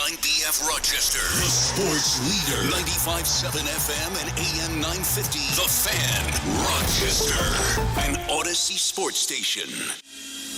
WK9BF Rochester. The sports leader. 95.7 FM and AM 950. The Fan. Rochester. An Odyssey sports station.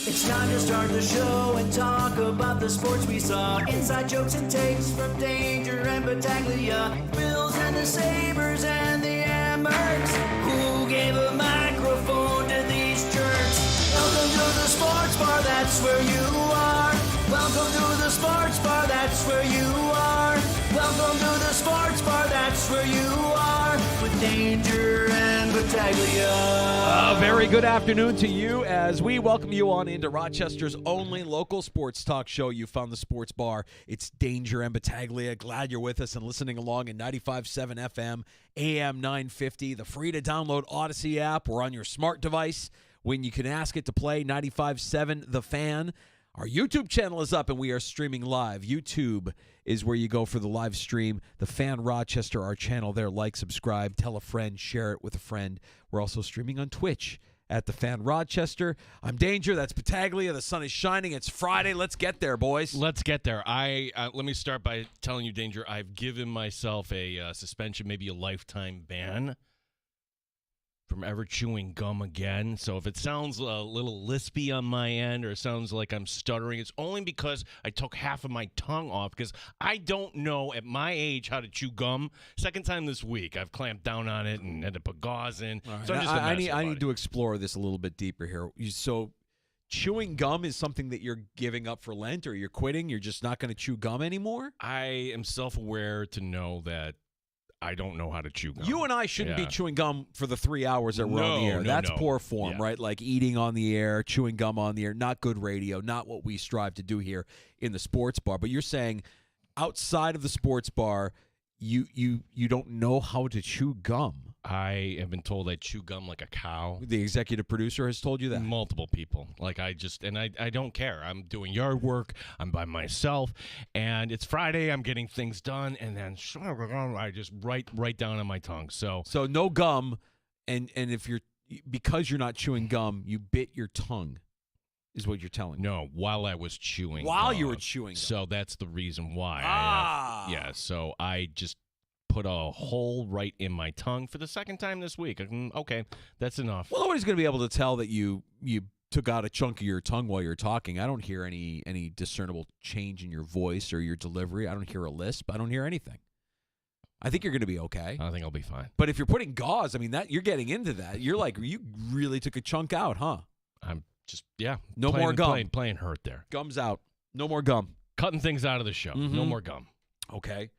It's time to start the show and talk about the sports we saw. Inside jokes and takes from Danger and Battaglia. Bills and the Sabres and the Amherst. Who gave a microphone to these jerks? Welcome to the sports bar, that's where you are. Welcome to the sports bar, that's where you are. Welcome to the sports bar, that's where you are. With Danger and Battaglia. A very good afternoon to you as we welcome you on into Rochester's only local sports talk show. You found the sports bar. It's Danger and Battaglia. Glad you're with us and listening along in 95.7 FM, AM 950, the free-to-download Odyssey app. We're on your smart device when you can ask it to play 95.7 The Fan. Our YouTube channel is up, and we are streaming live. YouTube is where you go for the live stream. The Fan Rochester, our channel there. Like, subscribe, tell a friend, share it with a friend. We're also streaming on Twitch at The Fan Rochester. I'm Danger. That's Battaglia. The sun is shining. It's Friday. Let's get there, boys. Let's get there. Let me start by telling you, Danger, I've given myself a suspension, maybe a lifetime ban from ever chewing gum again. So if it sounds a little lispy on my end or it sounds like I'm stuttering, it's only because I took half of my tongue off because I don't know at my age how to chew gum. Second time this week, I've clamped down on it and had to put gauze in. Right. So I'm just I need to explore this a little bit deeper here. So chewing gum is something that you're giving up for Lent, or you're quitting? You're just not going to chew gum anymore? I am self-aware to know that I don't know how to chew gum. You and I shouldn't be chewing gum for the 3 hours that we're on the air. That's poor form, right? Like eating on the air, chewing gum on the air, not good radio, not what we strive to do here in the sports bar. But you're saying outside of the sports bar, you don't know how to chew gum. I have been told I chew gum like a cow. The executive producer has told you that? Multiple people. Like I don't care. I'm doing yard work. I'm by myself. And it's Friday. I'm getting things done. And then I just right down on my tongue. So no gum. And if because you're not chewing gum, you bit your tongue is what you're telling me. No, while I was chewing. While you were chewing gum. So that's the reason why. So I just put a hole right in my tongue for the second time this week. Okay, that's enough. Well, nobody's going to be able to tell that you took out a chunk of your tongue while you're talking. I don't hear any discernible change in your voice or your delivery. I don't hear a lisp. I don't hear anything. I think you're going to be okay. I think I'll be fine. But if you're putting gauze, I mean, that you're getting into that. You're like, you really took a chunk out, huh? I'm just, No more gum. Playing hurt there. Gum's out. No more gum. Cutting things out of the show. Mm-hmm. No more gum. Okay.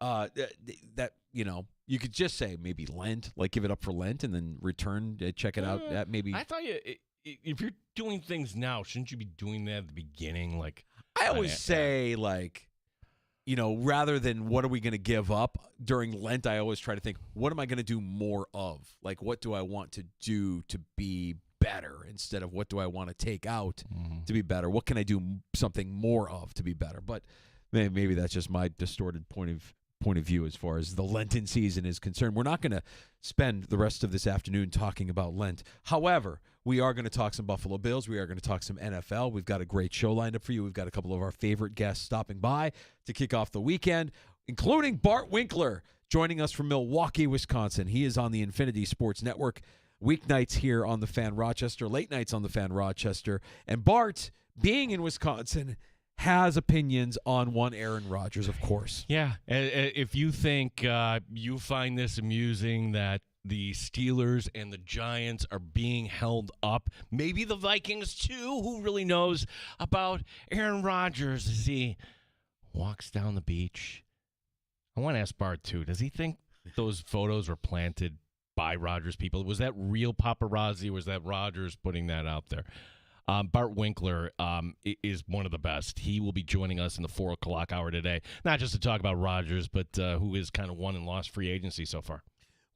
That you could just say maybe Lent, like give it up for Lent and then return, check it out. That maybe. I thought if you're doing things now, shouldn't you be doing that at the beginning? Like I always say, like, rather than what are we going to give up during Lent, I always try to think, what am I going to do more of? Like, what do I want to do to be better instead of what do I want to take out to be better? What can I do something more of to be better? But maybe that's just my distorted point of view as far as the Lenten season is concerned. We're not going to spend the rest of this afternoon talking about Lent. However, we are going to talk some Buffalo Bills. We are going to talk some NFL. We've got a great show lined up for you. We've got a couple of our favorite guests stopping by to kick off the weekend, including Bart Winkler joining us from Milwaukee, Wisconsin. He is on the Infinity Sports Network, weeknights here on the Fan Rochester, late nights on the Fan Rochester. And Bart, being in Wisconsin, has opinions on one Aaron Rodgers, of course. Yeah, if you think you find this amusing that the Steelers and the Giants are being held up, maybe the Vikings too, who really knows about Aaron Rodgers as he walks down the beach? I want to ask Bart too, does he think those photos were planted by Rodgers people? Was that real paparazzi, or was that Rodgers putting that out there? Bart Winkler is one of the best. He will be joining us in the 4 o'clock hour today, not just to talk about Rodgers, but who is kind of won and lost free agency so far.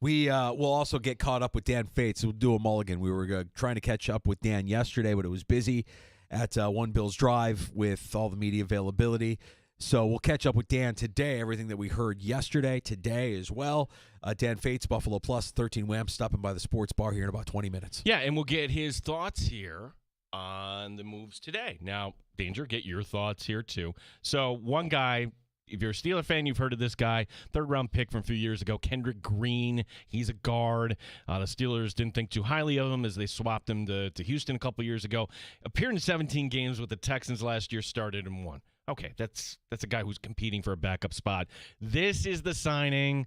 We will also get caught up with Dan Fates. We'll do a mulligan. We were trying to catch up with Dan yesterday, but it was busy at One Bills Drive with all the media availability. So we'll catch up with Dan today, everything that we heard yesterday, today as well. Dan Fates, Buffalo Plus, 13 Wham, stopping by the sports bar here in about 20 minutes. Yeah, and we'll get his thoughts here on the moves today. Now, Danger, get your thoughts here too. So one guy if you're a Steeler fan, you've heard of this guy. Third-round pick from a few years ago, Kendrick Green. He's a guard. The Steelers didn't think too highly of him as they swapped him to Houston a couple years ago. Appeared in 17 games with the Texans last year, started and won. Okay, that's a guy who's competing for a backup spot. This is the signing.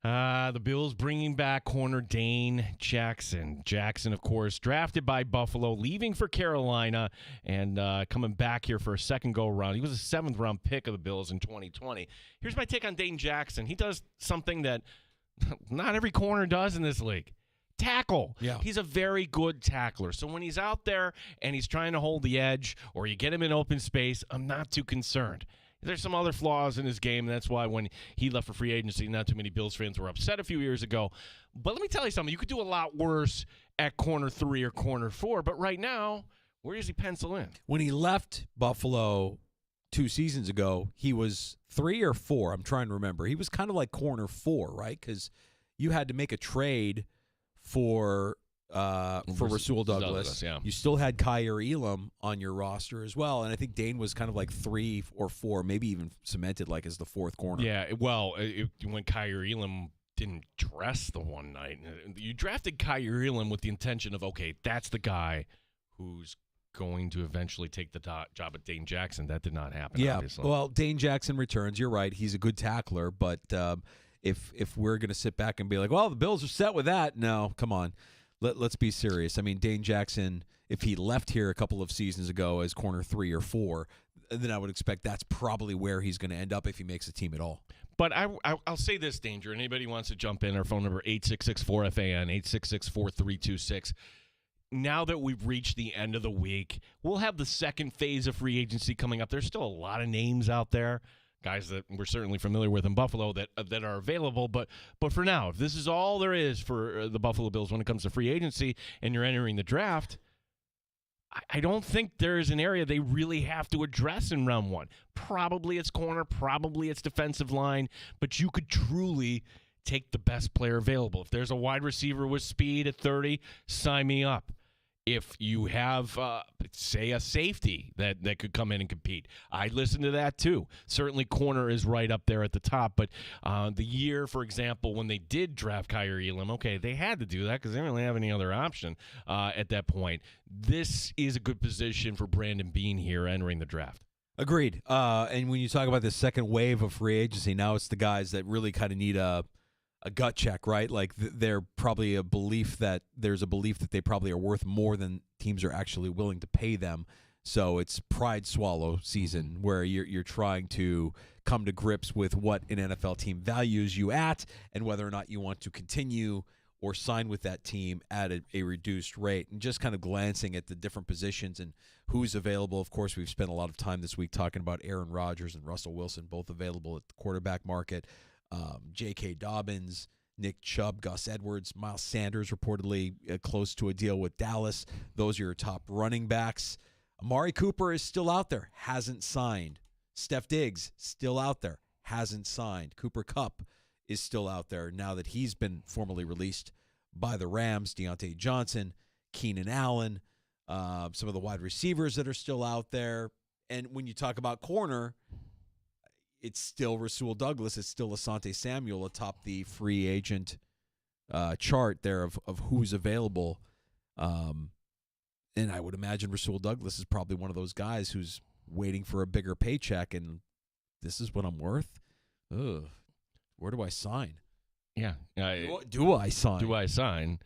The Bills bringing back corner Dane Jackson. Jackson, of course, drafted by Buffalo, leaving for Carolina, and coming back here for a second go-around. He was a seventh-round pick of the Bills in 2020. Here's my take on Dane Jackson. He does something that not every corner does in this league. Tackle. Yeah. He's a very good tackler. So when he's out there and he's trying to hold the edge or you get him in open space, I'm not too concerned. There's some other flaws in his game, and that's why when he left for free agency, not too many Bills fans were upset a few years ago. But let me tell you something. You could do a lot worse at corner 3 or corner 4, but right now, where does he pencil in? When he left Buffalo 2 seasons ago, he was 3 or 4. I'm trying to remember. He was kind of like corner 4, right? Because you had to make a trade for Rasul Douglas. Yeah. You still had Kyer Elam on your roster as well, and I think Dane was kind of like 3 or 4, maybe even cemented like as the 4th corner. Yeah, well, when Kyer Elam didn't dress the one night, you drafted Kyer Elam with the intention of, okay, that's the guy who's going to eventually take the job at Dane Jackson. That did not happen, obviously. Well, Dane Jackson returns. You're right. He's a good tackler, but if we're going to sit back and be like, well, the Bills are set with that, no, come on. Let's be serious. I mean, Dane Jackson, if he left here a couple of seasons ago as corner 3 or 4, then I would expect that's probably where he's going to end up if he makes a team at all. But I'll say this, Danger. Anybody wants to jump in, our phone number 866-4FAN, 866-4326. Now that we've reached the end of the week, we'll have the second phase of free agency coming up. There's still a lot of names out there. Guys that we're certainly familiar with in Buffalo that are available. But for now, if this is all there is for the Buffalo Bills when it comes to free agency and you're entering the draft, I don't think there is an area they really have to address in round 1. Probably it's corner, probably it's defensive line, but you could truly take the best player available. If there's a wide receiver with speed at 30, sign me up. If you have, say, a safety that could come in and compete, I'd listen to that too. Certainly corner is right up there at the top. But the year, for example, when they did draft Kyer Elam, okay, they had to do that because they didn't really have any other option at that point. This is a good position for Brandon Beane here entering the draft. Agreed. And when you talk about the second wave of free agency, now it's the guys that really kind of need a gut check, right? Like there's a belief that they probably are worth more than teams are actually willing to pay them. So it's pride swallow season where you're trying to come to grips with what an NFL team values you at and whether or not you want to continue or sign with that team at a reduced rate. And just kind of glancing at the different positions and who's available. Of course, we've spent a lot of time this week talking about Aaron Rodgers and Russell Wilson, both available at the quarterback market. J.K. Dobbins, Nick Chubb, Gus Edwards, Miles Sanders reportedly close to a deal with Dallas. Those are your top running backs. Amari Cooper is still out there, hasn't signed. Steph Diggs, still out there, hasn't signed. Cooper Kupp is still out there now that he's been formally released by the Rams. Deontay Johnson, Keenan Allen, some of the wide receivers that are still out there. And when you talk about corner, it's still Rasul Douglas. It's still Asante Samuel atop the free agent chart there of who's available. And I would imagine Rasul Douglas is probably one of those guys who's waiting for a bigger paycheck, and this is what I'm worth? Ugh. Where do I sign? Yeah. Do I sign? Do I sign?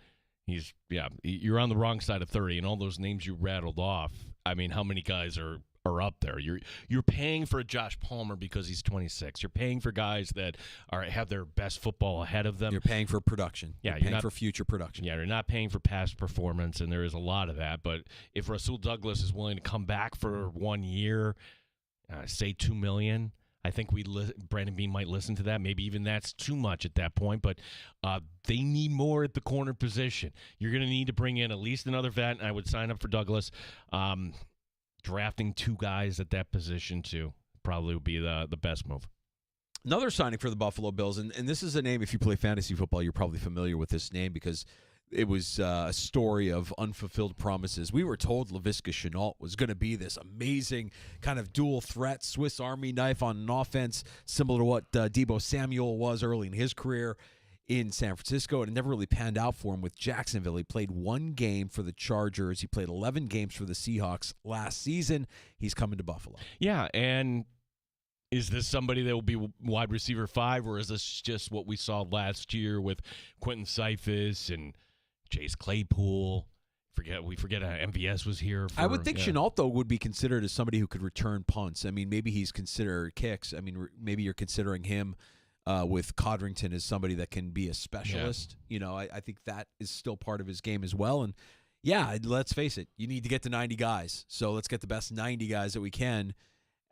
You're on the wrong side of 30, and all those names you rattled off, I mean, how many guys are up there? You're paying for a Josh Palmer because he's 26. You're paying for guys that have their best football ahead of them. You're paying for production. Yeah, you're paying for future production. Yeah, you're not paying for past performance, and there is a lot of that. But if Rasul Douglas is willing to come back for 1 year, say $2 million, I think Brandon Beane might listen to that. Maybe even that's too much at that point. But they need more at the corner position. You're going to need to bring in at least another vet, and I would sign up for Douglas. Drafting 2 guys at that position, too, probably would be the best move. Another signing for the Buffalo Bills, and this is a name, if you play fantasy football, you're probably familiar with this name because it was a story of unfulfilled promises. We were told Laviska Shenault was going to be this amazing kind of dual threat Swiss Army knife on an offense, similar to what Deebo Samuel was early in his career in San Francisco, and it never really panned out for him with Jacksonville. He played 1 game for the Chargers. He played 11 games for the Seahawks last season. He's coming to Buffalo. Yeah, and is this somebody that will be wide receiver 5, or is this just what we saw last year with Quentin Cephas and Chase Claypool? We forget MVS was here. I would think Shenault, though, would be considered as somebody who could return punts. I mean, maybe he's considered kicks. I mean, maybe you're considering him with Codrington as somebody that can be a specialist. Yeah. You know, I think that is still part of his game as well. And, yeah, let's face it, you need to get to 90 guys. So let's get the best 90 guys that we can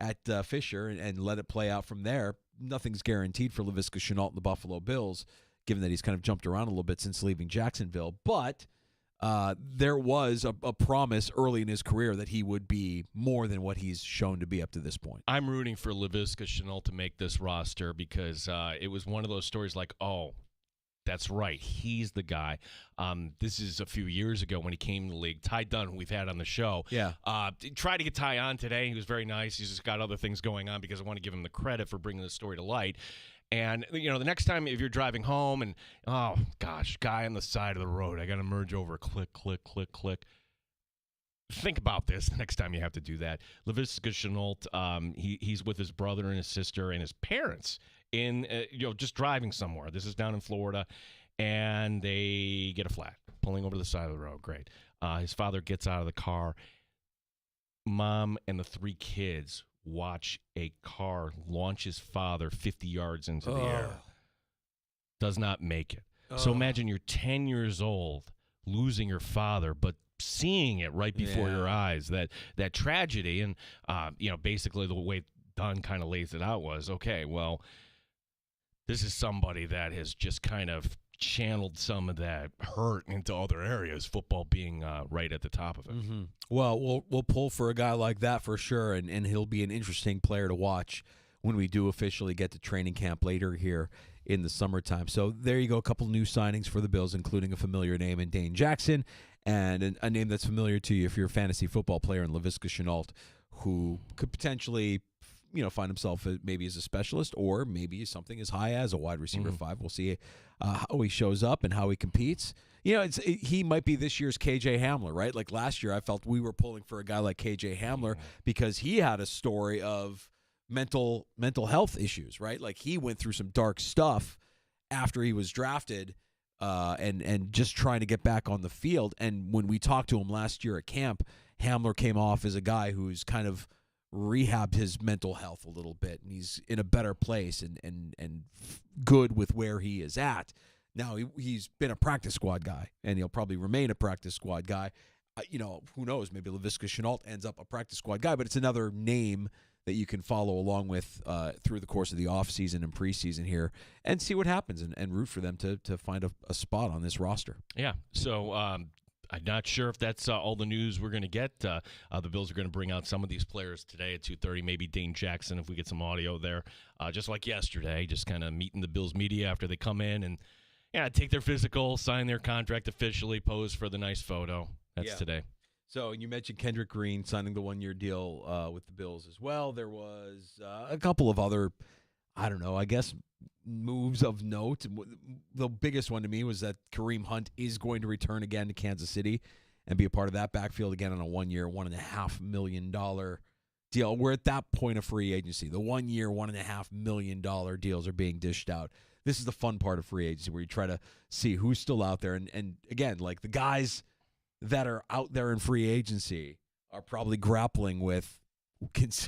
at Fisher and let it play out from there. Nothing's guaranteed for Laviska Shenault and the Buffalo Bills, given that he's kind of jumped around a little bit since leaving Jacksonville. But there was a promise early in his career that he would be more than what he's shown to be up to this point. I'm rooting for Laviska Shenault to make this roster because it was one of those stories like, oh, that's right, he's the guy. This is a few years ago when he came to the league. Ty Dunn, who we've had on the show, tried to get Ty on today. He was very nice. He's just got other things going on because I want to give him the credit for bringing the story to light. And, you know, the next time if you're driving home and, oh, gosh, guy on the side of the road, I got to merge over, click, click, click, click. Think about this the next time you have to do that. Laviska Shenault, he's with his brother and his sister and his parents in, just driving somewhere. This is down in Florida, and they get a flat, pulling over to the side of the road. Great. His father gets out of the car. Mom and the 3 kids watch a car launch his father 50 yards into the air. Does not make it. So imagine you're 10 years old, losing your father, but seeing it right before your eyes, that tragedy. And, basically the way Dunn kind of lays it out was, okay, well, this is somebody that has just kind of channeled some of that hurt into other areas, football being right at the top of it. Mm-hmm. Well, we'll pull for a guy like that for sure, and he'll be an interesting player to watch when we do officially get to training camp later here in the summertime. So there you go, a couple new signings for the Bills, including a familiar name in Dane Jackson, and a name that's familiar to you if you're a fantasy football player in Laviska Shenault, who could potentially find himself maybe as a specialist or maybe something as high as a wide receiver 5. We'll see how he shows up and how he competes. He might be this year's KJ Hamler, right? Like last year, I felt we were pulling for a guy like KJ Hamler because he had a story of mental health issues, right? Like he went through some dark stuff after he was drafted and just trying to get back on the field. And when we talked to him last year at camp, Hamler came off as a guy who's kind of rehabbed his mental health a little bit, and he's in a better place and good with where he is at. Now, he's been a practice squad guy, and he'll probably remain a practice squad guy. Who knows? Maybe Laviska Shenault ends up a practice squad guy, but it's another name that you can follow along with through the course of the offseason and preseason here and see what happens and root for them to find a spot on this roster. Yeah, so I'm not sure if that's all the news we're going to get. The Bills are going to bring out some of these players today at 2:30, maybe Dane Jackson if we get some audio there. Just like yesterday, just kind of meeting the Bills media after they come in and take their physical, sign their contract officially, pose for the nice photo. That's today. So you mentioned Kendrick Green signing the 1-year deal with the Bills as well. There was a couple of other, I guess, moves of note. The biggest one to me was that Kareem Hunt is going to return again to Kansas City and be a part of that backfield again on a 1-year, $1.5 million deal. We're at that point of free agency. The 1-year, $1.5 million deals are being dished out. This is the fun part of free agency where you try to see who's still out there. And again, like the guys that are out there in free agency are probably grappling with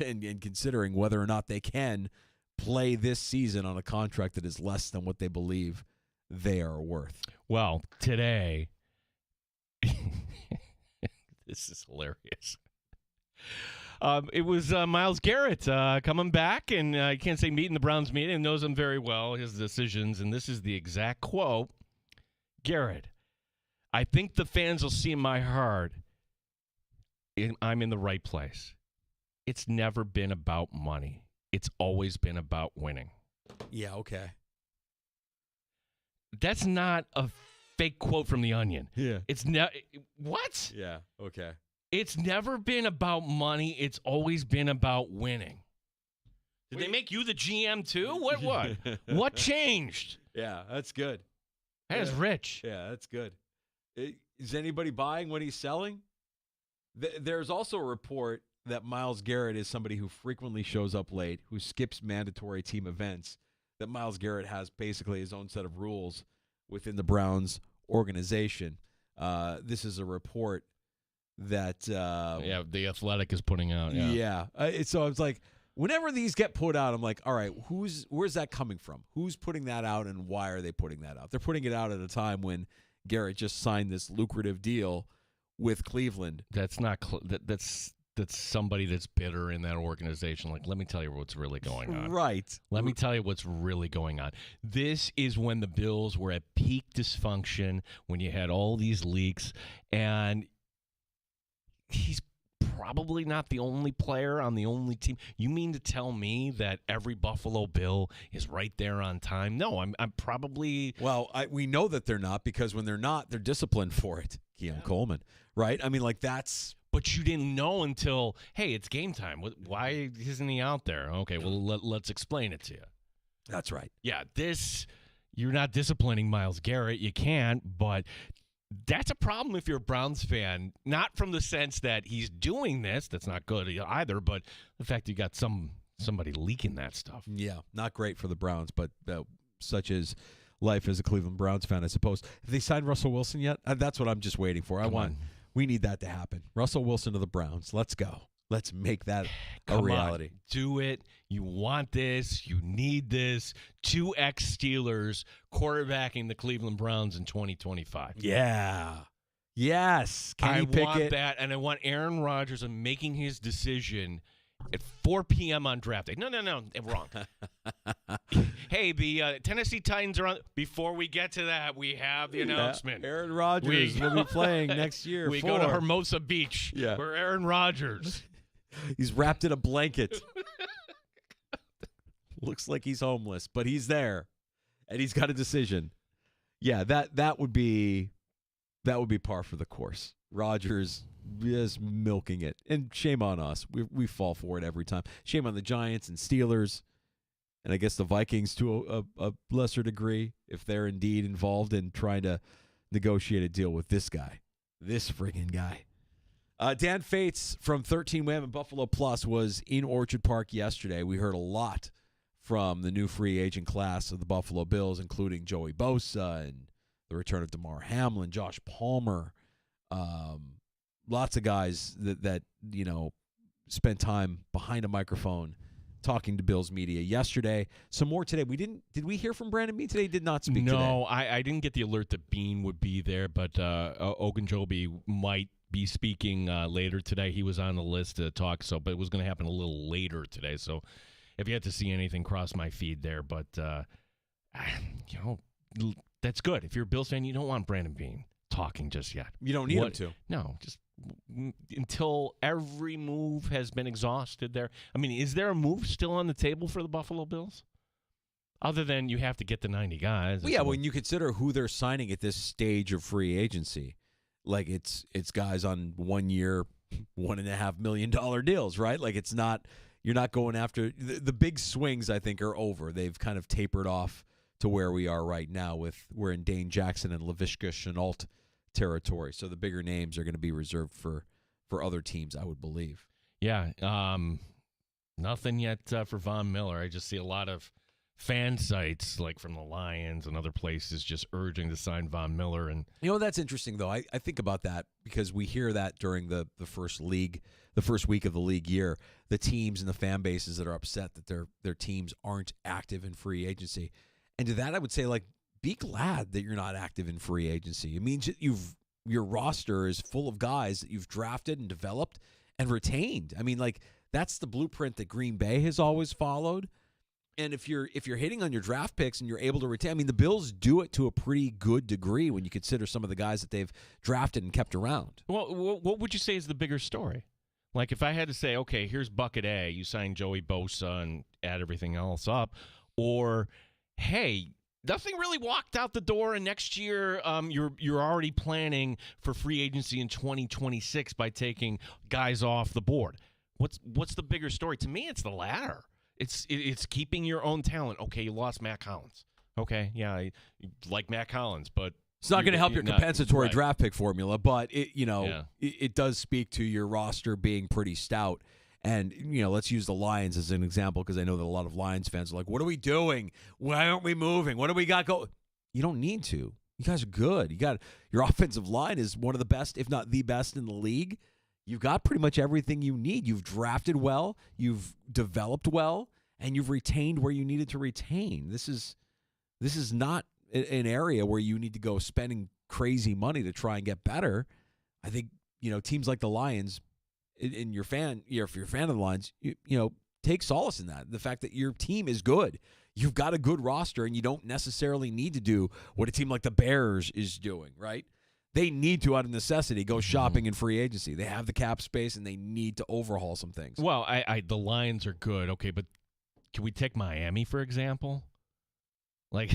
and considering whether or not they can play this season on a contract that is less than what they believe they are worth. Well, today, this is hilarious. It was Myles Garrett coming back, and you can't say meeting the Browns meeting, and knows him very well, his decisions, and this is the exact quote. Garrett, I think the fans will see in my heart I'm in the right place. It's never been about money. It's always been about winning. Yeah, okay. That's not a fake quote from The Onion. Yeah. It's what? Yeah. Okay. It's never been about money. It's always been about winning. Did they make you the GM too? What? What changed? Yeah, that's good. That is rich. Yeah, that's good. Is anybody buying what he's selling? There's also a report that Myles Garrett is somebody who frequently shows up late, who skips mandatory team events, that Myles Garrett has basically his own set of rules within the Browns organization. This is a report that The Athletic is putting out. So it's like whenever these get put out, I'm like, all right, where's that coming from? Who's putting that out, and why are they putting that out? They're putting it out at a time when Garrett just signed this lucrative deal with Cleveland. That's not that's somebody that's bitter in that organization. Like, let me tell you what's really going on. Right. Let me tell you what's really going on. This is when the Bills were at peak dysfunction, when you had all these leaks, and he's probably not the only player on the only team. You mean to tell me that every Buffalo Bill is right there on time? No, I'm probably... Well, we know that they're not, because when they're not, they're disciplined for it. Keon Coleman, right? I mean, like, that's... But you didn't know until, hey, it's game time. Why isn't he out there? Okay, well, let's explain it to you. That's right. Yeah, you're not disciplining Myles Garrett. You can't, but... That's a problem if you're a Browns fan, not from the sense that he's doing this. That's not good either, but the fact you got somebody leaking that stuff. Yeah, not great for the Browns, but such is life as a Cleveland Browns fan, I suppose. Have they signed Russell Wilson yet? That's what I'm just waiting for. We need that to happen. Russell Wilson to the Browns. Let's go. Let's make that a reality. Do it. You want this. You need this. 2 ex-Steelers quarterbacking the Cleveland Browns in 2025. Yeah. Yes. I want that, and I want Aaron Rodgers making his decision at 4 p.m. on draft day. No, wrong. Hey, the Tennessee Titans are on. Before we get to that, we have the announcement. Aaron Rodgers will be playing next year. We go to Hermosa Beach. Yeah. We're Aaron Rodgers. He's wrapped in a blanket. Looks like he's homeless, but he's there, and he's got a decision. Yeah, that would be par for the course. Rodgers just milking it, and shame on us. We fall for it every time. Shame on the Giants and Steelers, and I guess the Vikings to a lesser degree, if they're indeed involved in trying to negotiate a deal with this guy, this friggin' guy. Dan Fates from 13 Wham and Buffalo Plus was in Orchard Park yesterday. We heard a lot from the new free agent class of the Buffalo Bills, including Joey Bosa and the return of DeMar Hamlin, Josh Palmer, lots of guys that spent time behind a microphone talking to Bills media yesterday. Some more today. Did we hear from Brandon Beane today? He did not speak today. No, I didn't get the alert that Beane would be there, but Ogunjobi might be speaking later today. He was on the list to talk, but it was going to happen a little later today. So if you had to see anything, cross my feed there. But that's good. If you're a Bills fan, you don't want Brandon Beane talking just yet. You don't need him to. No, just until every move has been exhausted there. I mean, is there a move still on the table for the Buffalo Bills? Other than you have to get the 90 guys. Well, yeah, when you consider who they're signing at this stage of free agency. Like it's guys on 1 year, $1.5 million deals, right? Like it's not, you're not going after the big swings. I think are over. They've kind of tapered off to where we are right now. We're in Dane Jackson and Laviska Shenault territory. So the bigger names are going to be reserved for other teams, I would believe. Yeah, nothing yet for Von Miller. I just see a lot of fan sites like from the Lions and other places just urging to sign Von Miller. And that's interesting though. I think about that because we hear that during the first week of the league year, the teams and the fan bases that are upset that their teams aren't active in free agency. And to that I would say, like, be glad that you're not active in free agency. It means that your roster is full of guys that you've drafted and developed and retained. I mean, like, that's the blueprint that Green Bay has always followed. And if you're hitting on your draft picks and you're able to retain, I mean, the Bills do it to a pretty good degree when you consider some of the guys that they've drafted and kept around. Well, what would you say is the bigger story? Like, if I had to say, okay, here's bucket A, you sign Joey Bosa and add everything else up, or, hey, nothing really walked out the door, and next year you're already planning for free agency in 2026 by taking guys off the board. What's the bigger story? To me, it's the latter. It's keeping your own talent. Okay, you lost Matt Collins. Okay, yeah, you like Matt Collins, but it's not going to help your compensatory right. draft pick formula, but it does speak to your roster being pretty stout. And, let's use the Lions as an example, because I know that a lot of Lions fans are like, what are we doing? Why aren't we moving? What do we got going? You don't need to. You guys are good. Your offensive line is one of the best, if not the best in the league. You've got pretty much everything you need. You've drafted well, you've developed well, and you've retained where you needed to retain. This is not an area where you need to go spending crazy money to try and get better. I think, teams like the Lions, if you're a fan of the Lions, take solace in that. The fact that your team is good. You've got a good roster, and you don't necessarily need to do what a team like the Bears is doing, right? They need to, out of necessity, go shopping in free agency. They have the cap space, and they need to overhaul some things. Well, the Lions are good, okay, but can we take Miami, for example? Like,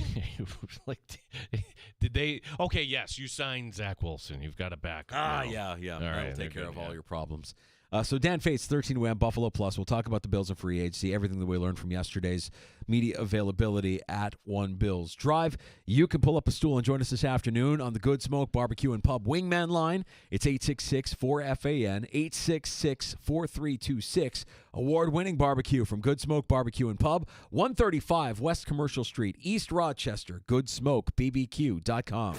did they? Okay, yes, you signed Zach Wilson. You've got a backup. Yeah. All That'll right, take care of all yeah. your problems. So Dan Fates, 13-win Buffalo Plus. We'll talk about the Bills and free agency, everything that we learned from yesterday's media availability at One Bills Drive. You can pull up a stool and join us this afternoon on the Good Smoke Barbecue and Pub Wingman line. It's 866-4FAN, 866-4326. Award-winning barbecue from Good Smoke Barbecue and Pub, 135 West Commercial Street, East Rochester. GoodSmokeBBQ.com.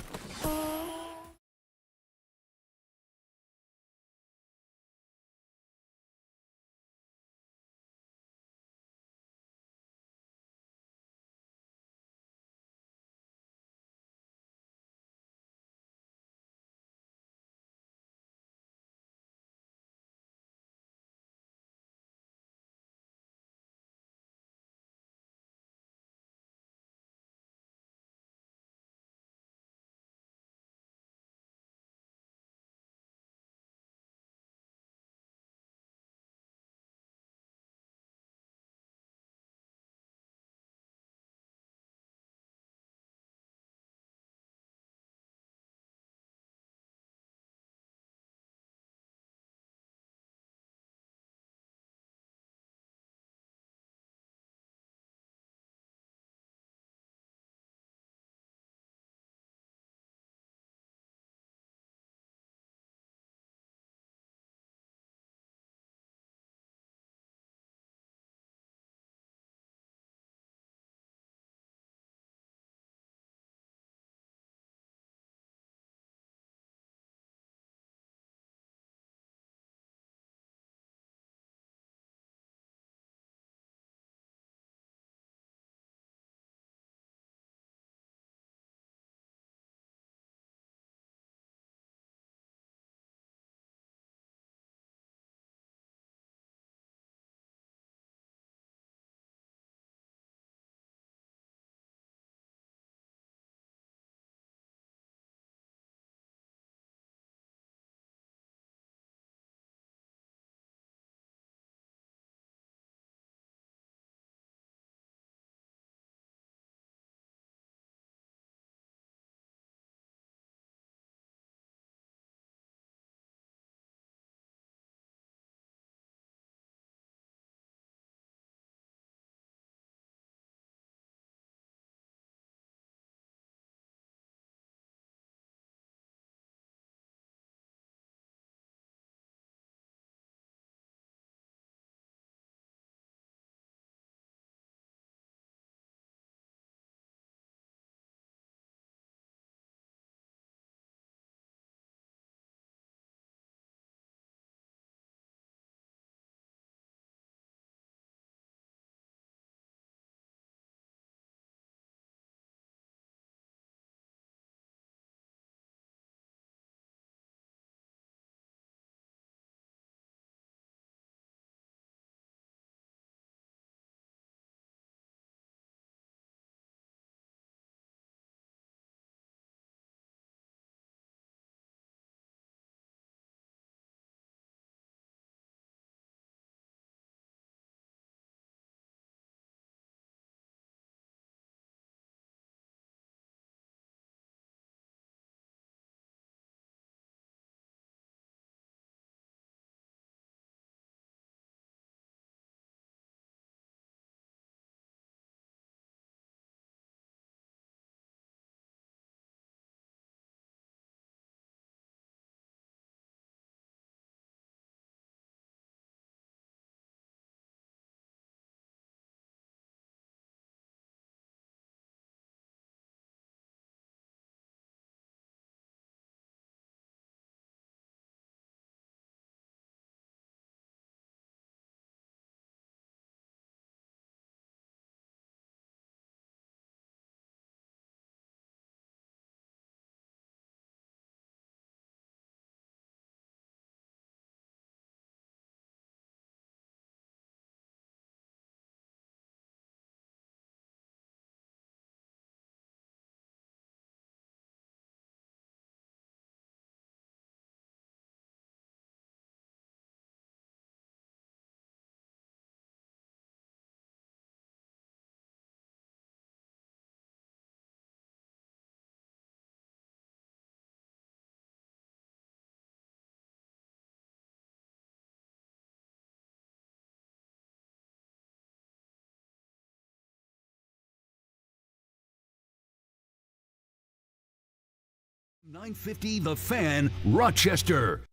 950 The Fan, Rochester.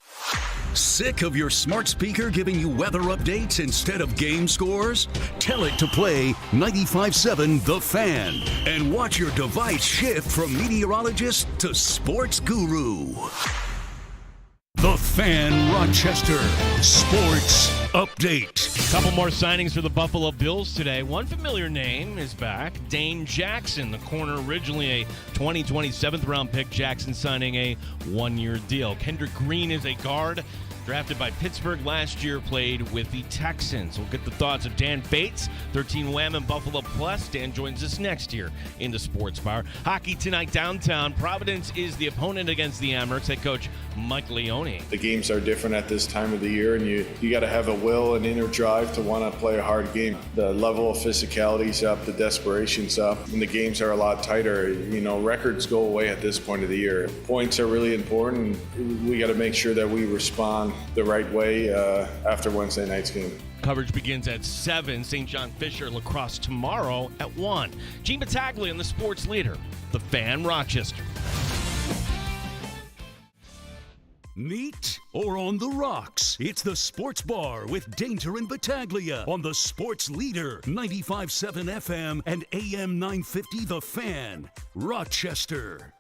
Sick of your smart speaker giving you weather updates instead of game scores? Tell it to play 95.7 The Fan and watch your device shift from meteorologist to sports guru. The Fan Rochester Sports Update. Couple more signings for the Buffalo Bills today. One familiar name is back, Dane Jackson, the corner, originally a 2020 7th-round pick. Jackson signing a one-year deal. Kendrick Green is a guard, drafted by Pittsburgh last year, played with the Texans. We'll get the thoughts of Dan Bates, 13 Wham and Buffalo Plus. Dan joins us next year in the Sports Bar. Hockey tonight downtown. Providence is the opponent against the Amherst. Head coach Mike Leone. The games are different at this time of the year, and you got to have a will and inner drive to want to play a hard game. The level of physicality's up, the desperation's up, and the games are a lot tighter. You know, records go away at this point of the year. Points are really important. We got to make sure that we respond the right way after Wednesday night's game. Coverage begins at 7. St. John Fisher lacrosse tomorrow at 1. Gene Battaglia and the sports leader, The Fan Rochester. Neat or on the rocks? It's the Sports Bar with Danger and Battaglia on the Sports Leader, 95.7 FM and AM 950 The Fan, Rochester.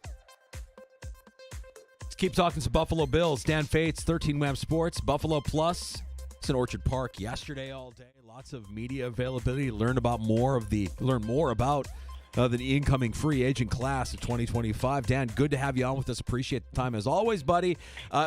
Let's keep talking some Buffalo Bills. Dan Fates, 13 Wham Sports, Buffalo Plus. It's in Orchard Park yesterday all day. Lots of media availability. Learn more about the incoming free agent class of 2025. Dan, good to have you on with us. Appreciate the time as always, buddy.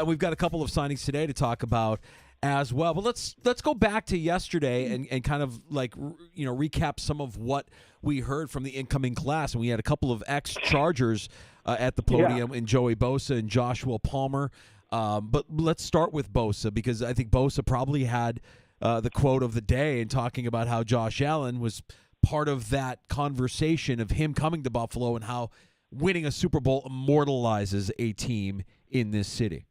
We've got a couple of signings today to talk about as well. But let's go back to yesterday and kind of recap some of what we heard from the incoming class. And we had a couple of ex-Chargers at the podium in Joey Bosa and Joshua Palmer. But let's start with Bosa, because I think Bosa probably had the quote of the day in talking about how Josh Allen was part of that conversation of him coming to Buffalo and how winning a Super Bowl immortalizes a team in this city.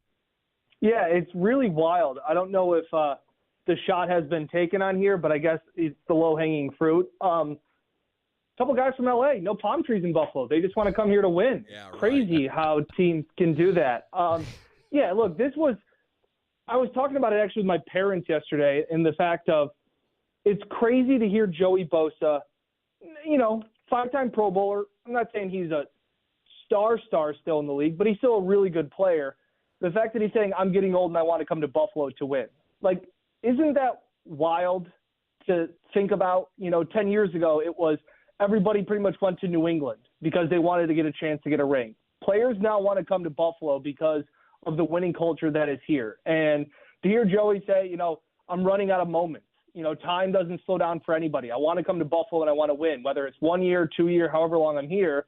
Yeah, it's really wild. I don't know if the shot has been taken on here, but I guess it's the low-hanging fruit. Couple guys from L.A., no palm trees in Buffalo. They just want to come here to win. Yeah, right. Crazy how teams can do that. Look, I was talking about it actually with my parents yesterday, in the fact of, it's crazy to hear Joey Bosa, 5-time Pro Bowler. I'm not saying he's a star still in the league, but he's still a really good player. The fact that he's saying, I'm getting old and I want to come to Buffalo to win. Like, isn't that wild to think about? 10 years ago, it was everybody pretty much went to New England because they wanted to get a chance to get a ring. Players now want to come to Buffalo because of the winning culture that is here. And to hear Joey say, I'm running out of moments. Time doesn't slow down for anybody. I want to come to Buffalo and I want to win, whether it's 1 year, 2 year, however long I'm here.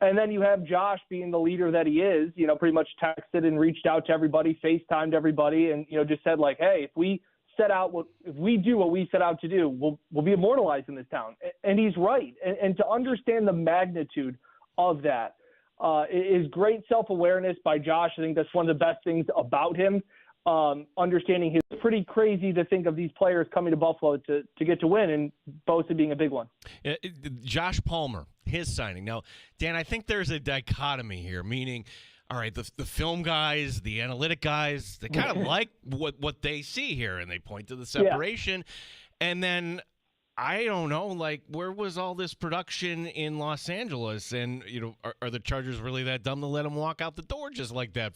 And then you have Josh being the leader that he is, pretty much texted and reached out to everybody, FaceTimed everybody, and, just said like, hey, if we do what we set out to do, we'll be immortalized in this town. And he's right. And to understand the magnitude of that is great self-awareness by Josh. I think that's one of the best things about him. Understanding it's pretty crazy to think of these players coming to Buffalo to get to win, and Bosa being a big one. Josh Palmer, his signing. Now, Dan, I think there's a dichotomy here, meaning, all right, the film guys, the analytic guys, they kind of like what they see here, and they point to the separation. Yeah. And then, I don't know, like, where was all this production in Los Angeles? And, are the Chargers really that dumb to let him walk out the door just like that?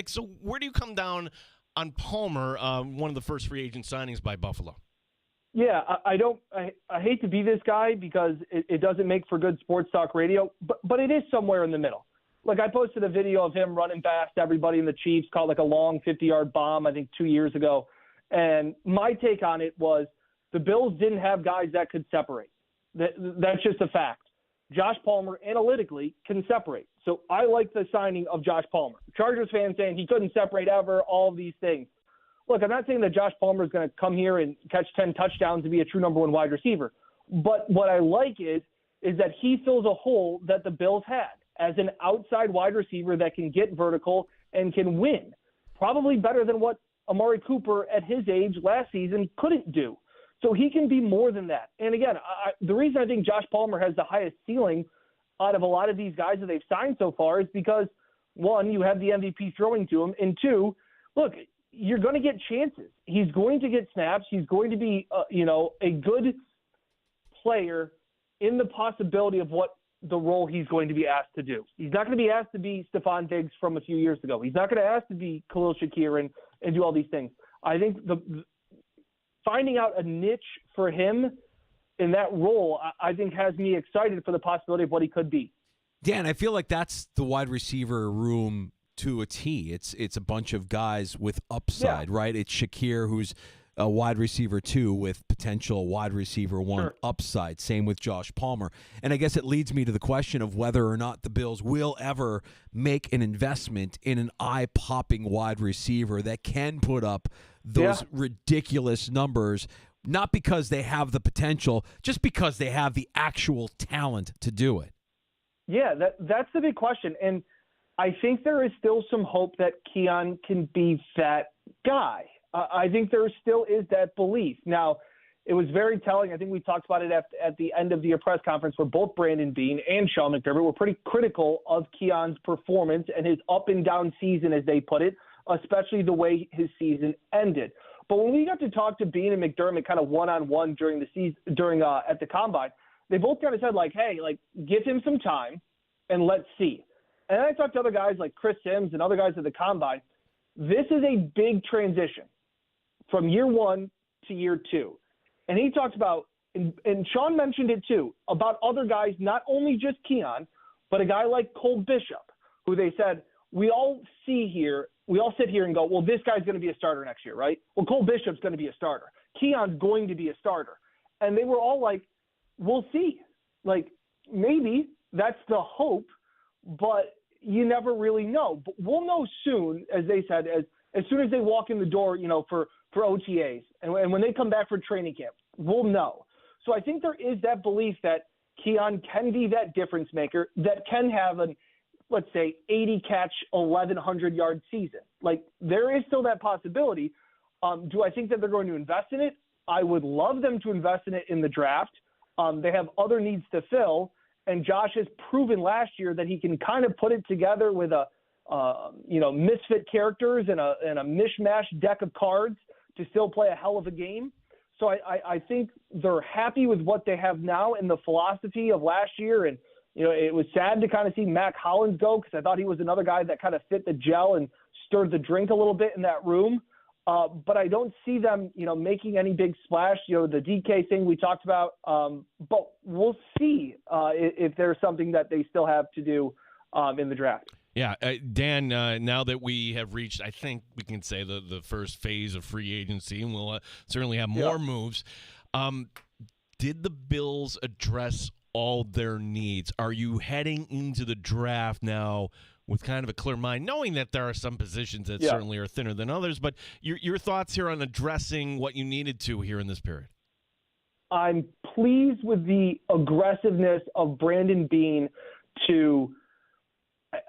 So where do you come down on Palmer, one of the first free agent signings by Buffalo? Yeah, I hate to be this guy because it doesn't make for good sports talk radio, but it is somewhere in the middle. Like, I posted a video of him running past everybody in the Chiefs, called like a long 50-yard bomb, I think 2 years ago. And my take on it was, the Bills didn't have guys that could separate. That's just a fact. Josh Palmer, analytically, can separate. So I like the signing of Josh Palmer. Chargers fans saying he couldn't separate ever, all of these things. Look, I'm not saying that Josh Palmer is going to come here and catch 10 touchdowns and be a true number one wide receiver. But what I like is that he fills a hole that the Bills had as an outside wide receiver that can get vertical and can win. Probably better than what Amari Cooper at his age last season couldn't do. So he can be more than that. And again, the reason I think Josh Palmer has the highest ceiling out of a lot of these guys that they've signed so far is because one, you have the MVP throwing to him, and two, look, you're going to get chances. He's going to get snaps. He's going to be, a good player in the possibility of what the role he's going to be asked to do. He's not going to be asked to be Stephon Diggs from a few years ago. He's not going to ask to be Khalil Shakir and do all these things. I think finding out a niche for him in that role, I think has me excited for the possibility of what he could be. Dan, I feel like that's the wide receiver room to a T. It's a bunch of guys with upside, right? It's Shakir, who's a wide receiver 2 with potential wide receiver 1 upside. Same with Josh Palmer. And I guess it leads me to the question of whether or not the Bills will ever make an investment in an eye-popping wide receiver that can put up those ridiculous numbers, not because they have the potential, just because they have the actual talent to do it. Yeah, that's the big question. And I think there is still some hope that Keon can be that guy. I think there still is that belief. Now, it was very telling. I think we talked about it at the end of the press conference where both Brandon Beane and Sean McDermott were pretty critical of Keon's performance and his up and down season, as they put it, especially the way his season ended. But when we got to talk to Beane and McDermott kind of one-on-one during the season, at the Combine, they both kind of said, give him some time and let's see. And I talked to other guys like Chris Sims and other guys at the Combine. This is a big transition from year 1 to year 2. And he talks about, and Sean mentioned it too, about other guys, not only just Keon, but a guy like Cole Bishop, who they said, we all sit here and go, well, this guy's going to be a starter next year, right? Well, Cole Bishop's going to be a starter. Keon's going to be a starter. And they were all like, we'll see. Maybe that's the hope, but you never really know. But we'll know soon, as they said, as soon as they walk in the door, for OTAs. And when they come back for training camp, we'll know. So I think there is that belief that Keon can be that difference maker, that can have an, let's say, 80-catch, 1,100-yard season. There is still that possibility. Do I think that they're going to invest in it? I would love them to invest in it in the draft. They have other needs to fill, and Josh has proven last year that he can kind of put it together with misfit characters and a mishmash deck of cards to still play a hell of a game. So I think they're happy with what they have now and the philosophy of last year. And, it was sad to kind of see Mac Hollins go because I thought he was another guy that kind of fit the gel and stirred the drink a little bit in that room. But I don't see them, making any big splash. The DK thing we talked about. But we'll see if there's something that they still have to do in the draft. Yeah, Dan, now that we have reached, I think we can say, the first phase of free agency, and we'll certainly have more moves, did the Bills address all their needs? Are you heading into the draft now with kind of a clear mind, knowing that there are some positions that certainly are thinner than others, but your thoughts here on addressing what you needed to here in this period? I'm pleased with the aggressiveness of Brandon Beane to –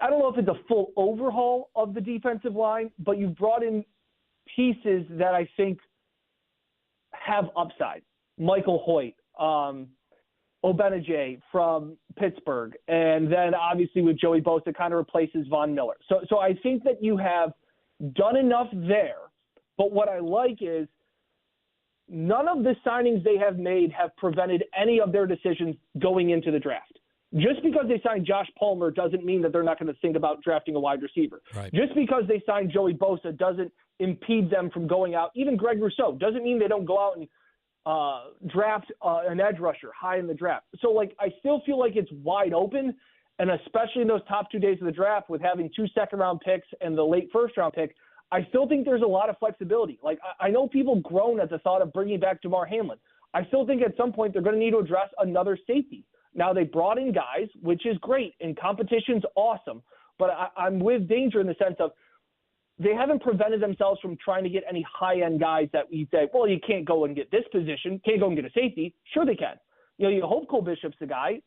I don't know if it's a full overhaul of the defensive line, but you've brought in pieces that I think have upside. Michael Hoyt, Obenajay from Pittsburgh, and then obviously with Joey Bosa kind of replaces Von Miller. So I think that you have done enough there, but what I like is none of the signings they have made have prevented any of their decisions going into the draft. Just because they signed Josh Palmer doesn't mean that they're not going to think about drafting a wide receiver. Right. Just because they signed Joey Bosa doesn't impede them from going out. Even Greg Rousseau doesn't mean they don't go out and draft an edge rusher high in the draft. So, I still feel like it's wide open, and especially in those top 2 days of the draft with having 2 second-round picks and the late first-round pick, I still think there's a lot of flexibility. I know people groan at the thought of bringing back Damar Hamlin. I still think at some point they're going to need to address another safety. Now, they brought in guys, which is great, and competition's awesome. But I'm with danger in the sense of they haven't prevented themselves from trying to get any high-end guys that we say, well, you can't go and get this position, can't go and get a safety. Sure they can. You hope Cole Bishop's the guy,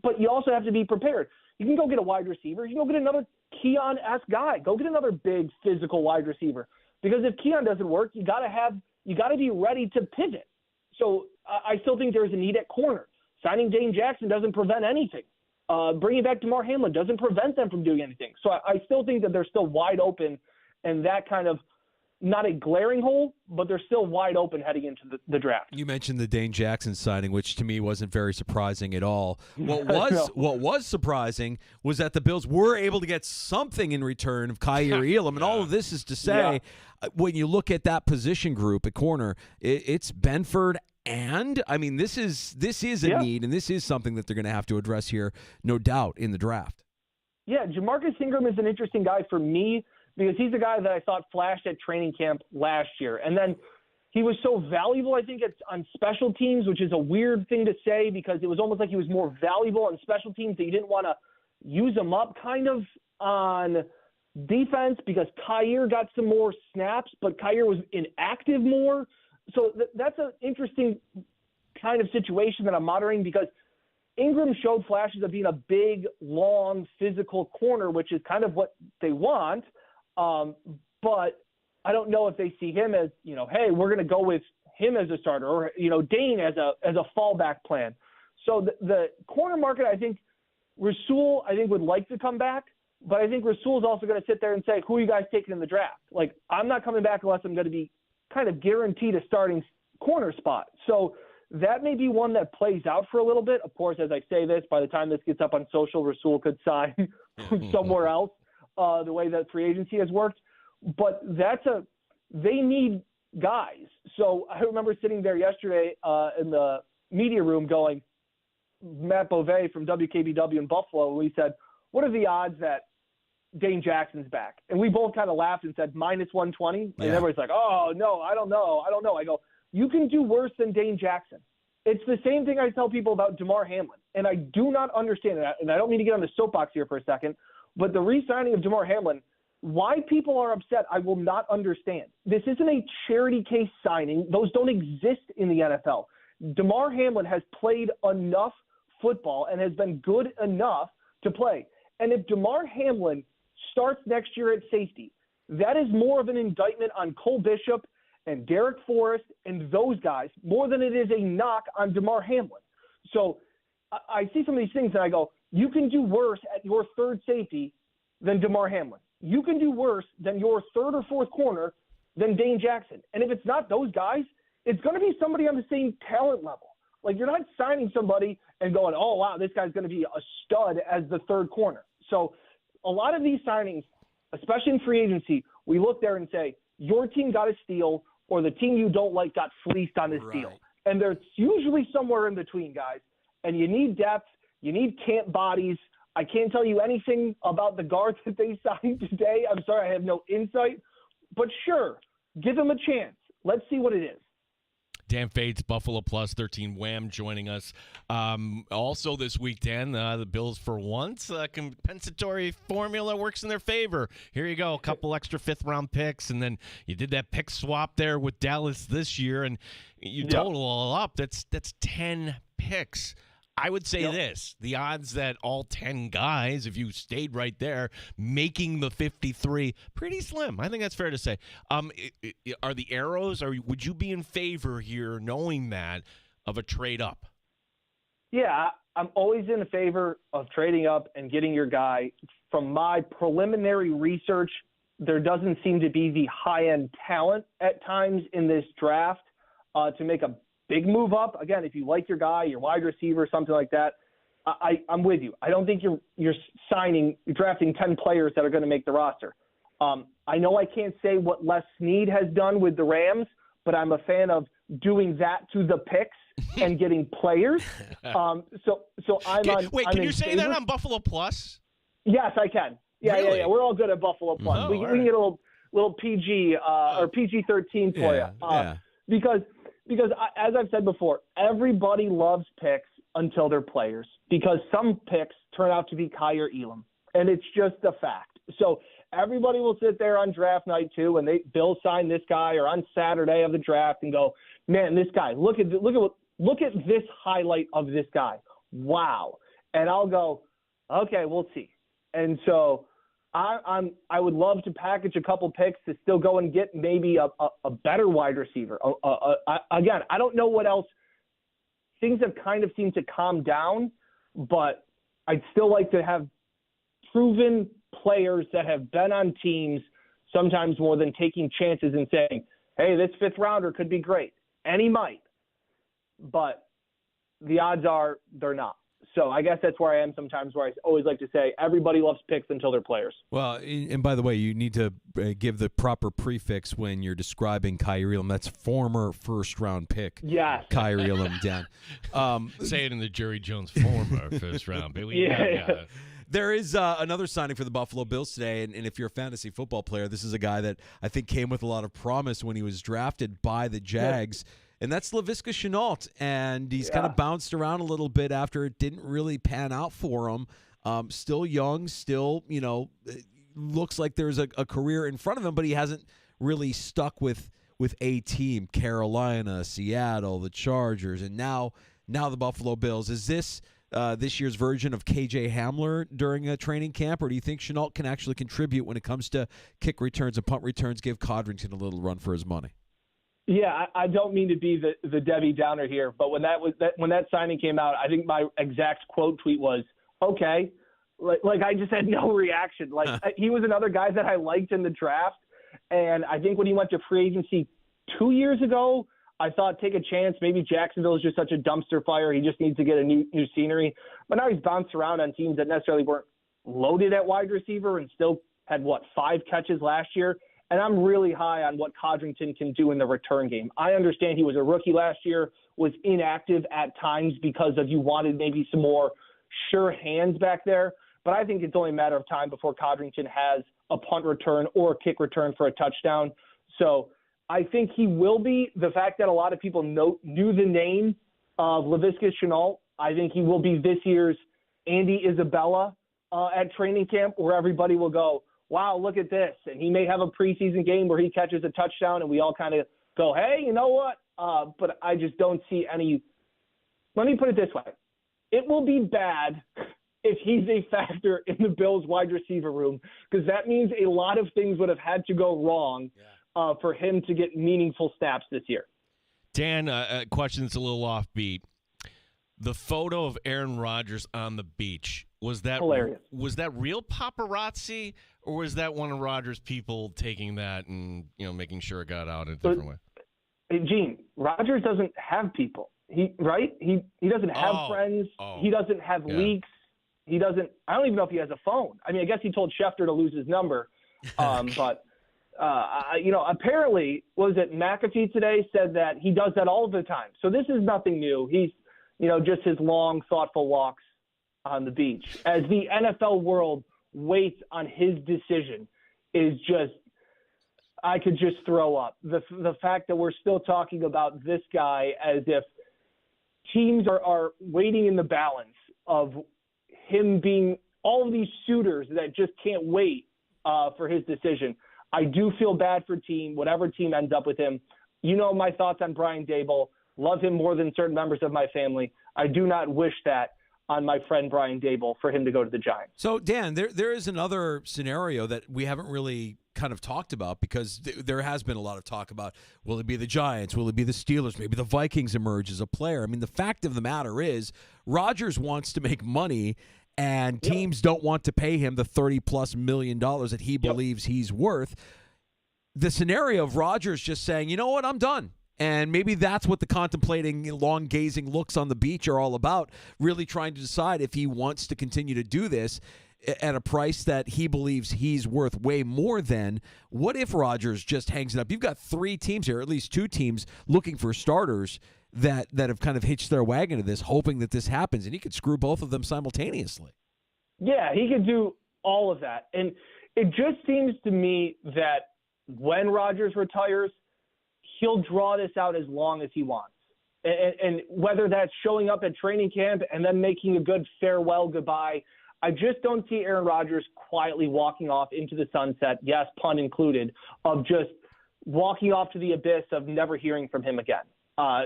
but you also have to be prepared. You can go get a wide receiver. You can go get another Keon-esque guy. Go get another big physical wide receiver. Because if Keon doesn't work, you got to be ready to pivot. So I still think there's a need at corner. Signing Dane Jackson doesn't prevent anything. bringing back DeMar Hamlin doesn't prevent them from doing anything. So I still think that they're still wide open, and that kind of not a glaring hole, but they're still wide open heading into the draft. You mentioned the Dane Jackson signing, which to me wasn't very surprising at all. What was surprising was that the Bills were able to get something in return of Kaiir Elam, and all of this is to say, when you look at that position group at corner, it's Benford. And I mean, this is a need, and this is something that they're going to have to address here, no doubt, in the draft. Yeah, Jamarcus Ingram is an interesting guy for me because he's a guy that I thought flashed at training camp last year, and then he was so valuable. I think on special teams, which is a weird thing to say because it was almost like he was more valuable on special teams that you didn't want to use him up, kind of on defense because Kaiir got some more snaps, but Kaiir was inactive more. So that's an interesting kind of situation that I'm monitoring because Ingram showed flashes of being a big, long, physical corner, which is kind of what they want. But I don't know if they see him as, hey, we're going to go with him as a starter or, Dane as a fallback plan. So the corner market, I think Rasul, would like to come back, but I think Rasul is also going to sit there and say, who are you guys taking in the draft? Like, I'm not coming back unless I'm going to be kind of guaranteed a starting corner spot. So that may be one that plays out for a little bit. Of course, as I say this, by the time this gets up on social, Rasul could sign somewhere else, the way that free agency has worked. But they need guys. So I remember sitting there yesterday in the media room going, Matt Beauvais from WKBW in Buffalo, we said, what are the odds that Dane Jackson's back? And we both kind of laughed and said minus 120. And everybody's like, oh, no, I don't know. I go, you can do worse than Dane Jackson. It's the same thing I tell people about DeMar Hamlin. And I do not understand it. And I don't mean to get on the soapbox here for a second, but the re-signing of DeMar Hamlin, why people are upset, I will not understand. This isn't a charity case signing. Those don't exist in the NFL. DeMar Hamlin has played enough football and has been good enough to play. And if DeMar Hamlin starts next year at safety, that is more of an indictment on Cole Bishop and Derek Forrest and those guys more than it is a knock on DeMar Hamlin. So I see some of these things and I go, you can do worse at your third safety than DeMar Hamlin. You can do worse than your third or fourth corner than Dane Jackson. And if it's not those guys, it's going to be somebody on the same talent level. Like, you're not signing somebody and going, oh, wow, this guy's going to be a stud as the third corner. So a lot of these signings, especially in free agency, we look there and say, your team got a steal or the team you don't like got fleeced on this deal. And there's usually somewhere in between, guys. And you need depth. You need camp bodies. I can't tell you anything about the guards that they signed today. I'm sorry, I have no insight. But sure, give them a chance. Let's see what it is. Dan Fates, Buffalo Plus 13 Wham joining us. Also this week, Dan, the Bills for once, compensatory formula works in their favor. Here you go, a couple extra fifth-round picks, and then you did that pick swap there with Dallas this year, and you total all up. That's 10 picks. I would say this, the odds that all 10 guys, if you stayed right there, making the 53, pretty slim. I think that's fair to say. Are the arrows, would you be in favor here, knowing that, of a trade up? Yeah, I'm always in favor of trading up and getting your guy. From my preliminary research, there doesn't seem to be the high-end talent at times in this draft to make a big move up. Again, if you like your guy, your wide receiver, something like that, I'm with you. I don't think you're drafting 10 players that are going to make the roster. I know I can't say what Les Snead has done with the Rams, but I'm a fan of doing that to the picks and getting players. So I'm on. Wait, can you say that on Buffalo Plus? Yes, I can. Yeah, really? yeah. We're all good at Buffalo Plus. Oh, we can get a little PG or PG-13 for you. Because as I've said before, everybody loves picks until they're players because some picks turn out to be Kaiir Elam, and it's just a fact. So everybody will sit there on draft night too, and Bill sign this guy, or on Saturday of the draft, and go, man, this guy, look at this highlight of this guy, wow. And I'll go, okay, we'll see. And so I would love to package a couple picks to still go and get maybe a better wide receiver. Again, I don't know what else. Things have kind of seemed to calm down, but I'd still like to have proven players that have been on teams sometimes more than taking chances and saying, hey, this fifth rounder could be great. And he might. But the odds are they're not. So I guess that's where I am sometimes, where I always like to say everybody loves picks until they're players. Well, and by the way, you need to give the proper prefix when you're describing Kyrie Elam. That's former first-round pick. Yes. Kyrie Elam, Dan. Say it in the Jerry Jones former first round, baby. Yeah. There is another signing for the Buffalo Bills today, and if you're a fantasy football player, this is a guy that I think came with a lot of promise when he was drafted by the Jags. Yeah. And that's Laviska Shenault, and he's kind of bounced around a little bit after it didn't really pan out for him. Still young, still, looks like there's a career in front of him, but he hasn't really stuck with a team. Carolina, Seattle, the Chargers, and now the Buffalo Bills. Is this this year's version of KJ Hamler during a training camp, or do you think Shenault can actually contribute when it comes to kick returns and punt returns, give Codrington a little run for his money? Yeah, I don't mean to be the Debbie Downer here, but when that signing came out, I think my exact quote tweet was, okay. Like I just had no reaction. Like he was another guy that I liked in the draft. And I think when he went to free agency 2 years ago, I thought take a chance. Maybe Jacksonville is just such a dumpster fire. He just needs to get a new scenery. But now he's bounced around on teams that necessarily weren't loaded at wide receiver and still had, 5 catches last year. And I'm really high on what Codrington can do in the return game. I understand he was a rookie last year, was inactive at times because of you wanted maybe some more sure hands back there. But I think it's only a matter of time before Codrington has a punt return or a kick return for a touchdown. So I think he will be. The fact that a lot of people knew the name of Laviska Shenault, I think he will be this year's Andy Isabella at training camp, where everybody will go, wow, look at this. And he may have a preseason game where he catches a touchdown and we all kind of go, hey, you know what? But I just don't see any. Let me put it this way. It will be bad if he's a factor in the Bills wide receiver room, because that means a lot of things would have had to go wrong for him to get meaningful snaps this year. Dan, a question that's a little offbeat. The photo of Aaron Rodgers on the beach, was that hilarious? Was that real paparazzi, or was that one of Rodgers' people taking that and making sure it got out in a different way? Hey, Gene, Rodgers doesn't have people. He doesn't have friends. He doesn't have leaks. He doesn't. I don't even know if he has a phone. I mean, I guess he told Schefter to lose his number, but apparently, what was it? McAfee today said that he does that all the time. So this is nothing new. He's just his long, thoughtful walks on the beach. As the NFL world waits on his decision is just, I could just throw up. The fact that we're still talking about this guy as if teams are waiting in the balance of him being all of these suitors that just can't wait for his decision. I do feel bad for whatever team ends up with him. My thoughts on Brian Daboll. Love him more than certain members of my family. I do not wish that on my friend Brian Daboll for him to go to the Giants. So, Dan, there is another scenario that we haven't really kind of talked about, because there has been a lot of talk about, will it be the Giants? Will it be the Steelers? Maybe the Vikings emerge as a player. I mean, the fact of the matter is Rodgers wants to make money, and teams don't want to pay him the $30+ million that he believes he's worth. The scenario of Rodgers just saying, you know what, I'm done. And maybe that's what the contemplating, long gazing looks on the beach are all about, really trying to decide if he wants to continue to do this at a price that he believes he's worth way more than. What if Rodgers just hangs it up? You've got 3 teams here, at least 2 teams, looking for starters that have kind of hitched their wagon to this, hoping that this happens, and he could screw both of them simultaneously. Yeah, he could do all of that. And it just seems to me that when Rodgers retires, he'll draw this out as long as he wants. And whether that's showing up at training camp and then making a good farewell goodbye, I just don't see Aaron Rodgers quietly walking off into the sunset, yes, pun included, of just walking off to the abyss of never hearing from him again.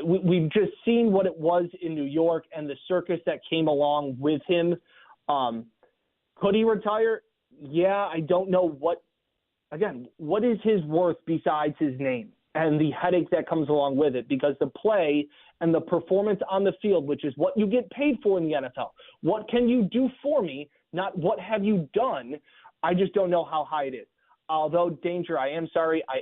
We've just seen what it was in New York and the circus that came along with him. Could he retire? Yeah, I don't know what is his worth besides his name? and the headache that comes along with it, because the play and the performance on the field, which is what you get paid for in the NFL, what can you do for me, not what have you done, I just don't know how high it is. Although, Danger, I am sorry, I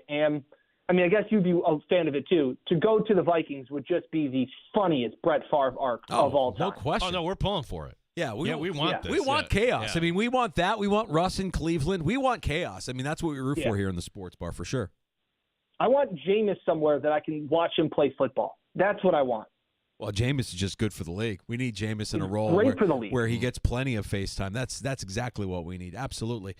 guess you'd be a fan of it too. To go to the Vikings would just be the funniest Brett Favre arc of all time. No question. Oh, no, we're pulling for it. Yeah, we want this. We want chaos. Yeah. I mean, we want that. We want Russ in Cleveland. We want chaos. I mean, that's what we root for here in the sports bar for sure. I want Jameis somewhere that I can watch him play football. That's what I want. Well, Jameis is just good for the league. We need Jameis in a role Great for the league. where he gets plenty of face time. That's exactly what we need. Absolutely.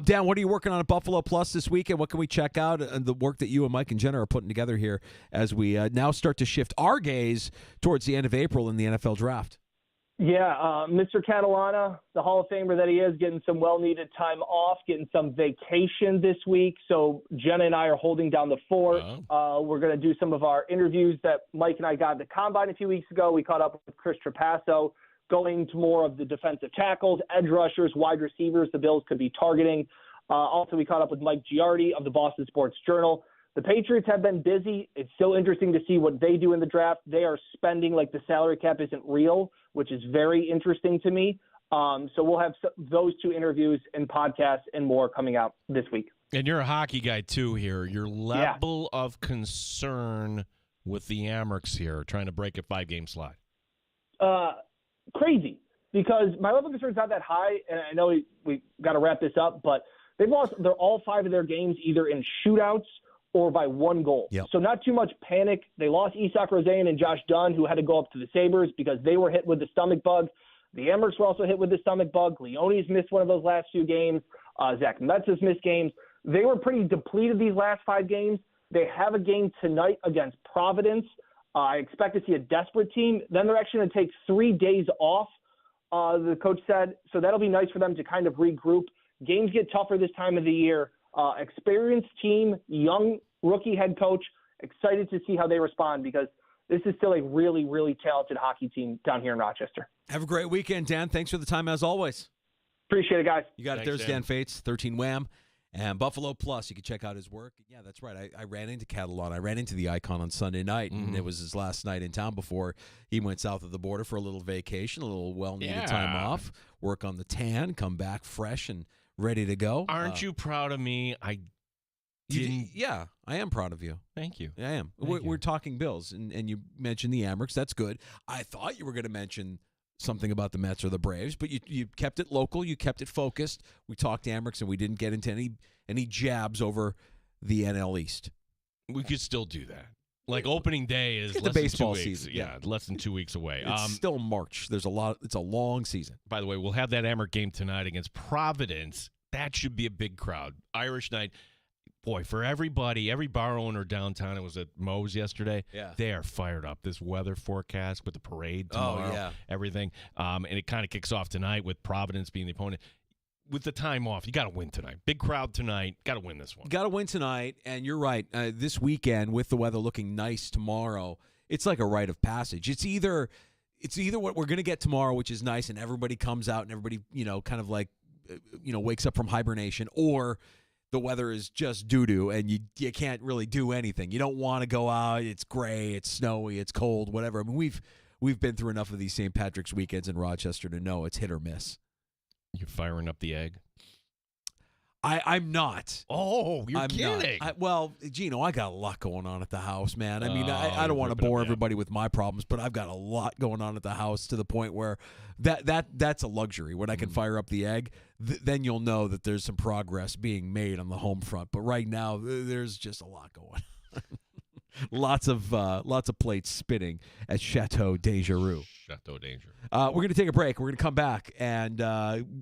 Dan, what are you working on at Buffalo Plus this weekend? What can we check out? And the work that you and Mike and Jenna are putting together here as we now start to shift our gaze towards the end of April in the NFL draft. Yeah, Mr. Catalana, the Hall of Famer that he is, getting some well-needed time off, getting some vacation this week. So Jenna and I are holding down the fort. We're going to do some of our interviews that Mike and I got at the Combine a few weeks ago. We caught up with Chris Trapasso, going to more of the defensive tackles, edge rushers, wide receivers the Bills could be targeting. Also, we caught up with Mike Giardi of the Boston Sports Journal. The Patriots have been busy. It's still interesting to see what they do in the draft. They are spending like the salary cap isn't real, which is very interesting to me. So we'll have those two interviews and podcasts and more coming out this week. And you're a hockey guy, too, here. Your level of concern with the Amerks here, trying to break a 5-game slide. Crazy, because my level of concern is not that high, and I know we got to wrap this up, but they've lost all 5 of their games either in shootouts or by 1 goal. Yep. So not too much panic. They lost Isak Rosén and Josh Dunn, who had to go up to the Sabres because they were hit with the stomach bug. The Amerks were also hit with the stomach bug. Leone's missed one of those last few games. Zach Metz has missed games. They were pretty depleted these last 5 games. They have a game tonight against Providence. I expect to see a desperate team. Then they're actually going to take 3 days off, the coach said. So that'll be nice for them to kind of regroup. Games get tougher this time of the year. Experienced team, young rookie head coach. Excited to see how they respond because this is still a really, really talented hockey team down here in Rochester. Have a great weekend, Dan. Thanks for the time as always. Appreciate it, guys. You got it. There's Dan Fates, 13 Wham, and Buffalo Plus. You can check out his work. Yeah, that's right. I ran into Catalan. I ran into the Icon on Sunday night, and it was his last night in town before he went south of the border for a little vacation, a little well-needed time off, work on the tan, come back fresh and ready to go. Aren't you proud of me? I am proud of you. Thank you. I am. We're talking Bills, and you mentioned the Amerks. That's good. I thought you were going to mention something about the Mets or the Braves, but you kept it local. You kept it focused. We talked Amerks, and we didn't get into any jabs over the NL East. We could still do that. Like opening day is the less baseball than 2 weeks. season. Yeah, less than 2 weeks away. It's still March. There's a lot. It's a long season. By the way, we'll have that Amerk game tonight against Providence. That should be a big crowd. Irish night. Boy, for everybody, every bar owner downtown, it was at Moe's yesterday, they are fired up. This weather forecast with the parade tomorrow, everything. And it kind of kicks off tonight with Providence being the opponent. With the time off, you got to win tonight. Big crowd tonight. Got to win this one. Got to win tonight, and you're right. This weekend, with the weather looking nice tomorrow, it's like a rite of passage. It's either what we're going to get tomorrow, which is nice, and everybody comes out and everybody, kind of like, wakes up from hibernation, or the weather is just doo-doo and you can't really do anything. You don't want to go out. It's gray, it's snowy, it's cold, whatever. I mean, we've been through enough of these St. Patrick's weekends in Rochester to know it's hit or miss. You're firing up the egg? I'm not. Oh, I'm kidding. Well, Gino, I got a lot going on at the house, man. I mean, I don't want to bore everybody with my problems, but I've got a lot going on at the house to the point where that's a luxury. When I can fire up the egg, then you'll know that there's some progress being made on the home front. But right now, there's just a lot going on. Lots of plates spinning at Chateau Dangereux. Chateau Danger. We're going to take a break. We're going to come back, and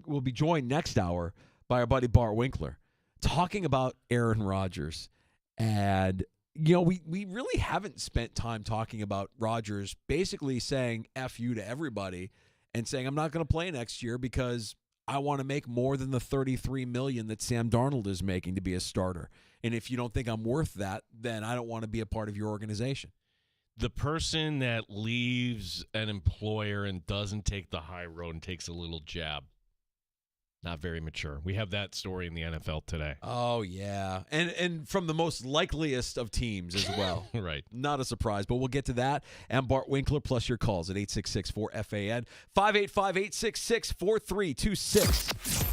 we'll be joined next hour by our buddy Bart Winkler, talking about Aaron Rodgers. And, we really haven't spent time talking about Rodgers basically saying F you to everybody and saying, I'm not going to play next year because I want to make more than the $33 million that Sam Darnold is making to be a starter. And if you don't think I'm worth that, then I don't want to be a part of your organization. The person that leaves an employer and doesn't take the high road and takes a little jab, Not very mature. We have that story in the NFL today. Oh yeah, and from the most likeliest of teams as well. Right. Not a surprise, but we'll get to that and Bart Winkler plus your calls at 866-4FAN 585-866-4326.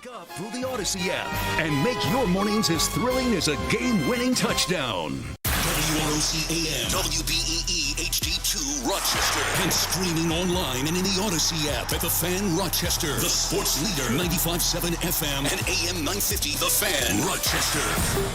Wake up through the Odyssey app and make your mornings as thrilling as a game-winning touchdown. WROC AM, WBEE HD2 Rochester, and streaming online and in the Odyssey app at The Fan Rochester, the sports leader, 95.7 FM and AM 950, The Fan Rochester,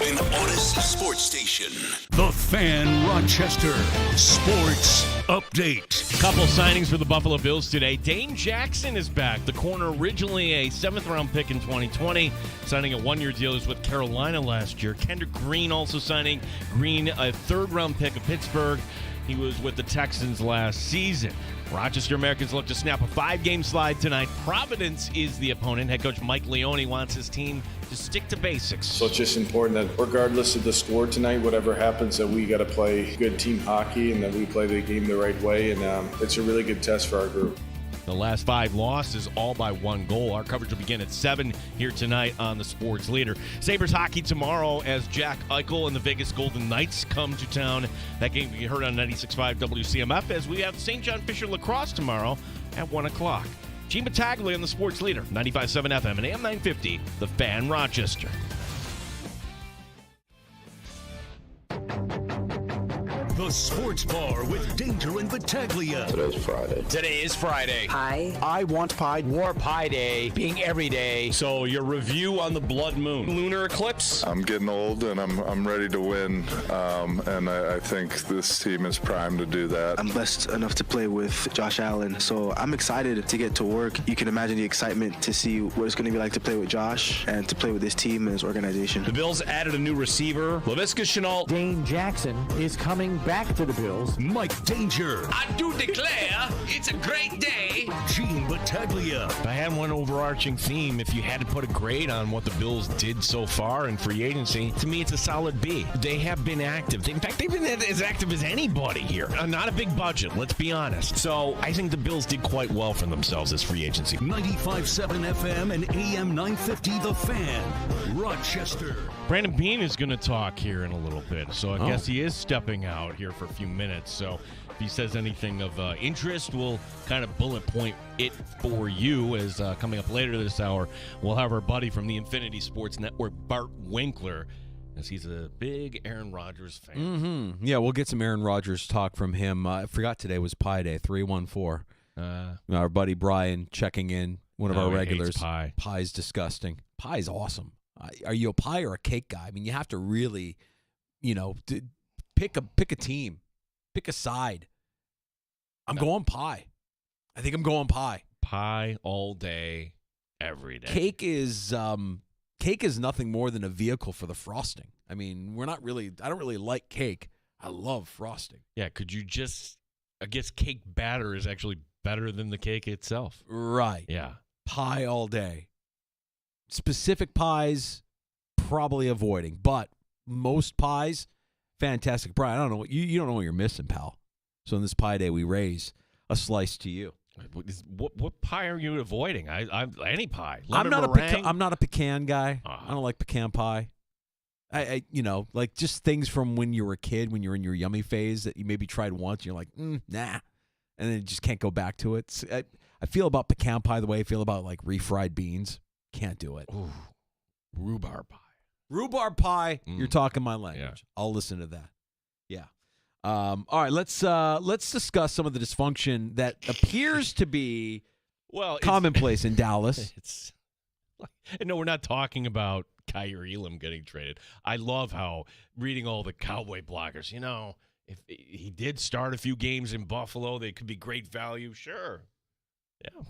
an Odyssey sports station. The Fan Rochester Sports Update. Couple signings for the Buffalo Bills today. Dane Jackson is back. The corner, originally a 7th-round pick in 2020, signing a one-year deal with Carolina last year. Kendrick Green also signing. Green, a 3rd-round pick of Pittsburgh. He was with the Texans last season. Rochester Americans look to snap a 5-game slide tonight. Providence is the opponent. Head coach Mike Leone wants his team to stick to basics. So it's just important that regardless of the score tonight, whatever happens, that we got to play good team hockey and that we play the game the right way. And it's a really good test for our group. The last 5 losses, all by 1 goal. Our coverage will begin at 7 here tonight on the Sports Leader. Sabres hockey tomorrow as Jack Eichel and the Vegas Golden Knights come to town. That game will be heard on 96.5 WCMF as we have St. John Fisher Lacrosse tomorrow at 1 o'clock. Gene Battaglia on the Sports Leader, 95.7 FM and AM 950, The Fan Rochester. The Sports Bar with Danger and Battaglia. Today is Friday. Pie. I want pie. War Pie Day being every day. So your review on the blood moon. Lunar eclipse. I'm getting old and I'm ready to win. And I think this team is primed to do that. I'm blessed enough to play with Josh Allen, so I'm excited to get to work. You can imagine the excitement to see what it's going to be like to play with Josh and to play with this team and his organization. The Bills added a new receiver, Laviska Shenault. Dane Jackson is coming back to the Bills. Mike Danger. I do declare it's a great day. Gene Battaglia. If I had one overarching theme, if you had to put a grade on what the Bills did so far in free agency, to me it's a solid B. They have been active. In fact, they've been as active as anybody here. Not a big budget, let's be honest. So I think the Bills did quite well for themselves this free agency. 95.7 FM and AM 950 The Fan, Rochester. Brandon Beane is going to talk here in a little bit, so I guess he is stepping out here for a few minutes. So if he says anything of interest, we'll kind of bullet point it for you. As coming up later this hour, we'll have our buddy from the Infinity Sports Network, Bart Winkler, as he's a big Aaron Rodgers fan. Mm-hmm. Yeah, we'll get some Aaron Rodgers talk from him. I forgot today was Pie Day, 314. Our buddy Brian checking in, one of our regulars. Pie. Pie's disgusting. Pie's awesome. Are you a pie or a cake guy? I mean, you have to really, pick a team, pick a side. I'm going pie. I think I'm going pie. Pie all day, every day. Cake is nothing more than a vehicle for the frosting. I mean, I don't really like cake. I love frosting. Yeah, I guess cake batter is actually better than the cake itself. Right. Yeah. Pie all day. Specific pies, probably avoiding, but most pies, fantastic. Brian, I don't know what you don't know what you're missing, pal. So on this Pie Day, we raise a slice to you. What pie are you avoiding? Any pie. I'm not a pecan guy. Uh-huh. I don't like pecan pie. I like just things from when you were a kid, when you're in your yummy phase that you maybe tried once, and you're like, nah, and then you just can't go back to it. I feel about pecan pie the way I feel about like refried beans. Can't do it. Ooh, rhubarb pie. Rhubarb pie. You're talking my language. Yeah. I'll listen to that. Yeah. All right. Let's discuss some of the dysfunction that appears to be commonplace in Dallas. No, we're not talking about Kyrie Elam getting traded. I love how reading all the Cowboy bloggers. If he did start a few games in Buffalo, they could be great value. Sure. Yeah.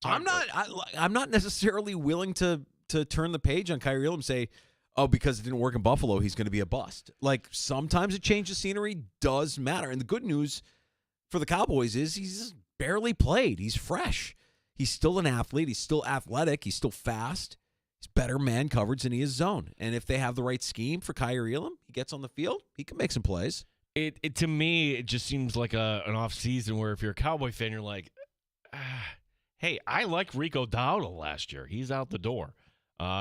I'm not necessarily willing to turn the page on Kyrie Elam and say, oh, because it didn't work in Buffalo, he's going to be a bust. Like, sometimes a change of scenery does matter. And the good news for the Cowboys is he's barely played. He's fresh. He's still an athlete. He's still athletic. He's still fast. He's better man coverage than he is zone. And if they have the right scheme for Kyrie Elam, he gets on the field, he can make some plays. It to me, it just seems like an off season where if you're a Cowboy fan, you're like, hey, I like Rico Dowdle last year. He's out the door.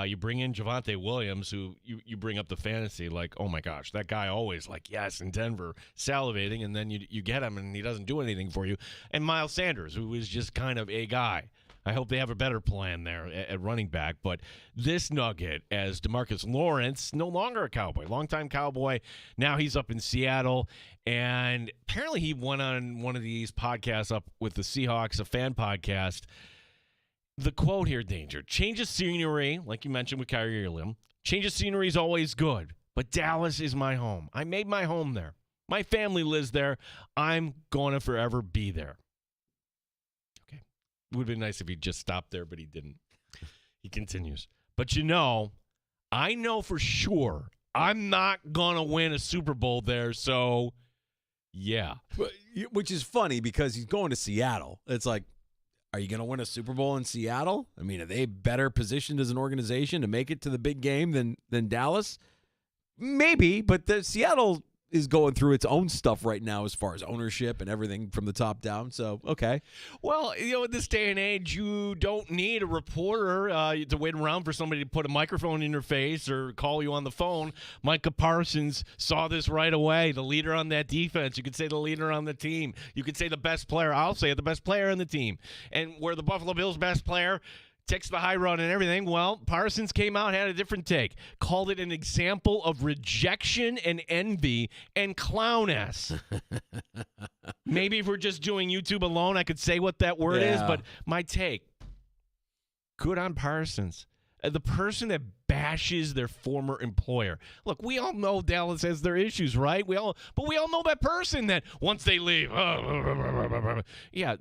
You bring in Javonte Williams, who you bring up the fantasy, like, oh, my gosh, that guy always, like, yes, in Denver, salivating, and then you get him, and he doesn't do anything for you. And Miles Sanders, who is just kind of a guy. I hope they have a better plan there at running back. But this nugget, as DeMarcus Lawrence, no longer a Cowboy, longtime Cowboy, now he's up in Seattle, and apparently he went on one of these podcasts up with the Seahawks, a fan podcast. The quote here, Danger, change of scenery, like you mentioned with Kyrie Irving, change of scenery is always good, but Dallas is my home. I made my home there. My family lives there. I'm going to forever be there. Okay. It would have been nice if he just stopped there, but he didn't. He continues. But I know for sure I'm not going to win a Super Bowl there, so yeah. Which is funny because he's going to Seattle. It's like, are you going to win a Super Bowl in Seattle? I mean, are they better positioned as an organization to make it to the big game than Dallas? Maybe, but Seattle is going through its own stuff right now as far as ownership and everything from the top down. So, okay. Well, in this day and age, you don't need a reporter to wait around for somebody to put a microphone in your face or call you on the phone. Micah Parsons saw this right away, the leader on that defense. You could say the leader on the team. You could say the best player. I'll say the best player on the team. And where the Buffalo Bills' best player takes the high road and everything. Well, Parsons came out, had a different take, called it an example of rejection and envy and clown-ass. Maybe if we're just doing YouTube alone, I could say what that word is, but my take, good on Parsons. The person that bashes their former employer. Look, we all know Dallas has their issues, right? But we all know that person that once they leave, yeah,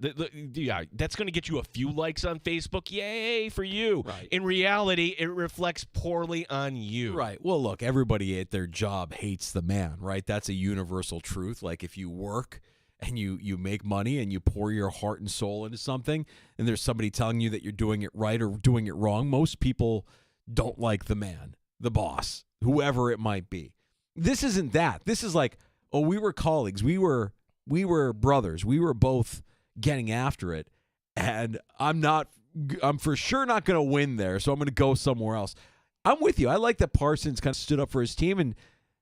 that's going to get you a few likes on Facebook. Yay for you. Right. In reality, it reflects poorly on you. Right. Well, look, everybody at their job hates the man, right? That's a universal truth. Like if you work and you make money and you pour your heart and soul into something, and there's somebody telling you that you're doing it right or doing it wrong, most people don't like the man, the boss, whoever it might be. This isn't that. This is like, oh, we were colleagues. We were brothers. We were both getting after it, and I'm for sure not going to win there, so I'm going to go somewhere else. I'm with you. I like that Parsons kind of stood up for his team, and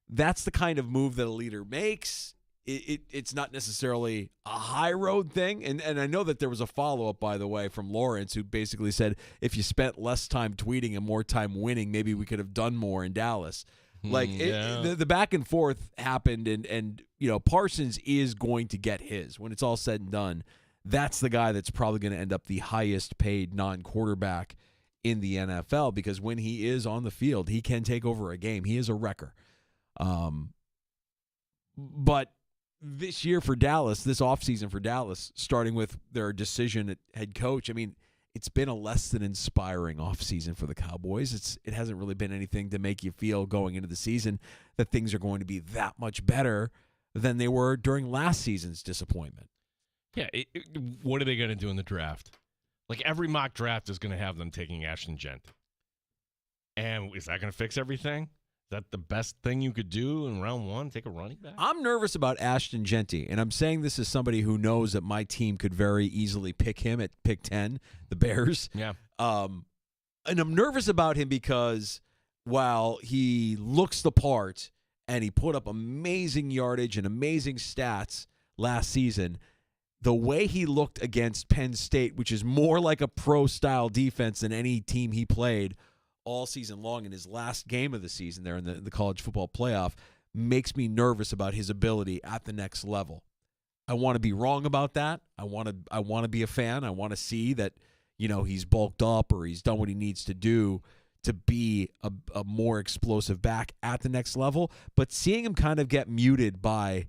that's the kind of move that a leader makes. It's not necessarily a high road thing. And I know that there was a follow-up, by the way, from Lawrence, who basically said, if you spent less time tweeting and more time winning, maybe we could have done more in Dallas. The back and forth happened, and Parsons is going to get his. When it's all said and done, that's the guy that's probably going to end up the highest paid non-quarterback in the NFL, because when he is on the field, he can take over a game. He is a wrecker. But this year for Dallas, this offseason for Dallas, starting with their decision at head coach, I mean, it's been a less than inspiring offseason for the Cowboys. It hasn't really been anything to make you feel going into the season that things are going to be that much better than they were during last season's disappointment. Yeah, what are they going to do in the draft? Like every mock draft is going to have them taking Ashton Gent. And is that going to fix everything? Is that the best thing you could do in round one, take a running back? I'm nervous about Ashton Genty, and I'm saying this as somebody who knows that my team could very easily pick him at pick 10, the Bears. Yeah. And I'm nervous about him because while he looks the part and he put up amazing yardage and amazing stats last season, the way he looked against Penn State, which is more like a pro-style defense than any team he played all season long, in his last game of the season there in the college football playoff, makes me nervous about his ability at the next level. I want to be wrong about that. I want to be a fan. I want to see that, he's bulked up or he's done what he needs to do to be a more explosive back at the next level. But seeing him kind of get muted by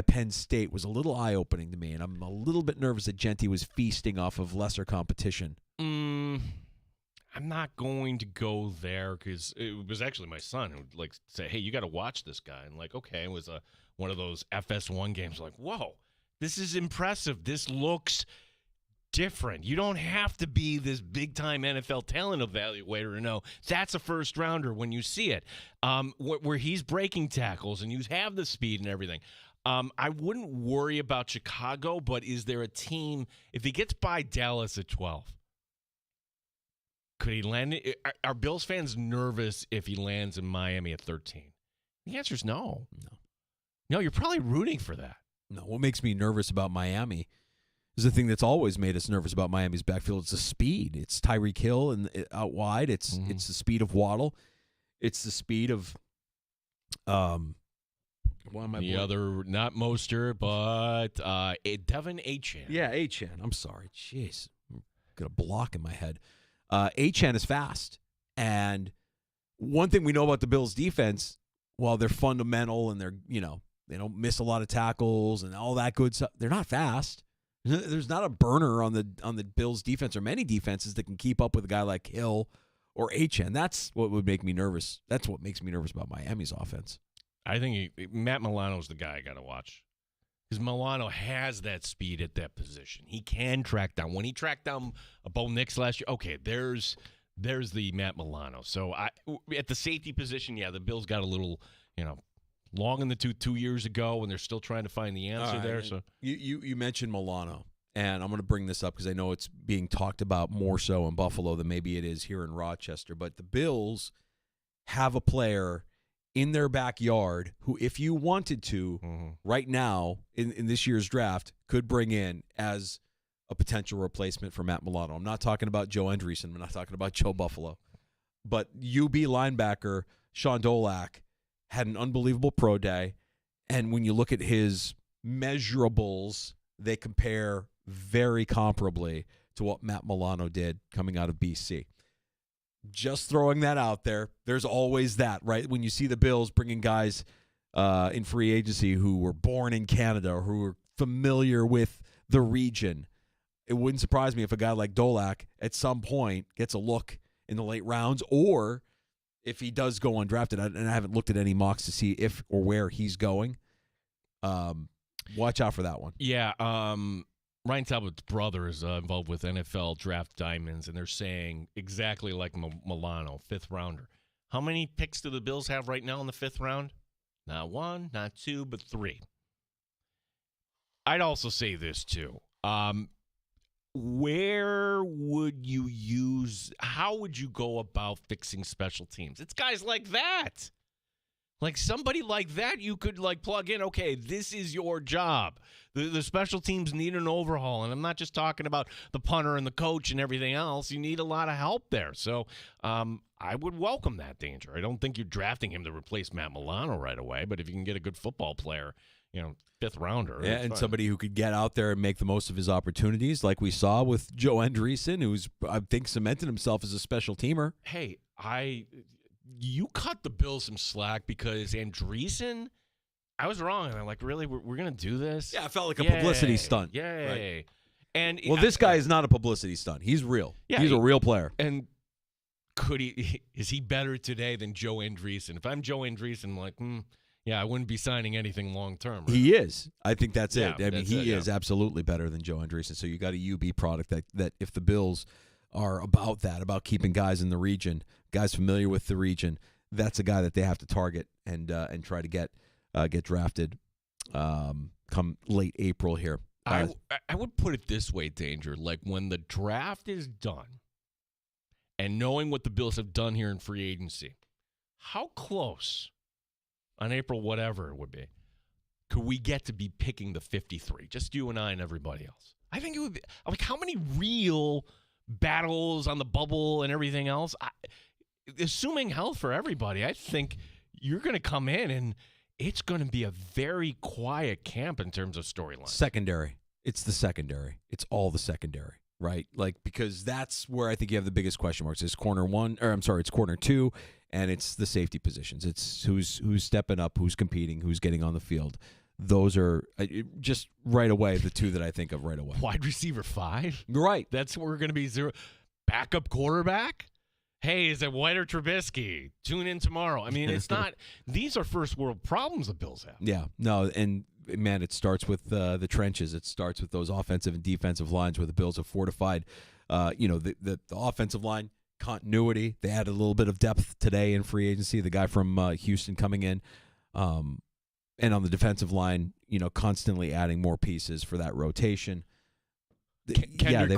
Penn State was a little eye-opening to me, and I'm a little bit nervous that Genty was feasting off of lesser competition. I'm not going to go there because it was actually my son who would say, hey, you got to watch this guy. And okay, it was one of those FS1 games. Like, whoa, this is impressive. This looks different. You don't have to be this big-time NFL talent evaluator to know that's a first-rounder when you see it, where he's breaking tackles and you have the speed and everything. I wouldn't worry about Chicago, but is there a team, if he gets by Dallas at 12, could he land it? Are Bills fans nervous if he lands in Miami at 13? The answer is no. No, you're probably rooting for that. No, what makes me nervous about Miami is the thing that's always made us nervous about Miami's backfield. It's the speed. It's Tyreek Hill and out wide. It's the speed of Waddle. It's the speed of the other, not Mostert, but Devin Achane. Yeah, Achane. I'm sorry. Jeez. I'm got a block in my head. Achane is fast. And one thing we know about the Bills' defense, while they're fundamental and they're, they don't miss a lot of tackles and all that good stuff, they're not fast. There's not a burner on the Bills' defense or many defenses that can keep up with a guy like Hill or Achane. That's what would make me nervous. That's what makes me nervous about Miami's offense. I think Matt Milano's the guy I got to watch. Because Milano has that speed at that position. He can track down. When he tracked down Bo Nix last year, okay, there's the Matt Milano. So at the safety position, yeah, the Bills got a little, long in the two years ago, and they're still trying to find the answer there. So you mentioned Milano, and I'm going to bring this up because I know it's being talked about more so in Buffalo than maybe it is here in Rochester. But the Bills have a player in their backyard who, if you wanted to, right now in this year's draft, could bring in as a potential replacement for Matt Milano. I'm not talking about Joe Andreessen. I'm not talking about Joe Buffalo. But UB linebacker Sean Dolak had an unbelievable pro day, and when you look at his measurables, they compare very comparably to what Matt Milano did coming out of BC. Just throwing that out there. There's always that, right? When you see the Bills bringing guys in free agency who were born in Canada or who are familiar with the region, it wouldn't surprise me if a guy like Dolak at some point gets a look in the late rounds, or if he does go undrafted, and I haven't looked at any mocks to see if or where he's going. Watch out for that one. Yeah, Ryan Talbot's brother is involved with NFL Draft Diamonds, and they're saying exactly like Milano, fifth rounder. How many picks do the Bills have right now in the fifth round? Not one, not two, but three. I'd also say this, too. Where would you how would you go about fixing special teams? It's guys like that. Like somebody like that you could plug in, okay, this is your job. The special teams need an overhaul, and I'm not just talking about the punter and the coach and everything else. You need a lot of help there. So I would welcome that danger. I don't think you're drafting him to replace Matt Milano right away, but if you can get a good football player, fifth rounder. Yeah, and somebody who could get out there and make the most of his opportunities, like we saw with Joe Andreessen, who's, I think, cemented himself as a special teamer. Hey, you cut the Bills some slack because Andreessen, I was wrong. And I'm like, really? We're going to do this? Yeah, it felt like a publicity stunt. Yay. Right. And this guy is not a publicity stunt. He's real. Yeah, he's a real player. And is he better today than Joe Andreessen? If I'm Joe Andreessen, I'm like, yeah, I wouldn't be signing anything long-term. Right? He is. I think that's it. I mean, he is yeah. absolutely better than Joe Andreessen. So you got a UB product that if the Bills are about that, about keeping guys in the region, guys familiar with the region, that's a guy that they have to target and try to get drafted come late April here. I would put it this way, Danger. Like when the draft is done and knowing what the Bills have done here in free agency, how close on April whatever it would be could we get to be picking the 53? Just you and I and everybody else. I think it would be like how many real battles on the bubble and everything else. Assuming health for everybody, I think you're going to come in and it's going to be a very quiet camp in terms of storyline. Secondary. It's the secondary. It's all the secondary, right? Because that's where I think you have the biggest question marks. It's it's corner two, and it's the safety positions. It's who's stepping up, who's competing, who's getting on the field. Those are just right away the two that I think of right away. Wide receiver 5? Right. That's where we're going to be zero. Backup quarterback? Hey, is it White or Trubisky? Tune in tomorrow. I mean, it's not – these are first-world problems the Bills have. Yeah. No, and, man, it starts with the trenches. It starts with those offensive and defensive lines where the Bills have fortified, the offensive line continuity. They added a little bit of depth today in free agency, the guy from Houston coming in. And on the defensive line, constantly adding more pieces for that rotation. They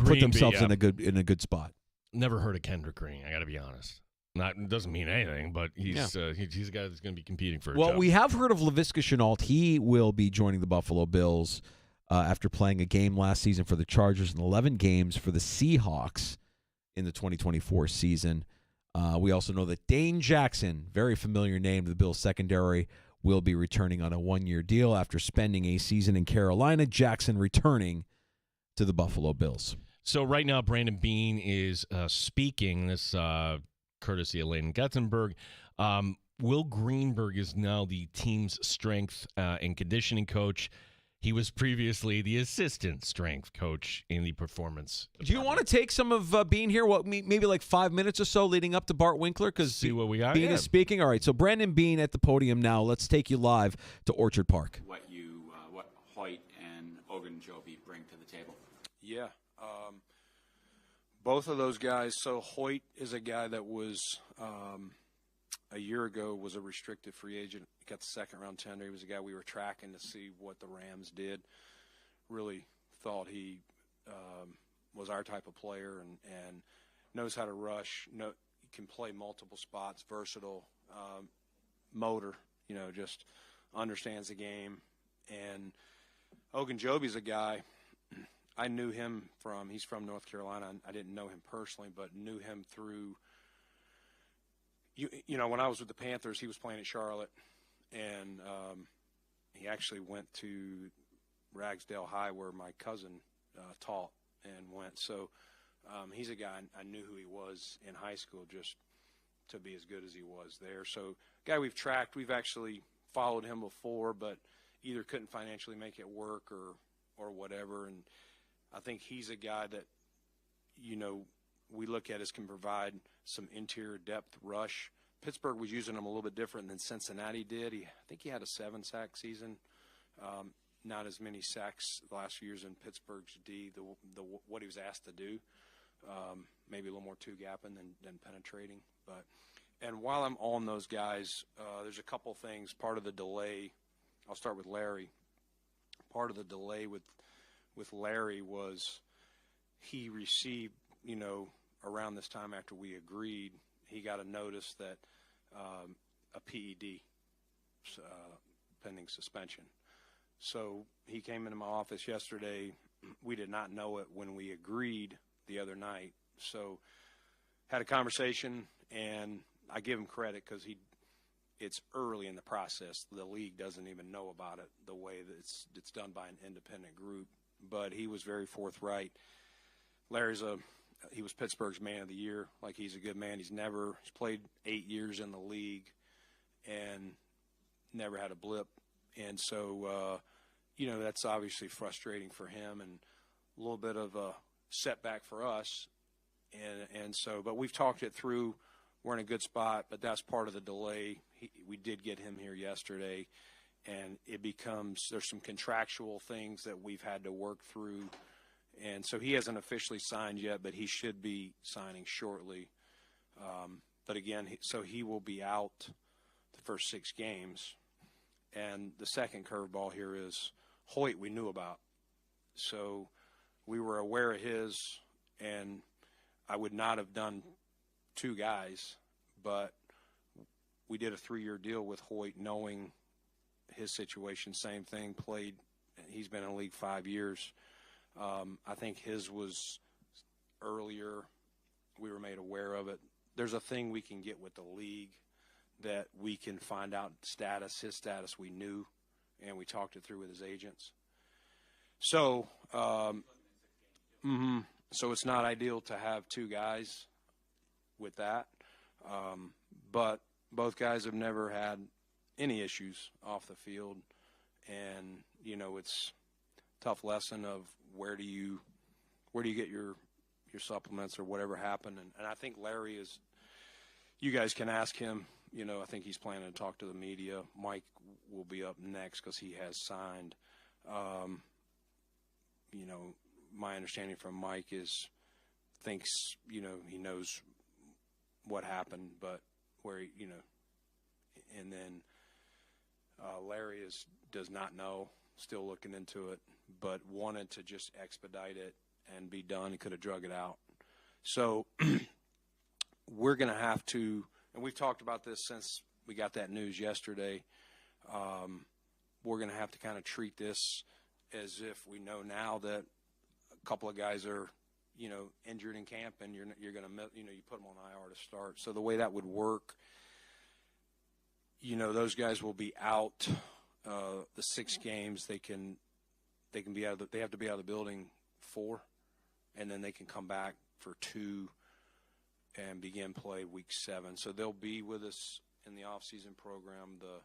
put themselves in a good spot. Never heard of Kendrick Green. I got to be honest. It doesn't mean anything, but he's a guy that's going to be competing for a job. Well, we have heard of Laviska Shenault. He will be joining the Buffalo Bills after playing a game last season for the Chargers and 11 games for the Seahawks in the 2024 season. We also know that Dane Jackson, very familiar name to the Bills secondary, will be returning on a one-year deal after spending a season in Carolina. Jackson returning to the Buffalo Bills. So right now, Brandon Beane is speaking, this courtesy of Landon Getzenberg. Will Greenberg is now the team's strength and conditioning coach. He was previously the assistant strength coach in the performance department. Do you want to take some of Beane here? Maybe like 5 minutes or so leading up to Bart Winkler? Because see what we got. Beane is speaking. All right, so Brandon Beane at the podium now. Let's take you live to Orchard Park. What Hoyt and Ogunjobi bring to the table. Yeah, both of those guys. So Hoyt is a guy that was a year ago was a restricted free agent. He got the second-round tender. He was a guy we were tracking to see what the Rams did. Really thought he was our type of player and knows how to rush. He can play multiple spots, versatile, motor, just understands the game. And Ogunjobi's a guy, I knew him he's from North Carolina. I didn't know him personally, but knew him through – when I was with the Panthers, he was playing at Charlotte, and he actually went to Ragsdale High where my cousin taught and went. So he's a guy I knew who he was in high school just to be as good as he was there. So guy we've tracked. We've actually followed him before, but either couldn't financially make it work or whatever. And I think he's a guy that, we look at as can provide some interior depth rush. Pittsburgh was using him a little bit different than Cincinnati did. I think he had a 7-sack season. Not as many sacks the last few years in Pittsburgh's D, what he was asked to do. Maybe a little more two-gapping than penetrating. And while I'm on those guys, there's a couple things. Part of the delay, I'll start with Larry. Part of the delay with Larry was he received, around this time after we agreed, he got a notice that a PED, pending suspension. So he came into my office yesterday. We did not know it when we agreed the other night. So had a conversation, and I give him credit because it's early in the process. The league doesn't even know about it the way that it's done by an independent group. But he was very forthright. He was Pittsburgh's man of the year. Like, he's a good man. He's played 8 years in the league and never had a blip. And so, that's obviously frustrating for him and a little bit of a setback for us. And so, but we've talked it through. We're in a good spot, but that's part of the delay. We did get him here yesterday, and there's some contractual things that we've had to work through. And so he hasn't officially signed yet, but he should be signing shortly. But again, so he will be out the first 6 games. And the second curveball here is Hoyt we knew about. So we were aware of his, and I would not have done 2 guys, but we did a 3-year deal with Hoyt knowing his situation. Same thing, he's been in the league 5 years. I think his was earlier. We were made aware of it. There's a thing we can get with the league that we can find out his status we knew, and we talked it through with his agents. So, so it's not ideal to have 2 guys with that. But both guys have never had any issues off the field, and, it's a tough lesson of where do you get your supplements or whatever happened. And I think Larry you guys can ask him, I think he's planning to talk to the media. Mike will be up next because he has signed. My understanding from Mike thinks, he knows what happened, but where, and then Larry does not know, still looking into it, but wanted to just expedite it and be done. He could have drug it out. So we're going to have to, and we've talked about this since we got that news yesterday, we're going to have to kind of treat this as if we know now that a couple of guys are, injured in camp, and you're going to, you put them on IR to start. So the way that would work, those guys will be out the 6 games. They be out. They have to be out of the building 4, and then they can come back for 2 and begin play week 7. So they'll be with us in the off-season program, the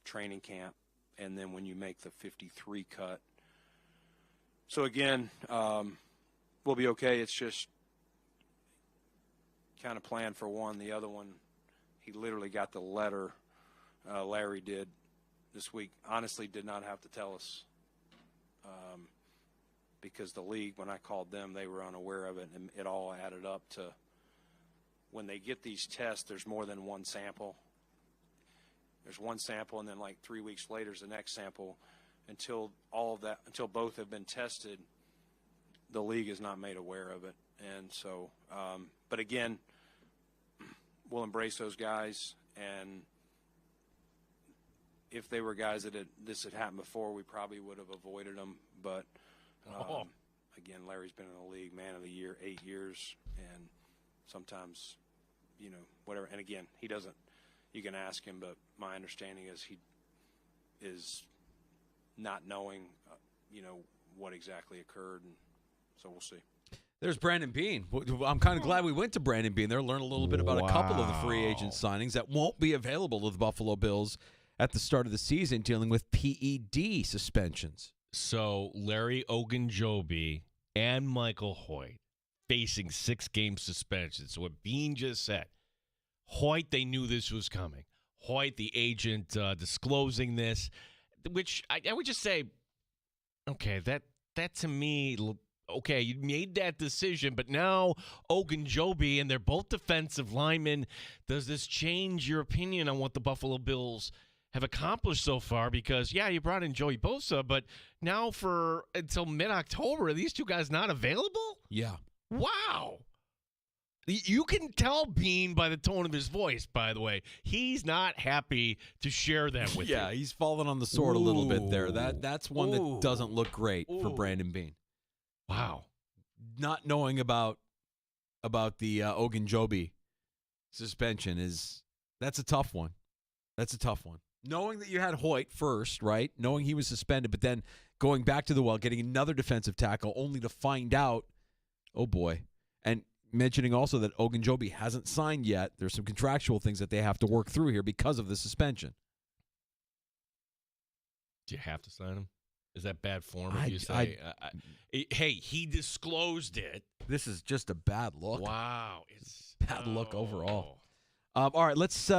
training camp, and then when you make the 53 cut. So again, we'll be okay. It's just kind of planned for one. The other one, he literally got the letter, Larry did this week. Honestly, did not have to tell us because the league, when I called them, they were unaware of it, and it all added up to when they get these tests, there's more than one sample. There's one sample, and then like 3 weeks later is the next sample. Until both have been tested, the league is not made aware of it. And so, but again, we'll embrace those guys. And if they were guys that this had happened before, we probably would have avoided them. But again, Larry's been in the league, man of the year, 8 years, and sometimes, whatever. And again, he doesn't. You can ask him, but my understanding is he is not knowing, what exactly occurred, and so we'll see. There's Brandon Beane. I'm kind of glad we went to Brandon Beane there, learn a little bit about a couple of the free agent signings that won't be available to the Buffalo Bills at the start of the season, dealing with PED suspensions. So Larry Ogunjobi and Michael Hoyt facing 6-game suspensions. So what Beane just said, Hoyt, they knew this was coming. Hoyt, the agent, disclosing this, which I would just say, okay, that to me, okay, you made that decision, but now Ogunjobi, and they're both defensive linemen. Does this change your opinion on what the Buffalo Bills have accomplished so far? Because, yeah, you brought in Joey Bosa, but now until mid-October, are these two guys not available? Yeah. Wow. You can tell Beane by the tone of his voice, by the way. He's not happy to share that with you. Yeah, he's fallen on the sword a little bit there. That's one that doesn't look great for Brandon Beane. Wow. Not knowing about the Ogunjobi suspension that's a tough one. That's a tough one. Knowing that you had Hoyt first, right? Knowing he was suspended, but then going back to the well, getting another defensive tackle, only to find out, oh boy. And mentioning also that Ogunjobi hasn't signed yet. There's some contractual things that they have to work through here because of the suspension. Do you have to sign him? Is that bad form if you say, hey, he disclosed it? This is just a bad look. Wow. It's bad look overall. All right, let's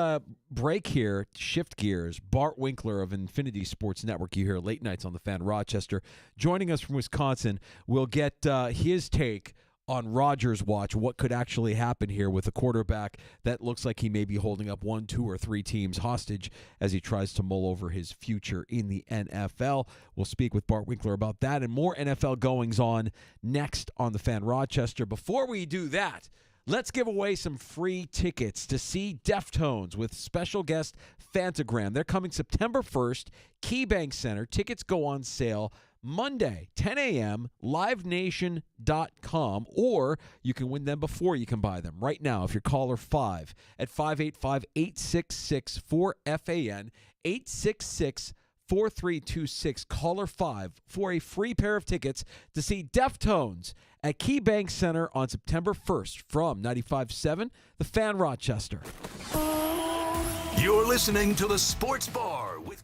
break here, shift gears. Bart Winkler of Infinity Sports Network, you hear late nights on the Fan, Rochester, joining us from Wisconsin. We'll get his take on Rodgers' watch, what could actually happen here with a quarterback that looks like he may be holding up 1, 2, or 3 teams hostage as he tries to mull over his future in the NFL. We'll speak with Bart Winkler about that and more NFL goings-on next on the Fan Rochester. Before we do that, let's give away some free tickets to see Deftones with special guest Fantagram. They're coming September 1st, KeyBank Center. Tickets go on sale Monday, 10 a.m., livenation.com, or you can win them before you can buy them right now if you're caller 5 at 585-866-4FAN, 866-4326, caller 5 for a free pair of tickets to see Deftones at KeyBank Center on September 1st from 95.7 The Fan Rochester. You're listening to The Sports Bar with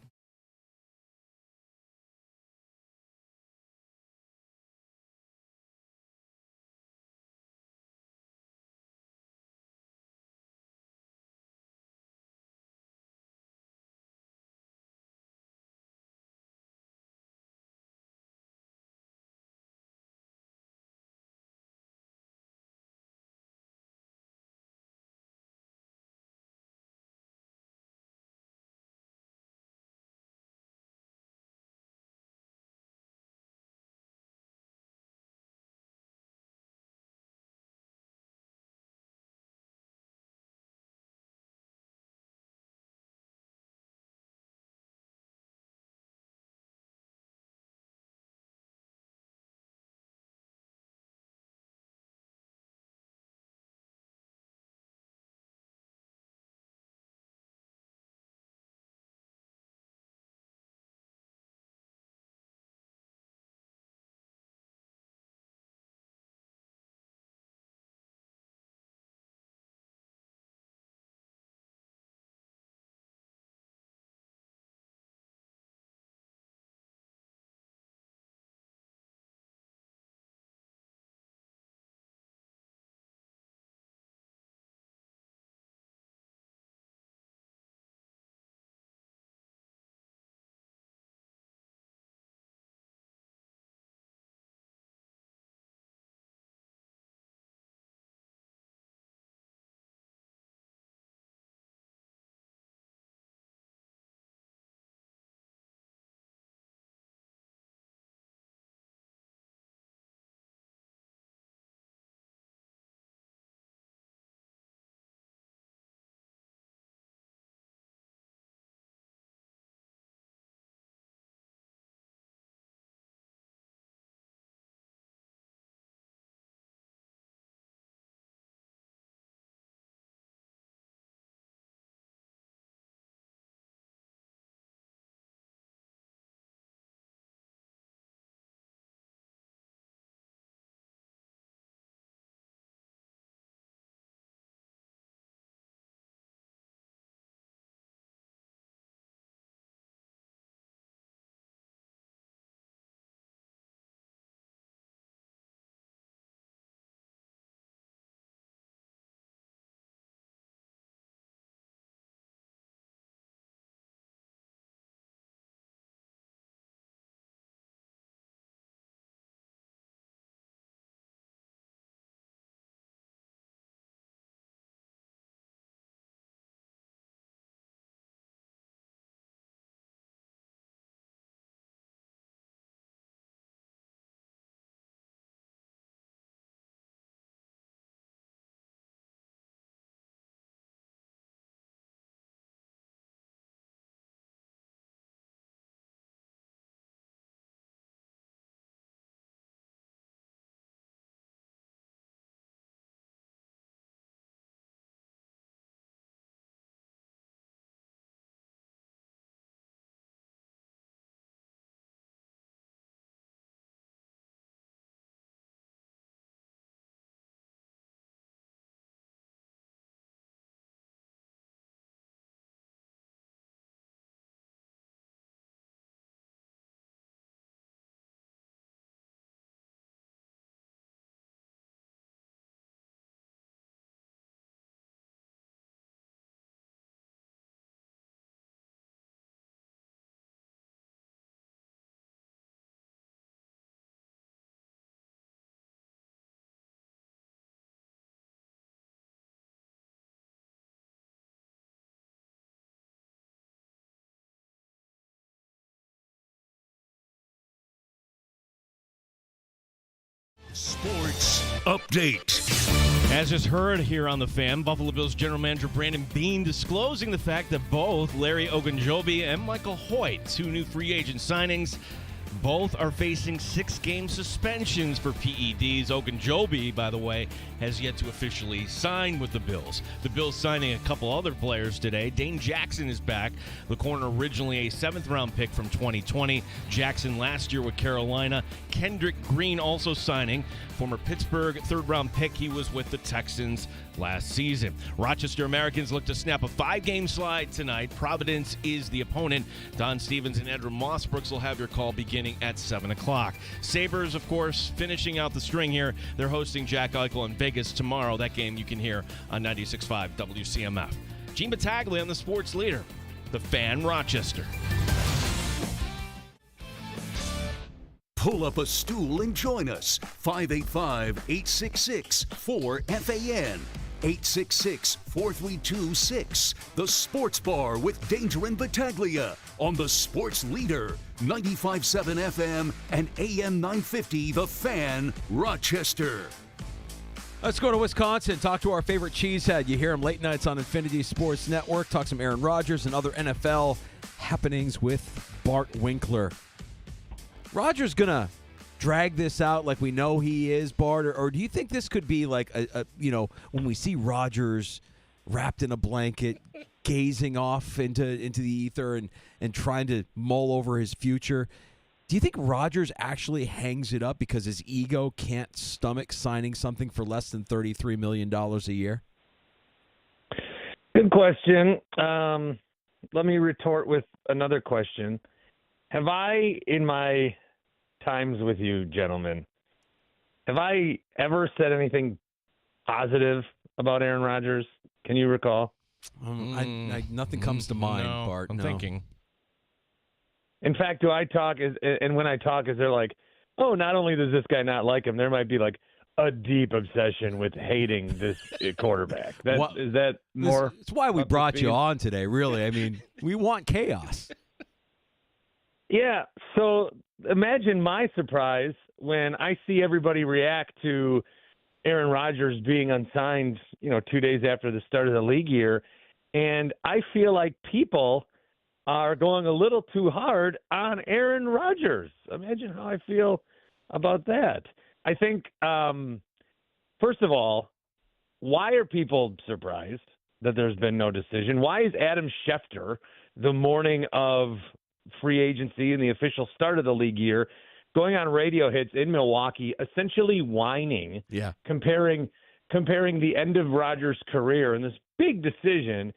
Sports Update. As just heard here on The Fan, Buffalo Bills general manager Brandon Beane disclosing the fact that both Larry Ogunjobi and Michael Hoyt, two new free agent signings, both are facing 6-game suspensions for PEDs. Ogunjobi, by the way, has yet to officially sign with the Bills. The Bills signing a couple other players today. Dane Jackson is back. The corner originally a 7th-round pick from 2020. Jackson last year with Carolina. Kendrick Green also signing. Former Pittsburgh 3rd-round pick. He was with the Texans last season. Rochester Americans look to snap a 5-game slide tonight. Providence is the opponent. Don Stevens and Edwin Mossbrooks will have your call beginning at 7 o'clock. Sabres, of course, finishing out the string here. They're hosting Jack Eichel in Vegas tomorrow. That game you can hear on 96.5 WCMF. Gene Battaglia on the sports leader, The Fan Rochester. Pull up a stool and join us. 585-866-4FAN. 866-432-6. The Sports Bar with Danger and Battaglia on the Sports Leader. 95.7 FM and AM 950, The Fan, Rochester. Let's go to Wisconsin, talk to our favorite cheesehead. You hear him late nights on Infinity Sports Network. Talk some Aaron Rodgers and other NFL happenings with Bart Winkler. Rodgers going to drag this out like we know he is, Bart? Or do you think this could be like, when we see Rodgers wrapped in a blanket, gazing off into the ether and trying to mull over his future, do you think Rodgers actually hangs it up because his ego can't stomach signing something for less than $33 million a year? Good question. Let me retort with another question. Have I, in my times with you gentlemen, have I ever said anything positive about Aaron Rodgers? Can you recall? Nothing comes to mind, no, Bart. I'm thinking. In fact, do I talk, and when I talk, is there like, oh, not only does this guy not like him, there might be like a deep obsession with hating this quarterback. Is that more? It's why we brought you on today, really. I mean, we want chaos. Yeah, so imagine my surprise when I see everybody react to Aaron Rodgers being unsigned, 2 days after the start of the league year, and I feel like people are going a little too hard on Aaron Rodgers. Imagine how I feel about that. I think, first of all, why are people surprised that there's been no decision? Why is Adam Schefter, the morning of free agency and the official start of the league year, going on radio hits in Milwaukee, essentially whining, comparing the end of Rodgers' career and this big decision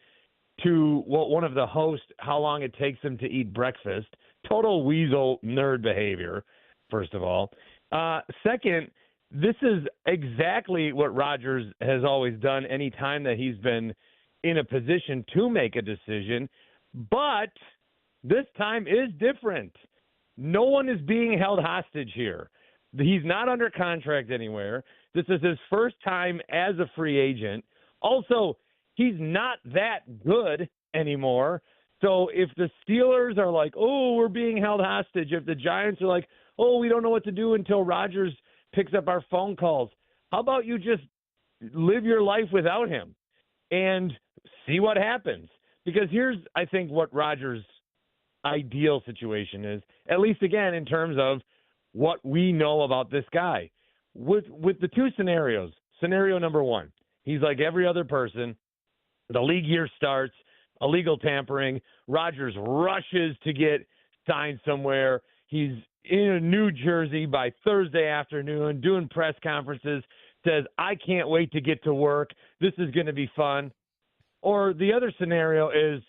to one of the hosts, how long it takes him to eat breakfast. Total weasel nerd behavior, first of all. Second, this is exactly what Rodgers has always done any time that he's been in a position to make a decision, but this time is different. No one is being held hostage here. He's not under contract anywhere. This is his first time as a free agent. Also, he's not that good anymore. So if the Steelers are like, oh, we're being held hostage, if the Giants are like, oh, we don't know what to do until Rodgers picks up our phone calls, how about you just live your life without him and see what happens? Because here's, I think, what Rodgers' ideal situation is, at least, again, in terms of what we know about this guy. With the two scenarios, scenario number one, he's like every other person. The league year starts, illegal tampering. Rodgers rushes to get signed somewhere. He's in New Jersey by Thursday afternoon doing press conferences, says, I can't wait to get to work. This is going to be fun. Or the other scenario is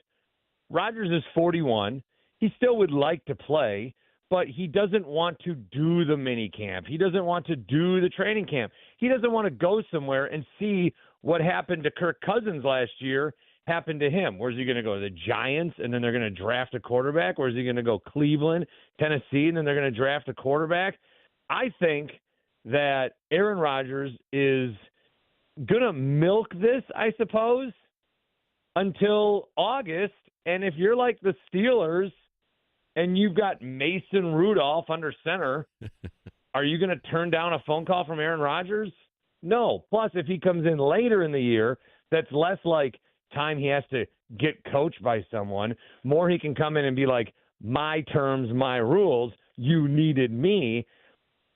Rodgers is 41. He still would like to play, but he doesn't want to do the mini camp. He doesn't want to do the training camp. He doesn't want to go somewhere and see what happened to Kirk Cousins last year happen to him. Where's he going to go? The Giants, and then they're going to draft a quarterback? Or is he going to go Cleveland, Tennessee, and then they're going to draft a quarterback? I think that Aaron Rodgers is going to milk this, I suppose, until August. And if you're like the Steelers and you've got Mason Rudolph under center, are you going to turn down a phone call from Aaron Rodgers? No. Plus, if he comes in later in the year, that's less like time he has to get coached by someone. More he can come in and be like, my terms, my rules, you needed me.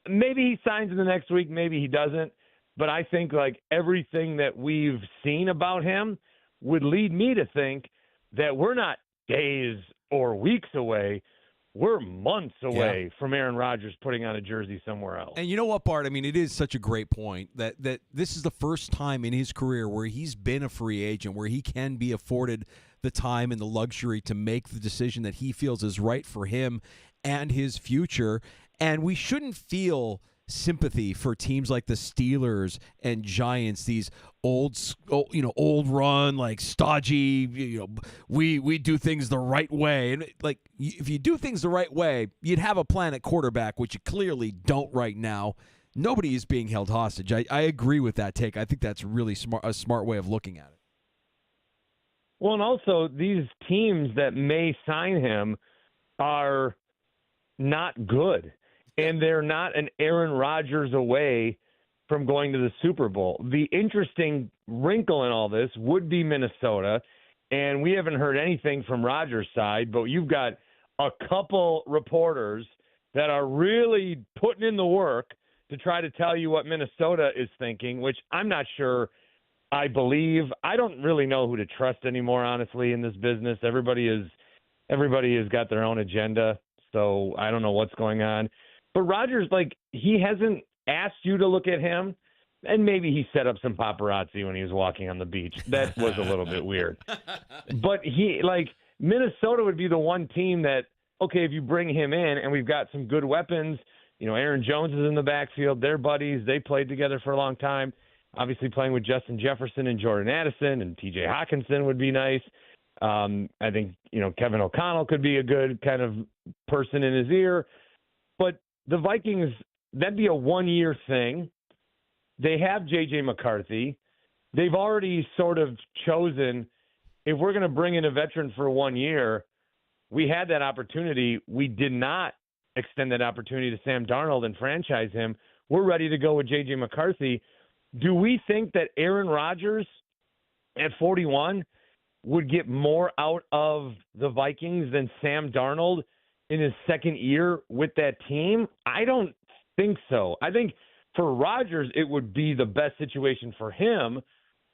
Maybe he signs in the next week, maybe he doesn't. But I think like everything that we've seen about him would lead me to think that we're not days or weeks away. We're months away from Aaron Rodgers putting on a jersey somewhere else. And you know what, Bart? I mean, it is such a great point that this is the first time in his career where he's been a free agent, where he can be afforded the time and the luxury to make the decision that he feels is right for him and his future. And we shouldn't feel sympathy for teams like the Steelers and Giants, these old run, like stodgy, we do things the right way. And like, if you do things the right way, you'd have a plan at quarterback, which you clearly don't right now. Nobody is being held hostage. I agree with that take. I think that's really a smart way of looking at it. Well, and also these teams that may sign him are not good. And they're not an Aaron Rodgers away from going to the Super Bowl. The interesting wrinkle in all this would be Minnesota, and we haven't heard anything from Rodgers' side, but you've got a couple reporters that are really putting in the work to try to tell you what Minnesota is thinking, which I'm not sure I believe. I don't really know who to trust anymore, honestly, in this business. Everybody has got their own agenda, so I don't know what's going on. But Rodgers, like, he hasn't asked you to look at him, and maybe he set up some paparazzi when he was walking on the beach. That was a little bit weird. But Minnesota would be the one team that, okay, if you bring him in and we've got some good weapons, Aaron Jones is in the backfield, they're buddies, they played together for a long time. Obviously playing with Justin Jefferson and Jordan Addison and TJ Hawkinson would be nice. I think, Kevin O'Connell could be a good kind of person in his ear. But the Vikings, that'd be a one-year thing. They have J.J. McCarthy. They've already sort of chosen, if we're going to bring in a veteran for 1 year, we had that opportunity. We did not extend that opportunity to Sam Darnold and franchise him. We're ready to go with J.J. McCarthy. Do we think that Aaron Rodgers at 41 would get more out of the Vikings than Sam Darnold in his second year with that team? I don't think so. I think for Rodgers, it would be the best situation for him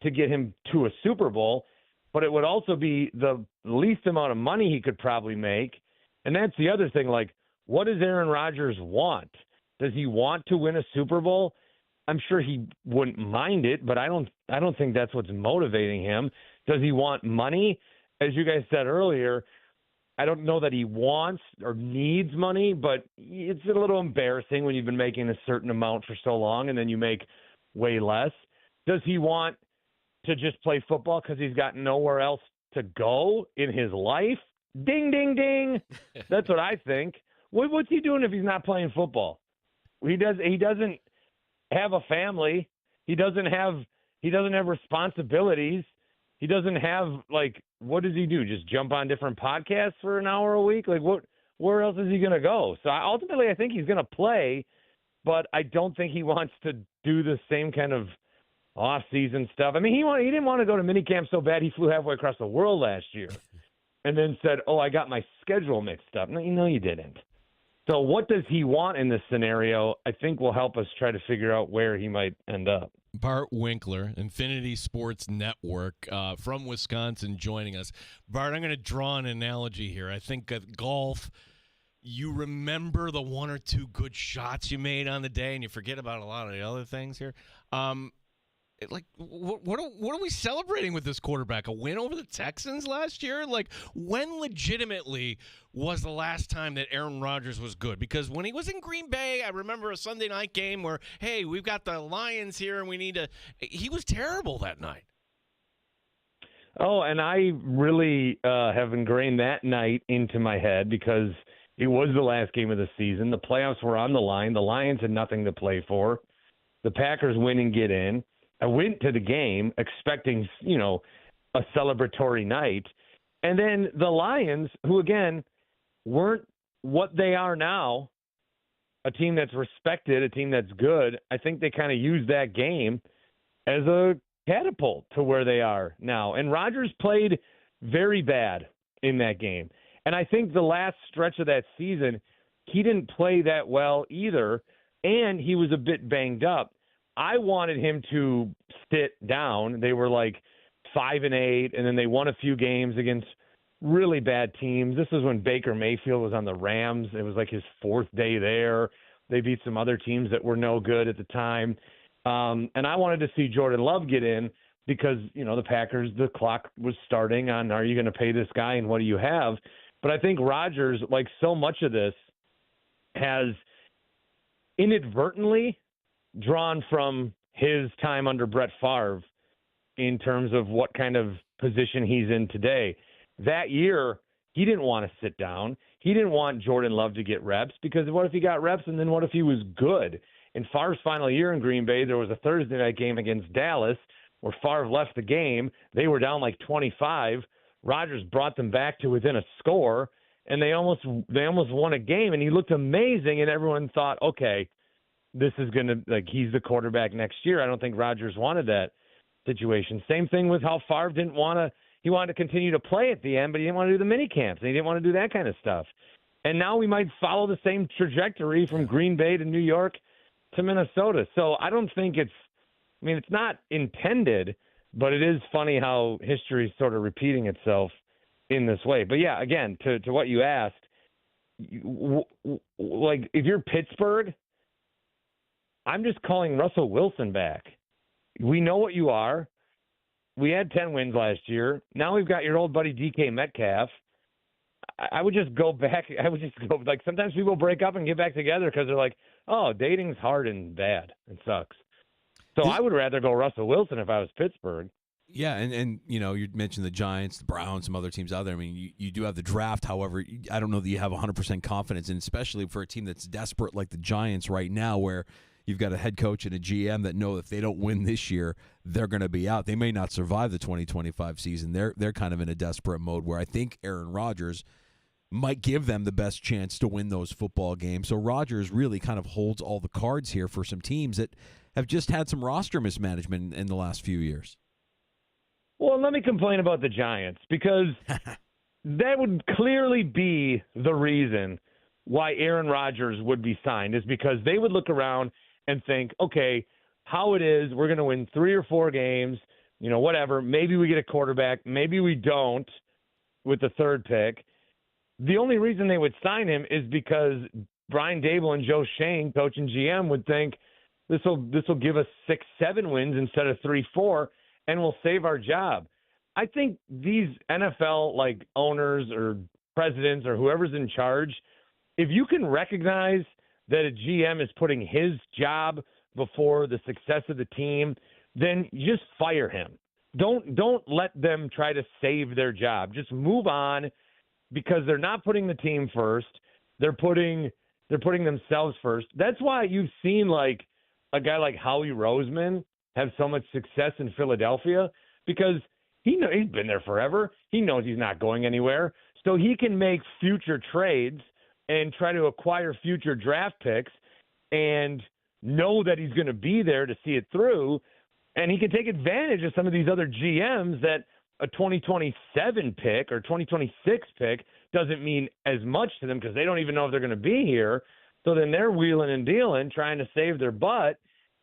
to get him to a Super Bowl, but it would also be the least amount of money he could probably make. And that's the other thing. Like, what does Aaron Rodgers want? Does he want to win a Super Bowl? I'm sure he wouldn't mind it, but I don't think that's what's motivating him. Does he want money? As you guys said earlier, I don't know that he wants or needs money, but it's a little embarrassing when you've been making a certain amount for so long and then you make way less. Does he want to just play football because he's got nowhere else to go in his life? Ding, ding, ding. That's what I think. What's he doing if he's not playing football? He doesn't have a family. He doesn't have responsibilities. He doesn't have, like, what does he do? Just jump on different podcasts for an hour a week? Like, where else is he going to go? So ultimately, I think he's going to play, but I don't think he wants to do the same kind of off-season stuff. I mean, he didn't want to go to minicamp so bad he flew halfway across the world last year and then said, oh, I got my schedule mixed up. No, you didn't. So what does he want in this scenario, I think will help us try to figure out where he might end up. Bart Winkler, Infinity Sports Network, from Wisconsin, joining us. Bart, I'm going to draw an analogy here. I think golf, you remember the one or two good shots you made on the day, and you forget about a lot of the other things here. What are we celebrating with this quarterback? A win over the Texans last year? Like, when legitimately was the last time that Aaron Rodgers was good? Because when he was in Green Bay, I remember a Sunday night game where, hey, we've got the Lions here and we need to – he was terrible that night. Oh, and I really have ingrained that night into my head because it was the last game of the season. The playoffs were on the line. The Lions had nothing to play for. The Packers win and get in. I went to the game expecting, a celebratory night. And then the Lions, who, again, weren't what they are now, a team that's respected, a team that's good. I think they kind of use that game as a catapult to where they are now. And Rodgers played very bad in that game. And I think the last stretch of that season, he didn't play that well either, and he was a bit banged up. I wanted him to sit down. They were like 5-8, and then they won a few games against really bad teams. This was when Baker Mayfield was on the Rams. It was like his fourth day there. They beat some other teams that were no good at the time. And I wanted to see Jordan Love get in because, the Packers, the clock was starting on, are you going to pay this guy and what do you have? But I think Rodgers, like so much of this, has inadvertently drawn from his time under Brett Favre in terms of what kind of position he's in today. That year, he didn't want to sit down. He didn't want Jordan Love to get reps because what if he got reps and then what if he was good? In Favre's final year in Green Bay, there was a Thursday night game against Dallas where Favre left the game. They were down like 25. Rodgers brought them back to within a score, and they almost won a game, and he looked amazing, and everyone thought, okay, this is going to, he's the quarterback next year. I don't think Rodgers wanted that situation. Same thing with how Favre he wanted to continue to play at the end, but he didn't want to do the mini camps, and he didn't want to do that kind of stuff. And now we might follow the same trajectory from Green Bay to New York to Minnesota. So I don't think it's not intended, but it is funny how history is sort of repeating itself in this way. But yeah, again, to what you asked, if you're Pittsburgh, I'm just calling Russell Wilson back. We know what you are. We had 10 wins last year. Now we've got your old buddy DK Metcalf. I would just go back. Sometimes people break up and get back together because they're like, oh, dating's hard and bad. It sucks. So I would rather go Russell Wilson if I was Pittsburgh. Yeah, and you mentioned the Giants, the Browns, some other teams out there. I mean, you do have the draft. However, I don't know that you have 100% confidence, and especially for a team that's desperate like the Giants right now, where you've got a head coach and a GM that know if they don't win this year, they're going to be out. They may not survive the 2025 season. They're kind of in a desperate mode where I think Aaron Rodgers might give them the best chance to win those football games. So Rodgers really kind of holds all the cards here for some teams that have just had some roster mismanagement in the last few years. Well, let me complain about the Giants because that would clearly be the reason why Aaron Rodgers would be signed, is because they would look around and think, okay, how it is, we're going to win 3 or 4 games, whatever. Maybe we get a quarterback. Maybe we don't with the third pick. The only reason they would sign him is because Brian Dable and Joe Schoen, coach and GM, would think this will give us 6-7 wins instead of 3-4, and we'll save our job. I think these NFL owners or presidents or whoever's in charge, if you can recognize that a GM is putting his job before the success of the team, then you just fire him. Don't let them try to save their job. Just move on, because they're not putting the team first. They're putting themselves first. That's why you've seen a guy like Howie Roseman have so much success in Philadelphia, because he's been there forever. He knows he's not going anywhere. So he can make future trades and try to acquire future draft picks and know that he's going to be there to see it through. And he can take advantage of some of these other GMs that a 2027 pick or 2026 pick doesn't mean as much to them because they don't even know if they're going to be here. So then they're wheeling and dealing, trying to save their butt.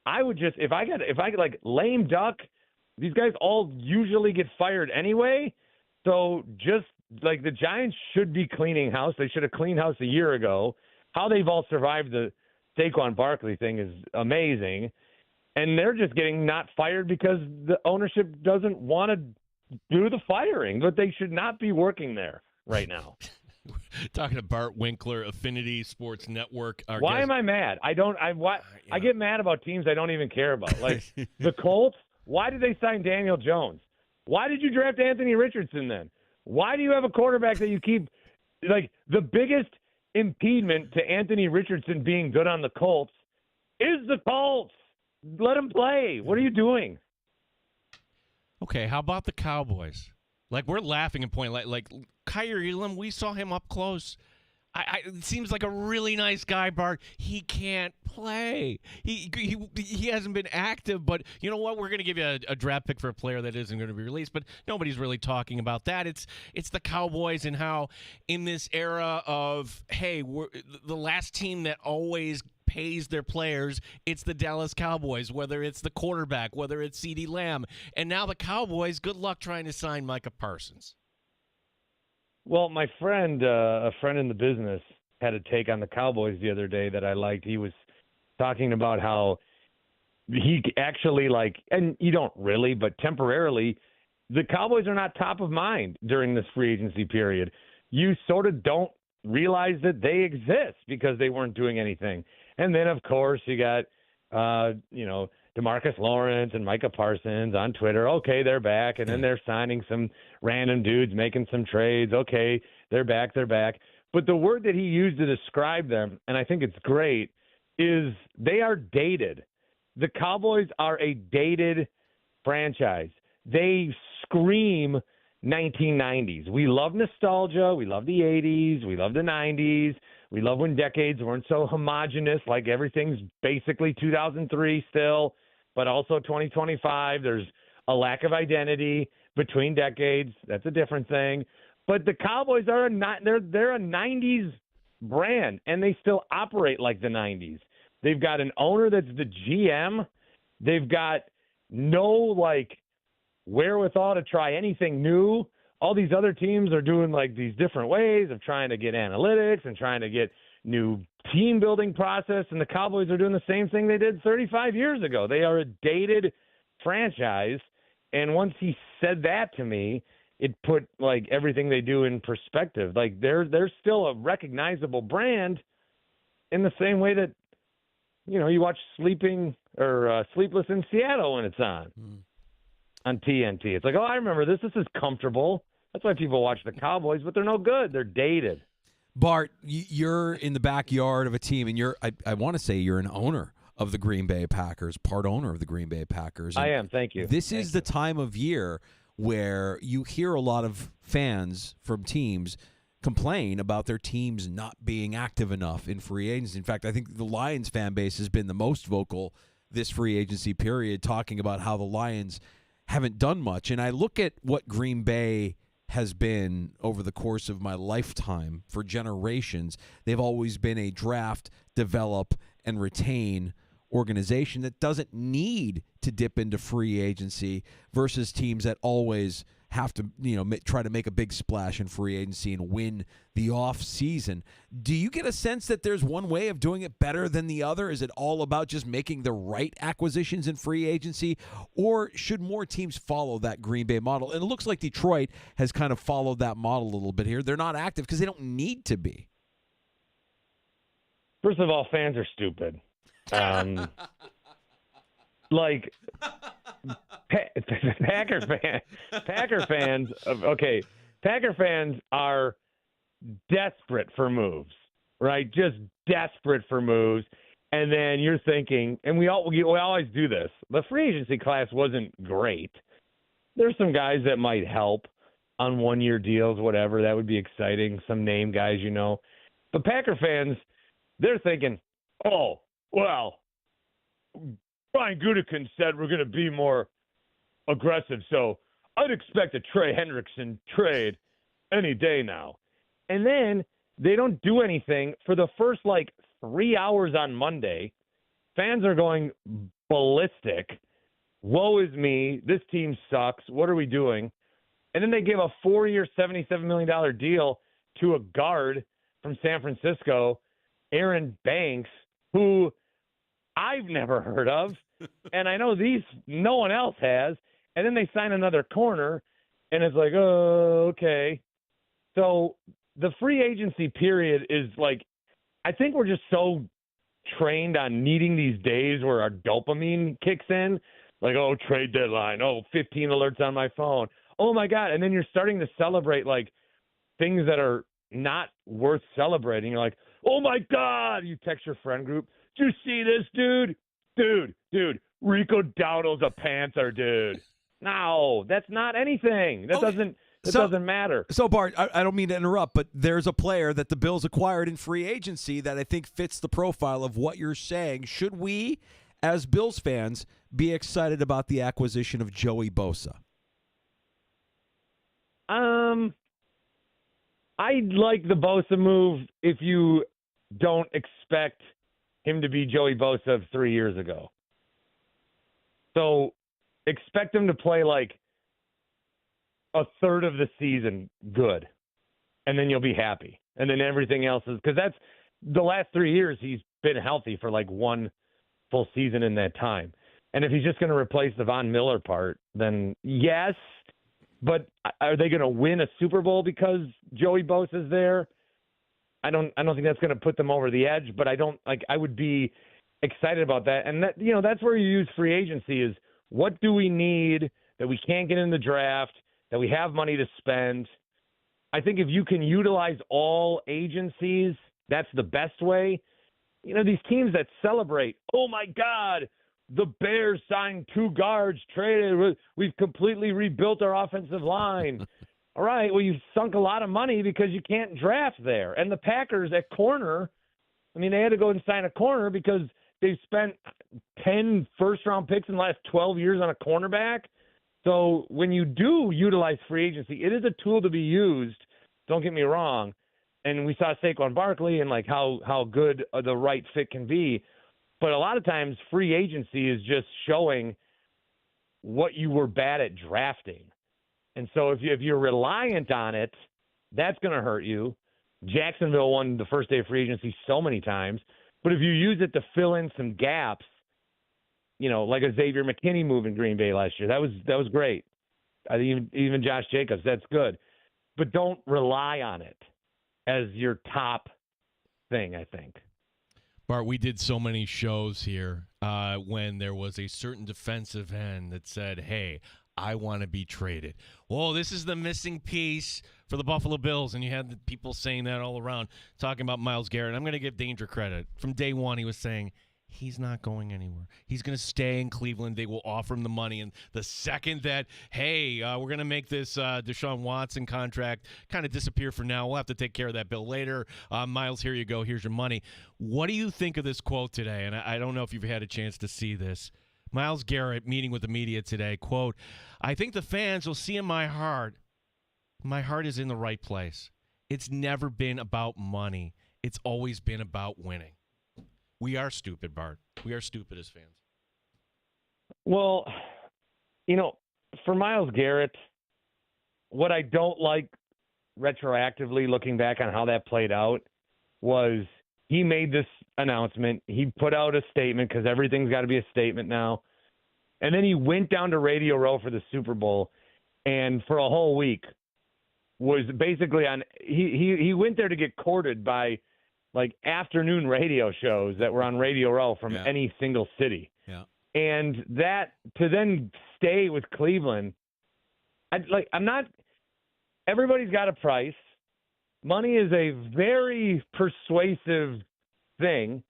I would just, if I could lame duck, these guys all usually get fired anyway. So just the Giants should be cleaning house. They should have cleaned house a year ago. How they've all survived the Saquon Barkley thing is amazing. And they're just getting not fired because the ownership doesn't want to do the firing, but they should not be working there right now. Talking to Bart Winkler, Affinity Sports Network. Why am I mad? I get mad about teams I don't even care about. Like the Colts, why did they sign Daniel Jones? Why did you draft Anthony Richardson then? Why do you have a quarterback that you keep the biggest impediment to Anthony Richardson being good on the Colts is the Colts. Let him play. What are you doing? Okay, how about the Cowboys? We're laughing and pointing. Like Kyrie Elam, we saw him up close. It seems like a really nice guy, Bart. He can't play. He hasn't been active, but you know what? We're going to give you a draft pick for a player that isn't going to be released, but nobody's really talking about that. It's the Cowboys and how in this era of, hey, we're the last team that always pays their players, it's the Dallas Cowboys, whether it's the quarterback, whether it's CeeDee Lamb. And now the Cowboys, good luck trying to sign Micah Parsons. Well, my friend, a friend in the business, had a take on the Cowboys the other day that I liked. He was talking about how he actually, and you don't really, but temporarily, the Cowboys are not top of mind during this free agency period. You sort of don't realize that they exist because they weren't doing anything. And then, of course, you got, DeMarcus Lawrence and Micah Parsons on Twitter. Okay, they're back. And then they're signing some random dudes, making some trades. Okay, they're back. But the word that he used to describe them, and I think it's great, is they are dated. The Cowboys are a dated franchise. They scream 1990s. We love nostalgia. We love the 80s. We love the 90s. We love when decades weren't so homogenous, like everything's basically 2003 still, but also 2025. There's a lack of identity between decades. That's a different thing. But the Cowboys are they're a 90s brand, and they still operate like the 90s. They've got an owner that's the GM. They've got no, wherewithal to try anything new. All these other teams are doing these different ways of trying to get analytics and trying to get new team building process, and the Cowboys are doing the same thing they did 35 years ago. They are a dated franchise, and once he said that to me, it put everything they do in perspective. They're still a recognizable brand in the same way that you watch Sleepless in Seattle when it's on. On TNT. It's I remember this. This is comfortable. That's why people watch the Cowboys, but they're no good. They're dated. Bart, you're in the backyard of a team, and I want to say you're an owner of the Green Bay Packers, part owner of the Green Bay Packers. I am. Thank you. This is the time of year where you hear a lot of fans from teams complain about their teams not being active enough in free agency. In fact, I think the Lions fan base has been the most vocal this free agency period, talking about how the Lions haven't done much. And I look at what Green Bay has been over the course of my lifetime for generations. They've always been a draft, develop, and retain organization that doesn't need to dip into free agency versus teams that always have to, try to make a big splash in free agency and win the off season. Do you get a sense that there's one way of doing it better than the other? Is it all about just making the right acquisitions in free agency, or should more teams follow that Green Bay model? And it looks like Detroit has kind of followed that model a little bit here. They're not active because they don't need to be. First of all, fans are stupid. Packer fans are desperate for moves, right? Just desperate for moves. And then you're thinking, and we always do this. The free agency class wasn't great. There's some guys that might help on 1-year deals, whatever. That would be exciting. Some name guys, But Packer fans, they're thinking, oh, well, Brian Gutekunst said we're going to be more aggressive, so I'd expect a Trey Hendrickson trade any day now. And then they don't do anything for the first 3 hours on Monday. Fans are going ballistic. Woe is me. This team sucks. What are we doing? And then they give a 4-year, $77 million deal to a guard from San Francisco, Aaron Banks, who I've never heard of, and I know no one else has. And then they sign another corner, and it's oh, okay. So the free agency period is I think we're just so trained on needing these days where our dopamine kicks in. Oh, trade deadline. Oh, 15 alerts on my phone. Oh, my God. And then you're starting to celebrate things that are not worth celebrating. You're oh, my God. You text your friend group. Did you see this, dude? Dude, Rico Dowdle's a Panther, dude. No, that's not anything. That doesn't It doesn't matter. So, Bart, I don't mean to interrupt, but there's a player that the Bills acquired in free agency that I think fits the profile of what you're saying. Should we, as Bills fans, be excited about the acquisition of Joey Bosa? I'd like the Bosa move if you don't expect him to be Joey Bosa of 3 years ago. So expect him to play like a third of the season good, and then you'll be happy. And then everything else is – because that's the last 3 years he's been healthy for like one full season in that time. And if he's just going to replace the Von Miller part, then yes – but are they going to win a Super Bowl because Joey Bosa's there? I don't think that's going to put them over the edge, but I would be excited about that. And that, that's where you use free agency is what do we need that we can't get in the draft, that we have money to spend. I think if you can utilize all agencies, that's the best way. These teams that celebrate, oh my God, the Bears signed 2 guards, traded. We've completely rebuilt our offensive line. All right, well, you've sunk a lot of money because you can't draft there. And the Packers at corner, they had to go and sign a corner because they've spent 10 first-round picks in the last 12 years on a cornerback. So when you do utilize free agency, it is a tool to be used. Don't get me wrong. And we saw Saquon Barkley and how good the right fit can be. But a lot of times free agency is just showing what you were bad at drafting. And so if you're reliant on it, that's going to hurt you. Jacksonville won the first day of free agency so many times. But if you use it to fill in some gaps, like a Xavier McKinney move in Green Bay last year, that was great. Even Josh Jacobs, that's good. But don't rely on it as your top thing, I think. Bart, we did so many shows here when there was a certain defensive end that said, hey, I want to be traded. Well, this is the missing piece for the Buffalo Bills, and you had the people saying that all around, talking about Myles Garrett. I'm going to give Danger credit. From day one, he was saying, he's not going anywhere. He's going to stay in Cleveland. They will offer him the money. And the second that, hey, we're going to make this Deshaun Watson contract kind of disappear for now. We'll have to take care of that bill later. Myles, here you go. Here's your money. What do you think of this quote today? And I don't know if you've had a chance to see this. Myles Garrett meeting with the media today, quote, I think the fans will see in my heart is in the right place. It's never been about money. It's always been about winning. We are stupid, Bart. We are stupid as fans. Well, for Myles Garrett, what I don't like retroactively looking back on how that played out was he made this announcement. He put out a statement because everything's got to be a statement now. And then he went down to Radio Row for the Super Bowl and for a whole week was basically on – he went there to get courted by – like afternoon radio shows that were on Radio Row from any single city. Yeah. And that to then stay with Cleveland, everybody's got a price. Money is a very persuasive thing,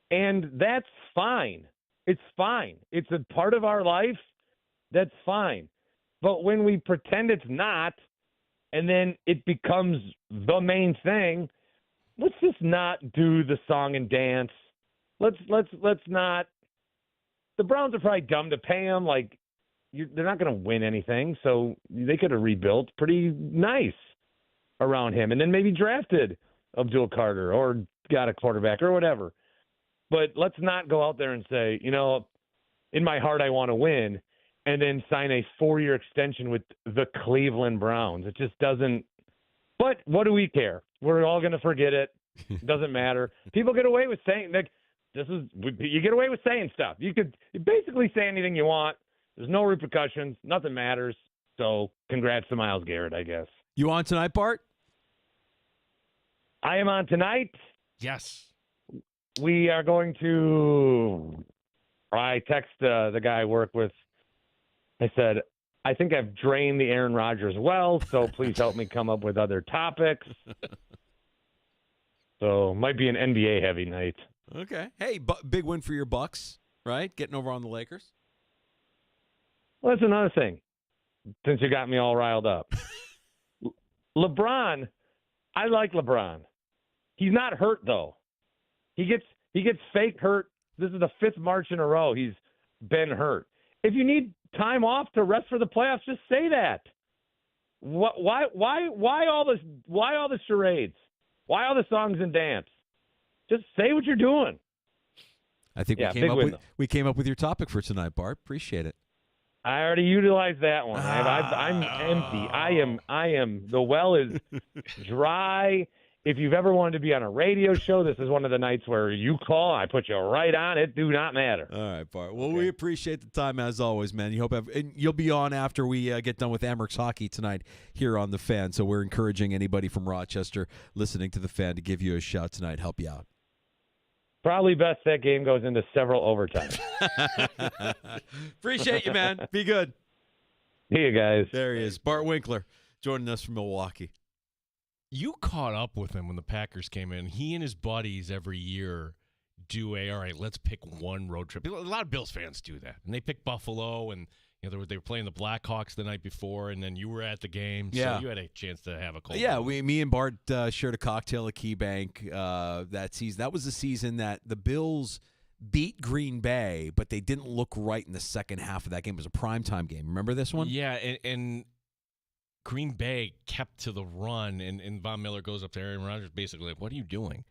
and that's fine. It's fine. It's a part of our life. That's fine. But when we pretend it's not, and then it becomes the main thing, let's just not do the song and dance. Let's not. The Browns are probably dumb to pay him. They're not going to win anything, so they could have rebuilt pretty nice around him, and then maybe drafted Abdul Carter or got a quarterback or whatever. But let's not go out there and say, in my heart I want to win, and then sign a 4-year extension with the Cleveland Browns. It just doesn't. But what do we care? We're all going to forget it. It doesn't matter. People get away with saying you get away with saying stuff. You basically say anything you want. There's no repercussions. Nothing matters. So congrats to Myles Garrett, I guess. You on tonight, Bart? I am on tonight. Yes. We are going to I text the guy I work with. I said, I think I've drained the Aaron Rodgers well, so please help me come up with other topics. So might be an NBA heavy night. Okay. Hey, big win for your Bucks, right? Getting over on the Lakers. Well, that's another thing, since you got me all riled up. LeBron, I like LeBron. He's not hurt though. He gets fake hurt. This is the 5th March in a row he's been hurt. If you need time off to rest for the playoffs, just say that. Why all this? Why all the charades? Why all the songs and dance? Just say what you're doing. I think we came up with your topic for tonight, Bart. Appreciate it. I already utilized that one. I'm empty. I am. The well is dry. If you've ever wanted to be on a radio show, this is one of the nights where you call, I put you right on. It do not matter. All right, Bart. Well, we appreciate the time as always, man. And you'll be on after we get done with Amherst hockey tonight here on The Fan. So we're encouraging anybody from Rochester listening to The Fan to give you a shout tonight, help you out. Probably best that game goes into several overtimes. Appreciate you, man. Be good. See you guys. There he is, Bart Winkler, joining us from Milwaukee. You caught up with him when the Packers came in. He and his buddies every year do all right, let's pick one road trip. A lot of Bills fans do that. And they pick Buffalo, and they were playing the Blackhawks the night before, and then you were at the game, so you had a chance to have a cold. Yeah, me and Bart shared a cocktail at KeyBank that season. That was the season that the Bills beat Green Bay, but they didn't look right in the second half of that game. It was a primetime game. Remember this one? Yeah, and Green Bay kept to the run, and Von Miller goes up to Aaron Rodgers basically like, what are you doing?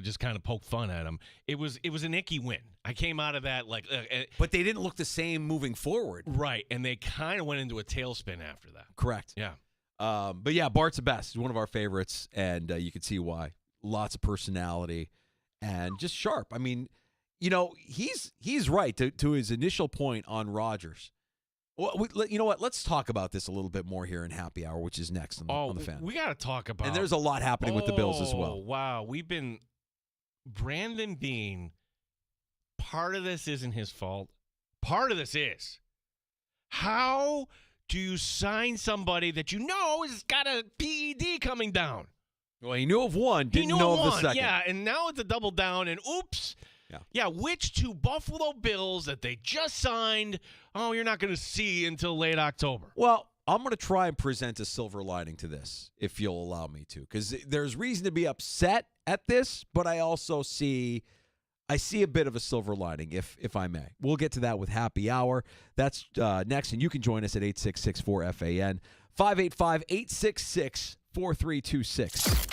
Just kind of poke fun at him. It was an icky win. I came out of that like but they didn't look the same moving forward. Right, and they kind of went into a tailspin after that. Correct. Yeah. But, yeah, Bart's the best. He's one of our favorites, and you can see why. Lots of personality and just sharp. I mean, he's right to his initial point on Rodgers. Well, you know what? Let's talk about this a little bit more here in Happy Hour, which is next on the Fan. We got to talk about. And there's a lot happening with the Bills as well. Wow, Brandon Beane. Part of this isn't his fault. Part of this is. How do you sign somebody that has got a PED coming down? Well, he knew of one, didn't know of the second. Yeah, and now it's a double down, and oops. Yeah, which two Buffalo Bills that they just signed, you're not going to see until late October. Well, I'm going to try and present a silver lining to this, if you'll allow me to, because there's reason to be upset at this, but I also see a bit of a silver lining, if I may. We'll get to that with Happy Hour. That's next, and you can join us at 866-4FAN, 585-866-4326.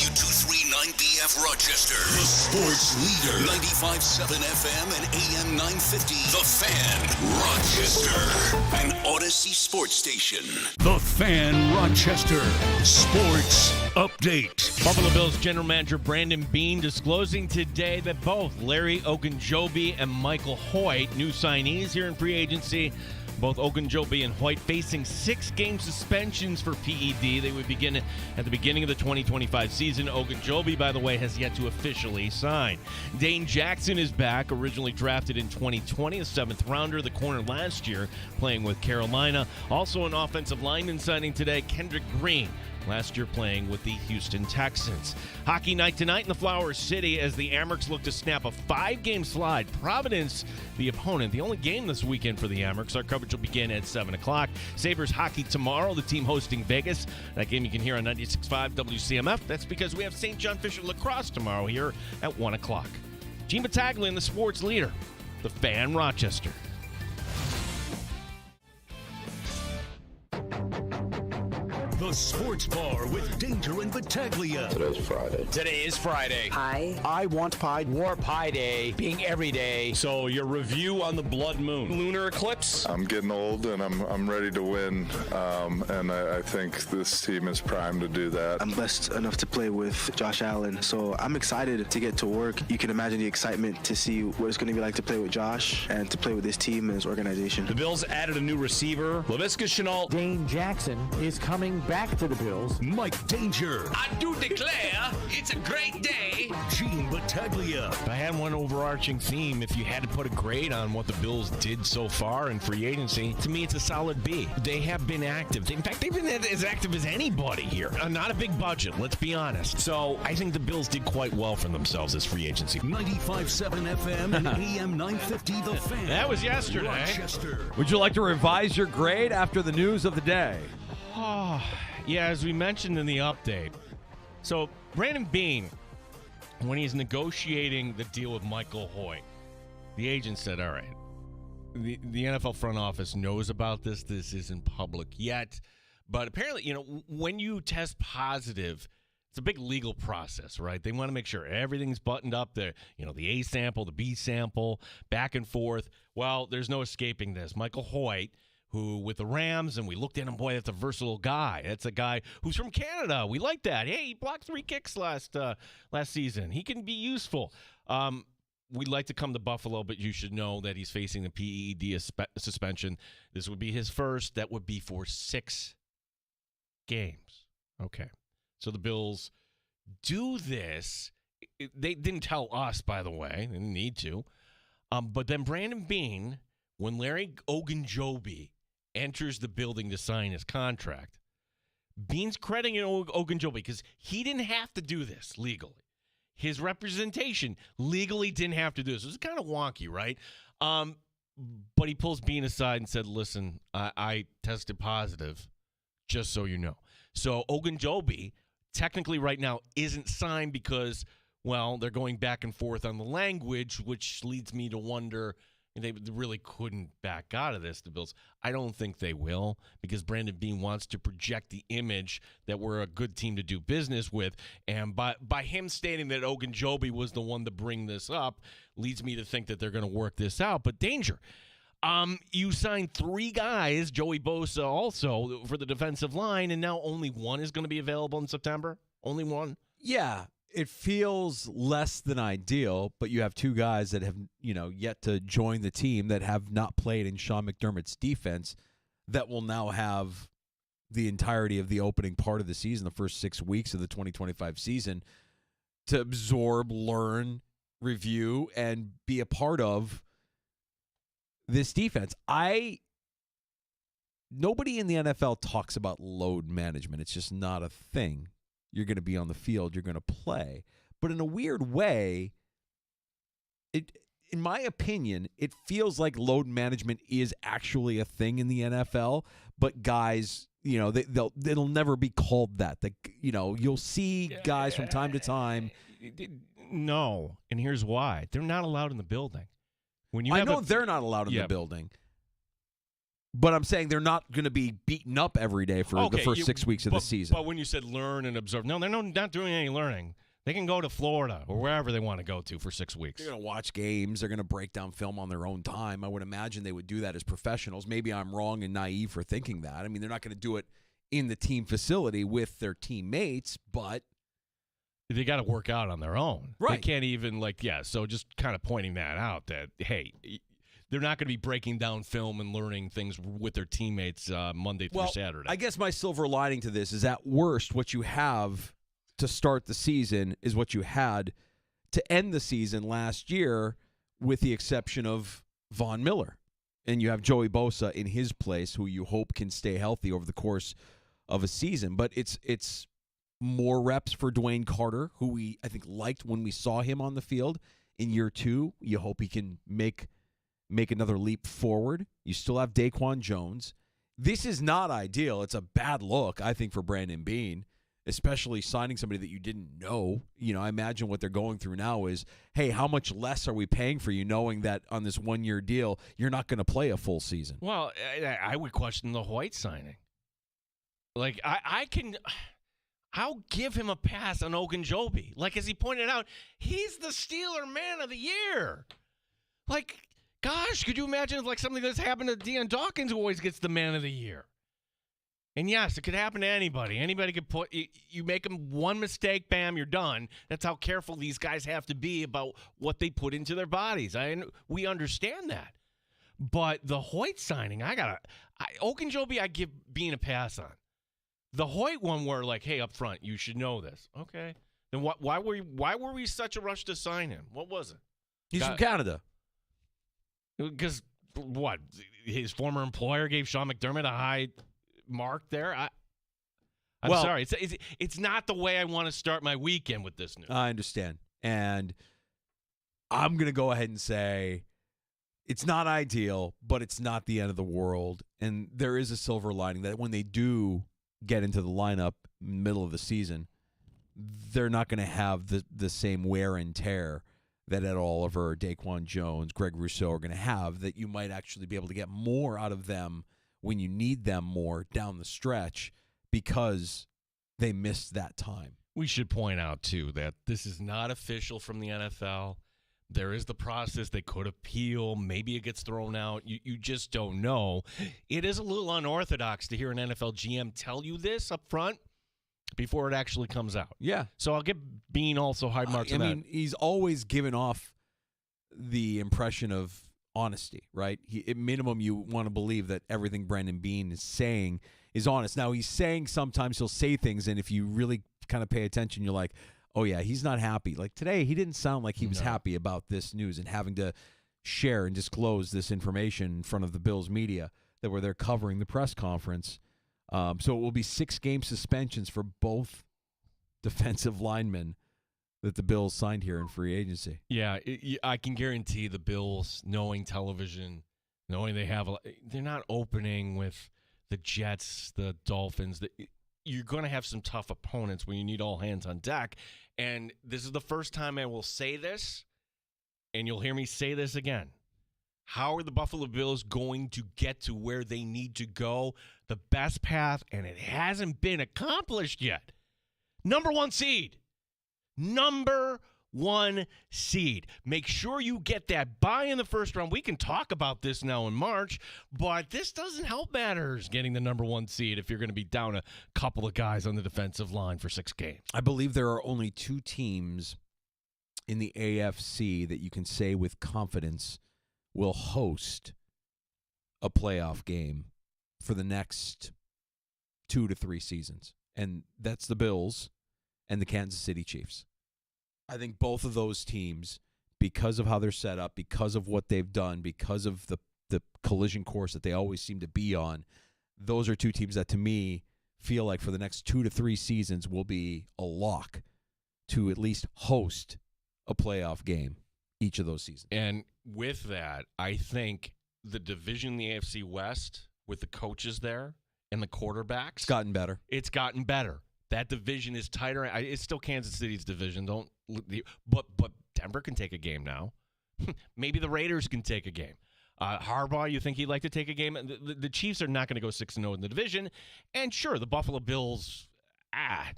W239BF Rochester, the sports leader. 95.7 FM and AM 950. The Fan, Rochester. An Odyssey sports station. The Fan, Rochester. Sports update. Buffalo Bills general manager Brandon Beane disclosing today that both Larry Ogunjobi and Michael Hoyt, new signees here in free agency, both Ogunjobi and Hoyt facing 6-game suspensions for PED. They would begin at the beginning of the 2025 season. Ogunjobi, by the way, has yet to officially sign. Dane Jackson is back, originally drafted in 2020, a 7th rounder, the corner last year, playing with Carolina. Also an offensive lineman signing today, Kendrick Green, last year playing with the Houston Texans. Hockey night tonight in the Flower City as the Amerks look to snap a 5-game slide. Providence, the opponent, the only game this weekend for the Amerks. Our coverage will begin at 7 o'clock. Sabres hockey tomorrow, the team hosting Vegas. That game you can hear on 96.5 WCMF. That's because we have St. John Fisher Lacrosse tomorrow here at 1 o'clock. Gene Battaglin, the sports leader, the Fan, Rochester. The Sports Bar with Danger and Battaglia. Today's Friday. Today is Friday. Pie. I want pie. War Pie Day. Being every day. So your review on the blood moon. Lunar eclipse. I'm getting old, and I'm ready to win, and I think this team is primed to do that. I'm blessed enough to play with Josh Allen, so I'm excited to get to work. You can imagine the excitement to see what it's going to be like to play with Josh and to play with this team and his organization. The Bills added a new receiver, Laviska Shenault. Dane Jackson is coming back to the Bills. Mike Danger. I do declare it's a great day. Gene Battaglia. If I had one overarching theme, if you had to put a grade on what the Bills did so far in free agency, to me it's a solid B. They have been active. In fact, they've been as active as anybody here. Not a big budget, let's be honest. So I think the Bills did quite well for themselves this free agency. 95.7 FM and AM 950 The Fan. That was yesterday. Rochester. Would you like to revise your grade after the news of the day? Oh, yeah, as we mentioned in the update. So Brandon Beane, when he's negotiating the deal with Michael Hoyt, the agent said, all right, the NFL front office knows about this. This isn't public yet. But apparently, when you test positive, it's a big legal process, right? They want to make sure everything's buttoned up there. The A sample, the B sample, back and forth. Well, there's no escaping this. Michael Hoyt, who with the Rams, and we looked at him, boy, that's a versatile guy. That's a guy who's from Canada. We like that. Hey, he blocked 3 kicks last season. He can be useful. We'd like to come to Buffalo, but you should know that he's facing the PED suspension. This would be his first. That would be for 6 games. Okay. So the Bills do this. They didn't tell us, by the way. They didn't need to. But then Brandon Beane, when Larry Ogunjobi enters the building to sign his contract, Beane's crediting Ogunjobi because he didn't have to do this legally. His representation legally didn't have to do this. It was kind of wonky, right? But he pulls Beane aside and said, listen, I tested positive, just so you know. So Ogunjobi technically right now isn't signed because, well, they're going back and forth on the language, which leads me to wonder, they really couldn't back out of this, the Bills. I don't think they will, because Brandon Beane wants to project the image that we're a good team to do business with. And by him stating that Ogunjobi was the one to bring this up leads me to think that they're going to work this out. But Danger, you signed 3 guys, Joey Bosa also, for the defensive line, and now only 1 is going to be available in September? Only 1? Yeah. It feels less than ideal, but you have 2 guys that have, yet to join the team that have not played in Sean McDermott's defense that will now have the entirety of the opening part of the season, the first 6 weeks of the 2025 season, to absorb, learn, review, and be a part of this defense. Nobody in the NFL talks about load management. It's just not a thing. You're going to be on the field. You're going to play. But in a weird way, in my opinion, it feels like load management is actually a thing in the NFL. But guys, it'll never be called that. You'll see guys from time to time. No, and here's why: they're not allowed in the building. When you I know they're not allowed in the building. But I'm saying they're not going to be beaten up every day for the first 6 weeks of the season. But when you said learn and observe, no, they're not doing any learning. They can go to Florida or wherever they want to go to for 6 weeks. They're going to watch games. They're going to break down film on their own time. I would imagine they would do that as professionals. Maybe I'm wrong and naive for thinking that. I mean, they're not going to do it in the team facility with their teammates, but they got to work out on their own. Right. They can't even, so just kind of pointing that out that, hey, they're not going to be breaking down film and learning things with their teammates Monday through Saturday. I guess my silver lining to this is at worst what you have to start the season is what you had to end the season last year, with the exception of Von Miller. And you have Joey Bosa in his place, who you hope can stay healthy over the course of a season. But it's more reps for Dwayne Carter, who we, I think, liked when we saw him on the field in year 2. You hope he can make another leap forward. You still have Daquan Jones. This is not ideal. It's a bad look, I think, for Brandon Beane, especially signing somebody that you didn't know. I imagine what they're going through now is, hey, how much less are we paying for you, knowing that on this 1-year deal, you're not going to play a full season? Well, I would question the Hoyt signing. I'll give him a pass on Ogunjobi. As he pointed out, he's the Steeler Man of the Year. Gosh, could you imagine if something that's happened to Deion Dawkins, who always gets the Man of the Year? And yes, it could happen to anybody. Anybody could you make them one mistake, bam, you're done. That's how careful these guys have to be about what they put into their bodies. We understand that. But the Hoyt signing, Ogunjobi, I give Bean a pass on. The Hoyt one, where hey, up front, you should know this. Okay, then why were we such a rush to sign him? What was it? He's from Canada. Because what? His former employer gave Sean McDermott a high mark there. I'm sorry. It's not the way I want to start my weekend with this news. I understand. And I'm going to go ahead and say it's not ideal, but it's not the end of the world. And there is a silver lining that when they do get into the lineup middle of the season, they're not going to have the same wear and tear that Ed Oliver, Daquan Jones, Greg Rousseau are going to have, that you might actually be able to get more out of them when you need them more down the stretch because they missed that time. We should point out, too, that this is not official from the NFL. There is the process. They could appeal. Maybe it gets thrown out. You just don't know. It is a little unorthodox to hear an NFL GM tell you this up front before it actually comes out. Yeah. So I'll give Bean also high marks on that. I mean, he's always given off the impression of honesty, right? At minimum, you want to believe that everything Brandon Beane is saying is honest. Now, he's saying sometimes he'll say things, and if you really kind of pay attention, you're like, oh, yeah, he's not happy. Today, he didn't sound like he was happy about this news and having to share and disclose this information in front of the Bills media that were there covering the press conference. So it will be 6-game suspensions for both defensive linemen that the Bills signed here in free agency. Yeah, I can guarantee the Bills, knowing television, knowing they're not opening with the Jets, the Dolphins. You're going to have some tough opponents when you need all hands on deck. And this is the first time I will say this, and you'll hear me say this again. How are the Buffalo Bills going to get to where they need to go? The best path, and it hasn't been accomplished yet. Number 1 seed. Number 1 seed. Make sure you get that bye in the first round. We can talk about this now in March, but this doesn't help matters getting the number 1 seed if you're going to be down a couple of guys on the defensive line for 6 games. I believe there are only 2 teams in the AFC that you can say with confidence will host a playoff game for the next 2 to 3 seasons. And that's the Bills and the Kansas City Chiefs. I think both of those teams, because of how they're set up, because of what they've done, because of the collision course that they always seem to be on, those are 2 teams that, to me, feel like for the next 2 to 3 seasons will be a lock to at least host a playoff game each of those seasons. And with that, I think the division in the AFC West, with the coaches there and the quarterbacks, It's gotten better. It's gotten better. That division is tighter. It's still Kansas City's division. But Denver can take a game now. Maybe the Raiders can take a game. Harbaugh, you think he'd like to take a game? The Chiefs are not going to go 6-0 in the division. And sure, the Buffalo Bills,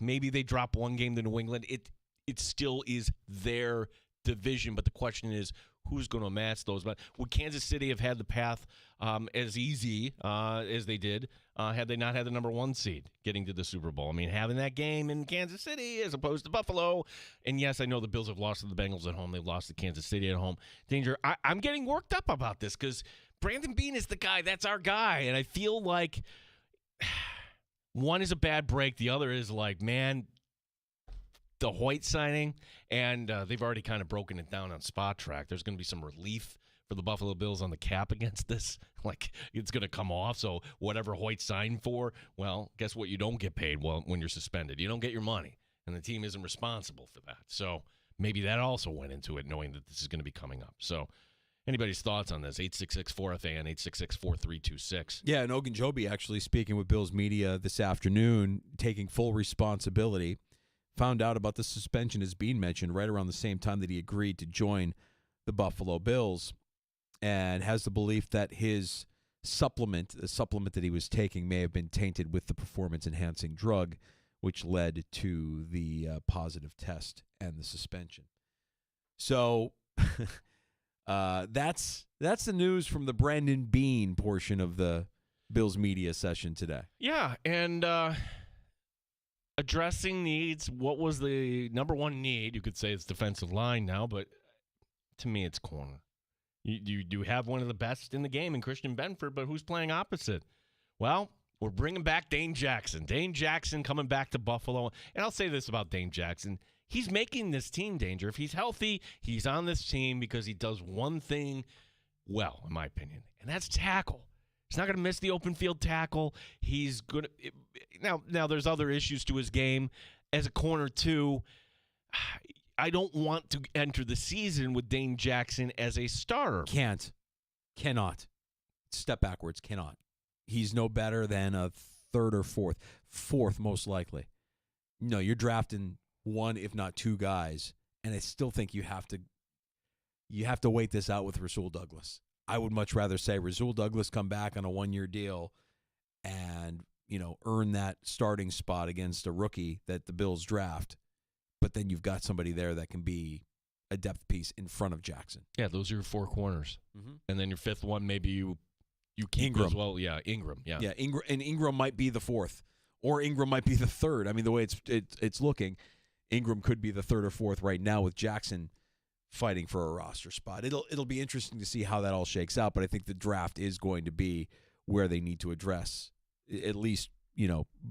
maybe they drop one game to New England. It still is their division, but the question is, who's going to match those? But would Kansas City have had the path as easy as they did had they not had the number 1 seed getting to the Super Bowl? I mean, having that game in Kansas City as opposed to Buffalo. And yes, I know the Bills have lost to the Bengals at home. They've lost to Kansas City at home. Danger, I'm getting worked up about this because Brandon Beane is the guy. That's our guy. And I feel like one is a bad break. The other is like, man, the Hoyt signing, and they've already kind of broken it down on Spot Track. There's going to be some relief for the Buffalo Bills on the cap against this. Like, it's going to come off, so whatever Hoyt signed for, well, guess what? You don't get paid when you're suspended. You don't get your money, and the team isn't responsible for that. So maybe that also went into it, knowing that this is going to be coming up. So anybody's thoughts on this? 866-4FAN, 866-4326. Yeah, and Ogunjobi actually speaking with Bills media this afternoon, taking full responsibility. Found out about the suspension as Bean mentioned right around the same time that he agreed to join the Buffalo Bills, and has the belief that his the supplement that he was taking may have been tainted with the performance-enhancing drug, which led to the positive test and the suspension. So that's the news from the Brandon Beane portion of the Bills media session today. Yeah, and addressing needs. What was the number 1 need? You could say it's defensive line now, but to me, it's corner. You do have one of the best in the game in Christian Benford, but who's playing opposite? Well, we're bringing back Dane Jackson. Dane Jackson coming back to Buffalo. And I'll say this about Dane Jackson. He's making this team, Danger. If he's healthy, he's on this team because he does one thing well, in my opinion, and that's tackle. He's not going to miss the open field tackle. He's good. Now there's other issues to his game as a corner too. I don't want to enter the season with Dane Jackson as a starter. Cannot. Step backwards. Cannot. He's no better than a third or fourth most likely. No, you're drafting one, if not 2 guys, and I still think you have to wait this out with Rasul Douglas. I would much rather say Rasul Douglas come back on a 1-year deal and, earn that starting spot against a rookie that the Bills draft, but then you've got somebody there that can be a depth piece in front of Jackson. Yeah, those are your 4 corners. Mm-hmm. And then your 5th one, maybe you keep Ingram as well. Yeah, Ingram. Yeah. Yeah, Ingram might be the 4th, or Ingram might be the 3rd. I mean, the way it's looking, Ingram could be the 3rd or 4th right now with Jackson fighting for a roster spot. It'll be interesting to see how that all shakes out, but I think the draft is going to be where they need to address, at least,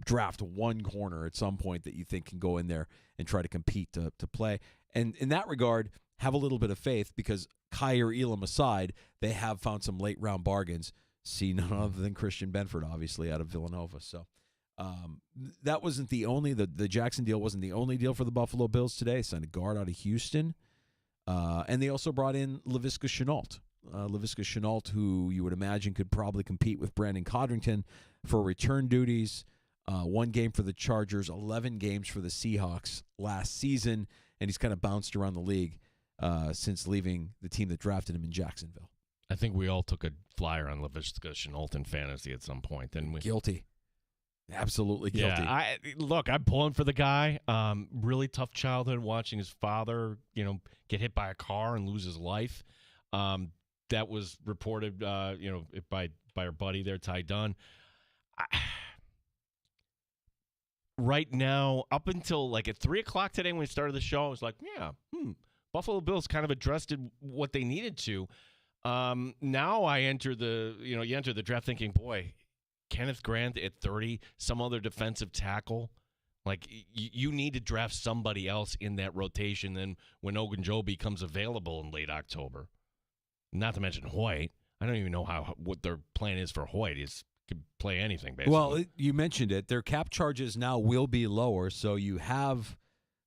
draft 1 corner at some point that you think can go in there and try to compete to play. And in that regard, have a little bit of faith, because Kyer Elam aside, they have found some late round bargains. See none other than Christian Benford, obviously, out of Villanova. So that wasn't the only, the Jackson deal wasn't the only deal for the Buffalo Bills today. They signed a guard out of Houston. And they also brought in Laviska Shenault. Laviska Shenault, who you would imagine could probably compete with Brandon Codrington for return duties. 1 game for the Chargers, 11 games for the Seahawks last season, and he's kind of bounced around the league since leaving the team that drafted him in Jacksonville. I think we all took a flyer on Laviska Shenault in fantasy at some point, didn't we? Guilty. Absolutely guilty. Yeah, I'm pulling for the guy. Really tough childhood, watching his father, get hit by a car and lose his life. That was reported, by our buddy there, Ty Dunn. Right now, up until like at 3:00 today when we started the show, I was like, Buffalo Bills kind of addressed what they needed to. Now I enter you enter the draft thinking, boy, Kenneth Grant at 30, some other defensive tackle. Like, you need to draft somebody else in that rotation than when Ogunjobi becomes available in late October. Not to mention Hoyt. I don't even know what their plan is for Hoyt. He could play anything, basically. Well, you mentioned it. Their cap charges now will be lower, so you have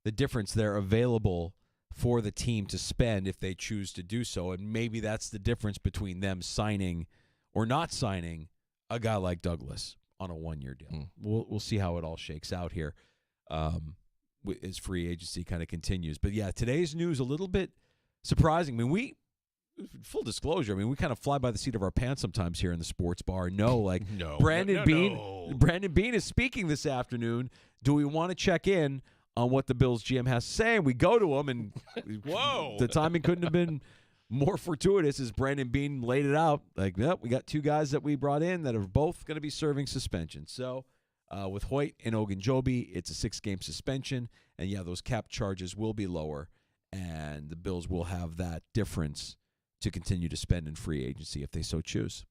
the difference there available for the team to spend if they choose to do so. And maybe that's the difference between them signing or not signing a guy like Douglas on a 1-year deal. We'll see how it all shakes out here as free agency kind of continues. But, yeah, today's news a little bit surprising. I mean, full disclosure, I mean, we kind of fly by the seat of our pants sometimes here in the sports bar. No, Brandon Beane is speaking this afternoon. Do we want to check in on what the Bills GM has to say? And we go to him, and whoa, the timing couldn't have been more fortuitous as Brandon Beane laid it out. Like, yep, we got two guys that we brought in that are both going to be serving suspension. So with Hoyt and Ogunjobi, it's a 6-game suspension. And, yeah, those cap charges will be lower, and the Bills will have that difference to continue to spend in free agency if they so choose.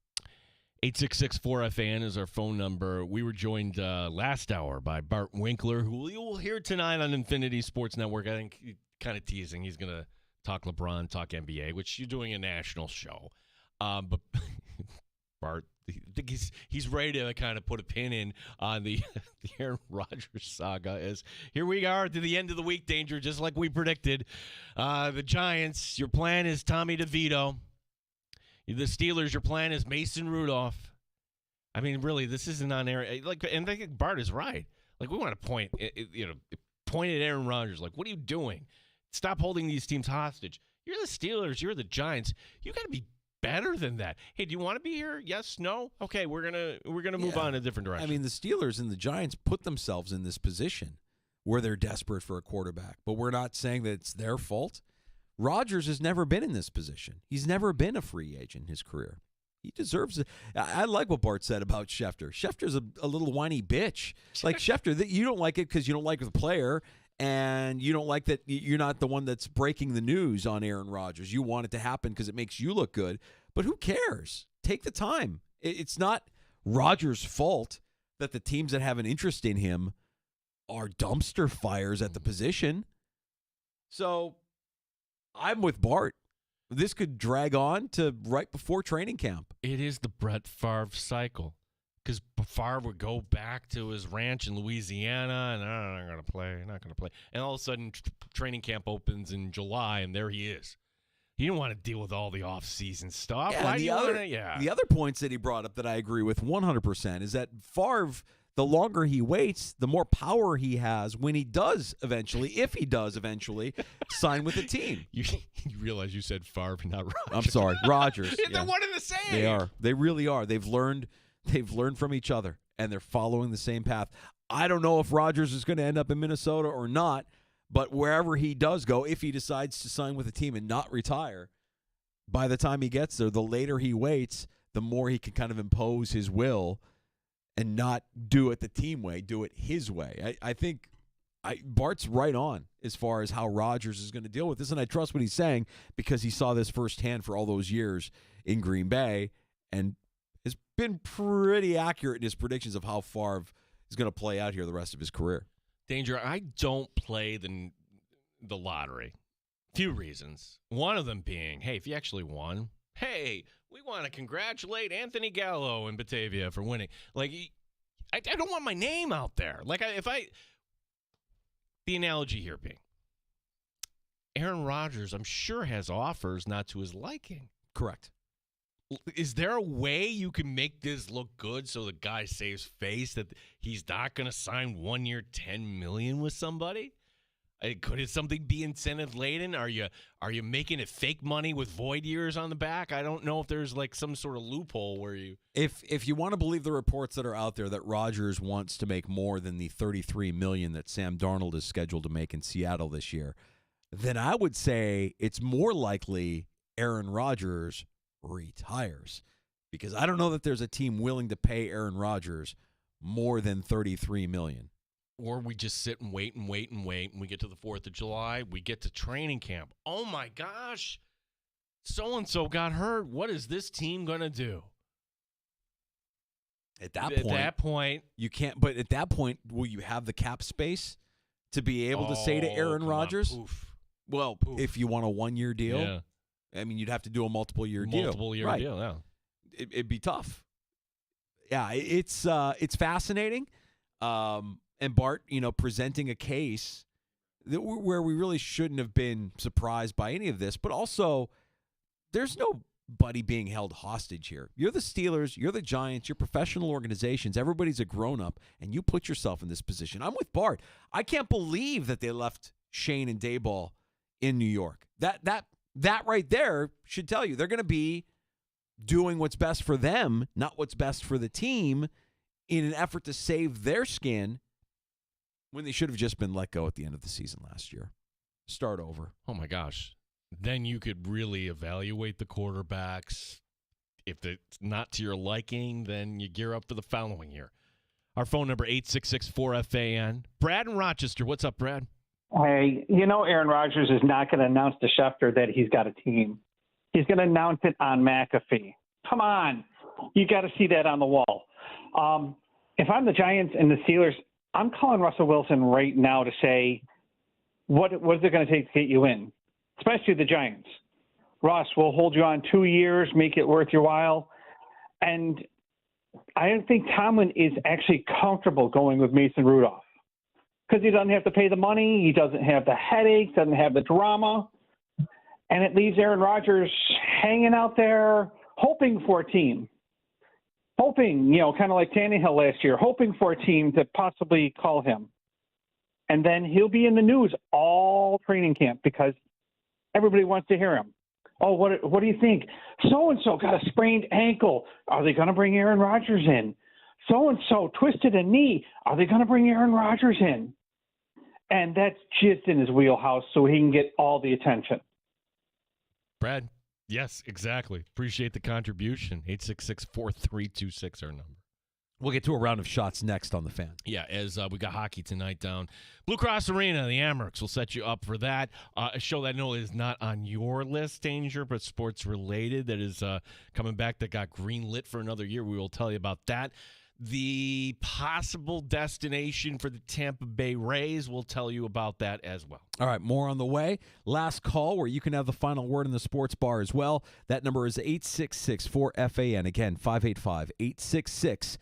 866-4FAN is our phone number. We were joined last hour by Bart Winkler, who you will hear tonight on Infinity Sports Network. I think kind of teasing. He's going to talk LeBron, talk NBA, which you're doing a national show. But Bart, I think he's ready to kind of put a pin in on the Aaron Rodgers saga. As here we are to the end of the week, Danger, just like we predicted. The Giants, your plan is Tommy DeVito. The Steelers, your plan is Mason Rudolph. I mean, really, this isn't on air. And I think Bart is right. Like, we want to point at Aaron Rodgers. Like, what are you doing? Stop holding these teams hostage. You're the Steelers. You're the Giants. You got to be better than that. Hey, do you want to be here? Yes, no? Okay, we're gonna move on in a different direction. I mean, the Steelers and the Giants put themselves in this position where they're desperate for a quarterback, but we're not saying that it's their fault. Rodgers has never been in this position. He's never been a free agent in his career. He deserves it. I like what Bart said about Schefter. Schefter's a little whiny bitch. Like Schefter, that you don't like it because you don't like the player, and you don't like that you're not the one that's breaking the news on Aaron Rodgers. You want it to happen because it makes you look good. But who cares? Take the time. It's not Rodgers' fault that the teams that have an interest in him are dumpster fires at the position. So I'm with Bart. This could drag on to right before training camp. It is the Brett Favre cycle. Because Favre would go back to his ranch in Louisiana, and I'm not going to play. And all of a sudden, training camp opens in July, and there he is. He didn't want to deal with all the off-season stuff. Yeah, the other points that he brought up that I agree with 100% is that Favre, the longer he waits, the more power he has when he does eventually, if he does eventually, sign with the team. You realize you said Favre, not Rodgers. I'm sorry, Rodgers. They're one and the same. They are. They really are. They've learned from each other, and they're following the same path. I don't know if Rodgers is going to end up in Minnesota or not, but wherever he does go, if he decides to sign with a team and not retire, by the time he gets there, the later he waits, the more he can kind of impose his will and not do it the team way, do it his way. I think Bart's right on as far as how Rodgers is going to deal with this, and I trust what he's saying because he saw this firsthand for all those years in Green Bay and has been pretty accurate in his predictions of how Favre is going to play out here the rest of his career. Danger, I don't play the lottery. Few reasons. One of them being, hey, if you actually won, hey, we want to congratulate Anthony Gallo in Batavia for winning. Like, I don't want my name out there. Like, the analogy here being, Aaron Rodgers, I'm sure, has offers not to his liking. Correct. Is there a way you can make this look good so the guy saves face that he's not going to sign 1 year, $10 million with somebody? Could something be incentive laden? Are you making it fake money with void years on the back? I don't know if there's like some sort of loophole where you. If you want to believe the reports that are out there that Rodgers wants to make more than the $33 million that Sam Darnold is scheduled to make in Seattle this year, then I would say it's more likely Aaron Rodgers retires, because I don't know that there's a team willing to pay Aaron Rodgers more than $33 million. Or we just sit and wait and wait and wait, and we get to the 4th of July, we get to training camp. Oh my gosh, so-and-so got hurt. What is this team going to do? At that point, you can't. But at that point, will you have the cap space to be able to say to Aaron Rodgers, well, if you want a 1 year deal, yeah. I mean, you'd have to do a multiple year deal. Multiple year deal, yeah. It'd be tough. Yeah, it's fascinating. And Bart, presenting a case where we really shouldn't have been surprised by any of this, but also there's nobody being held hostage here. You're the Steelers, you're the Giants, you're professional organizations, everybody's a grown-up, and you put yourself in this position. I'm with Bart. I can't believe that they left Shane and Daboll in New York. That that right there should tell you they're going to be doing what's best for them, not what's best for the team, in an effort to save their skin when they should have just been let go at the end of the season last year. Start over. Oh, my gosh. Then you could really evaluate the quarterbacks. If it's not to your liking, then you gear up for the following year. Our phone number, 866-4FAN. Brad in Rochester. What's up, Brad? Hey, Aaron Rodgers is not going to announce to Schefter that he's got a team. He's going to announce it on McAfee. Come on. You got to see that on the wall. If I'm the Giants and the Steelers, I'm calling Russell Wilson right now to say, what is it going to take to get you in? Especially the Giants. Russ, we'll hold you on 2 years, make it worth your while. And I don't think Tomlin is actually comfortable going with Mason Rudolph because he doesn't have to pay the money. He doesn't have the headaches, doesn't have the drama. And it leaves Aaron Rodgers hanging out there, hoping for a team. Hoping, kind of like Tannehill last year, hoping for a team to possibly call him. And then he'll be in the news all training camp because everybody wants to hear him. Oh, what do you think? So-and-so got a sprained ankle. Are they going to bring Aaron Rodgers in? So-and-so twisted a knee. Are they going to bring Aaron Rodgers in? And that's just in his wheelhouse so he can get all the attention. Brad, yes, exactly. Appreciate the contribution. 866-4326 our number. We'll get to a round of shots next on the Fan. Yeah, as we got hockey tonight down. Blue Cross Arena, the Amerks will set you up for that. A show that I know is not on your list, Danger, but sports related that is coming back that got greenlit for another year. We will tell you about that. The possible destination for the Tampa Bay Rays, we'll tell you about that as well. All right, more on the way. Last call where you can have the final word in the sports bar as well. That number is 866-4FAN. Again, 585-866-4326.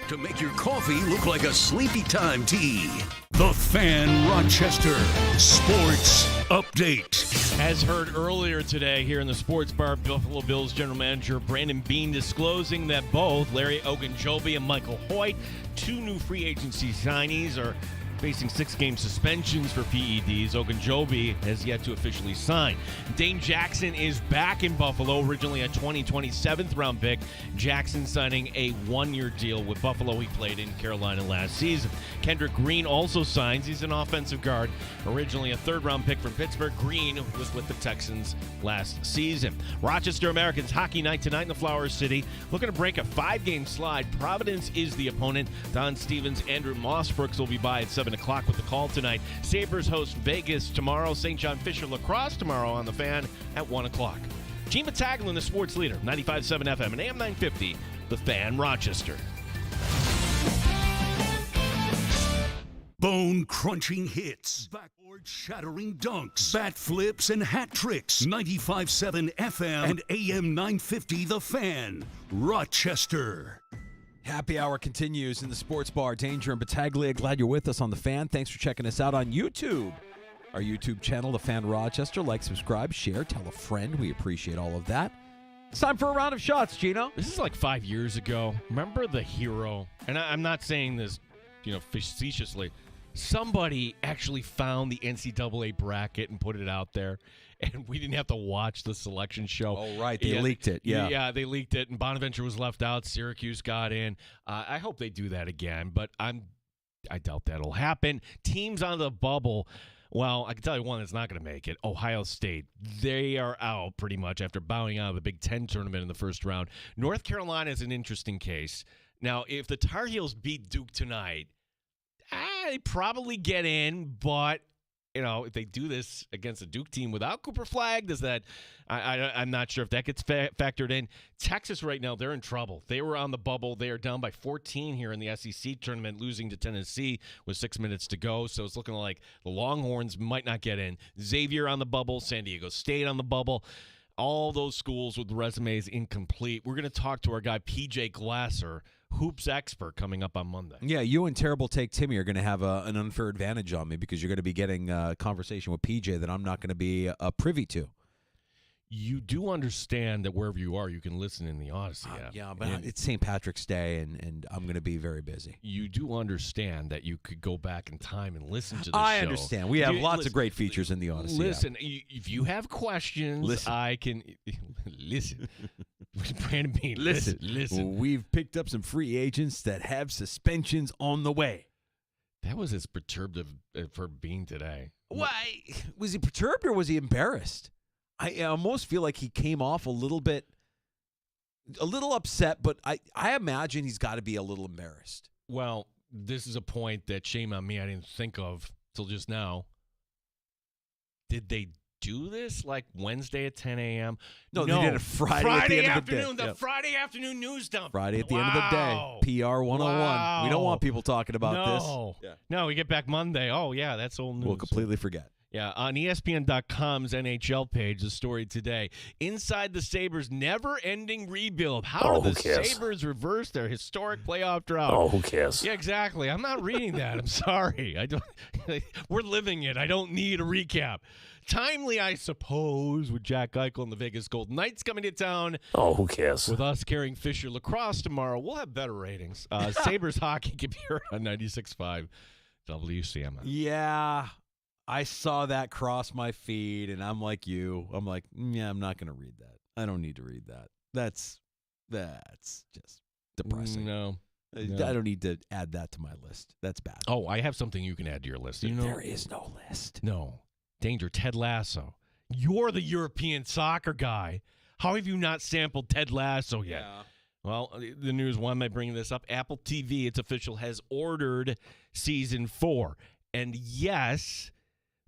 To make your coffee look like a sleepy time tea. The Fan Rochester Sports Update. As heard earlier today here in the Sports Bar, Buffalo Bills general manager Brandon Beane disclosing that both Larry Ogunjobi and Michael Hoyt, two new free agency signees, are facing 6-game suspensions for PEDs. Ogunjobi has yet to officially sign. Dane Jackson is back in Buffalo, originally a 2020 7th-round pick. Jackson signing a 1-year deal with Buffalo. He played in Carolina last season. Kendrick Green also signs. He's an offensive guard, originally a 3rd-round pick from Pittsburgh. Green was with the Texans last season. Rochester Americans hockey night tonight in the Flower City. Looking to break a 5-game slide. Providence is the opponent. Don Stevens, Andrew Mossbrooks will be by at 7 o'clock with the call tonight. Sabres host Vegas tomorrow. St. John Fisher Lacrosse tomorrow on the Fan at 1 o'clock. Gene Battaglin, the sports leader, 95.7 FM and AM 950, the Fan Rochester. Bone-crunching hits, backboard-shattering dunks, bat flips, and hat tricks. 95.7 FM and AM 950, the Fan Rochester. Happy Hour continues in the Sports Bar. Danger and Battaglia, glad you're with us on The Fan. Thanks for checking us out on YouTube. Our YouTube channel, The Fan Rochester. Like, subscribe, share, tell a friend. We appreciate all of that. It's time for a round of shots, Gino. This is like 5 years ago. Remember the hero? And I'm not saying this, facetiously. Somebody actually found the NCAA bracket and put it out there, and we didn't have to watch the selection show. Oh, right. They leaked it. Yeah. Yeah, they leaked it, and Bonaventure was left out. Syracuse got in. I hope they do that again, but I doubt that'll happen. Teams on the bubble, well, I can tell you one that's not going to make it. Ohio State. They are out pretty much after bowing out of the Big Ten tournament in the first round. North Carolina is an interesting case. Now, if the Tar Heels beat Duke tonight, they probably get in, but if they do this against a Duke team without Cooper Flagg, does that? I'm not sure if that gets factored in. Texas right now, they're in trouble. They were on the bubble. They are down by 14 here in the SEC tournament, losing to Tennessee with 6 minutes to go. So it's looking like the Longhorns might not get in. Xavier on the bubble, San Diego State on the bubble. All those schools with resumes incomplete. We're going to talk to our guy, PJ Glasser, hoops expert, coming up on Monday. Yeah, you and Terrible Take Timmy are going to have an unfair advantage on me because you're going to be getting a conversation with PJ that I'm not going to be privy to. You do understand that wherever you are, you can listen in the Odyssey app. Yeah, but it's St. Patrick's Day, and I'm going to be very busy. You do understand that you could go back in time and listen to the show. I understand. We have lots of great features in the Odyssey Listen, app. If you have questions, I can listen. Brandon Beane, listen. We've picked up some free agents that have suspensions on the way. That was as perturbed for Beane today. Why? Was he perturbed or was he embarrassed? I almost feel like he came off a little upset, but I imagine he's got to be a little embarrassed. Well, this is a point that, shame on me, I didn't think of till just now. Did they do this like Wednesday at 10 a.m.? No, they did it Friday at the end of the day. The Friday afternoon news dump. Friday at the end of the day. PR 101. Wow. We don't want people talking about this. No, we get back Monday. Oh, yeah, that's old news. We'll completely forget. Yeah, on ESPN.com's NHL page, the story today. Inside the Sabres' never-ending rebuild. How do the Sabres reverse their historic playoff drought? Oh, who cares? Yeah, exactly. I'm not reading that. I'm sorry. We're living it. I don't need a recap. Timely, I suppose, with Jack Eichel and the Vegas Golden Knights coming to town. Oh, who cares? With us carrying Fisher Lacrosse tomorrow, we'll have better ratings. Sabres hockey can be heard on 96.5 WCMN. Yeah. I saw that cross my feed, and I'm like you. I'm like, yeah, I'm not going to read that. I don't need to read that. That's just depressing. No. I don't need to add that to my list. That's bad. Oh, I have something you can add to your list. There is no list. No. Danger, Ted Lasso. You're the European soccer guy. How have you not sampled Ted Lasso yet? Yeah. Well, the news, why am I bringing this up? Apple TV, it's official, has ordered season 4. And yes,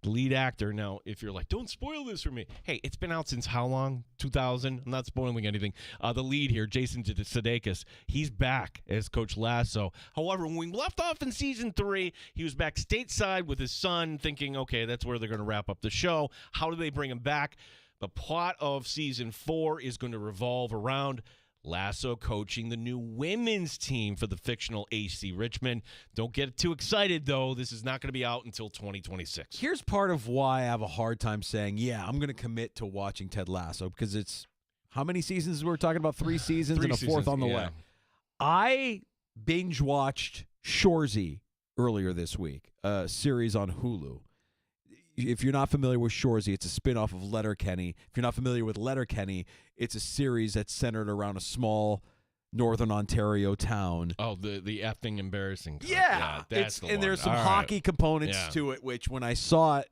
the lead actor, now, if you're like, don't spoil this for me. Hey, it's been out since how long? 2000? I'm not spoiling anything. The lead here, Jason Sudeikis, he's back as Coach Lasso. However, when we left off in season 3, he was back stateside with his son thinking, okay, that's where they're going to wrap up the show. How do they bring him back? The plot of season 4 is going to revolve around Lasso coaching the new women's team for the fictional AC Richmond. Don't get too excited, though. This is not going to be out until 2026. Here's part of why I have a hard time saying, yeah, I'm going to commit to watching Ted Lasso, because it's how many seasons we're talking about? 3 seasons and a fourth on the way. I binge watched Shoresy earlier this week, a series on Hulu. If you're not familiar with Shoresy, it's a spinoff of Letterkenny. If you're not familiar with Letterkenny, it's a series that's centered around a small northern Ontario town. Oh, the effing embarrassing. Yeah, that's the one. And there's some hockey components to it, which when I saw it,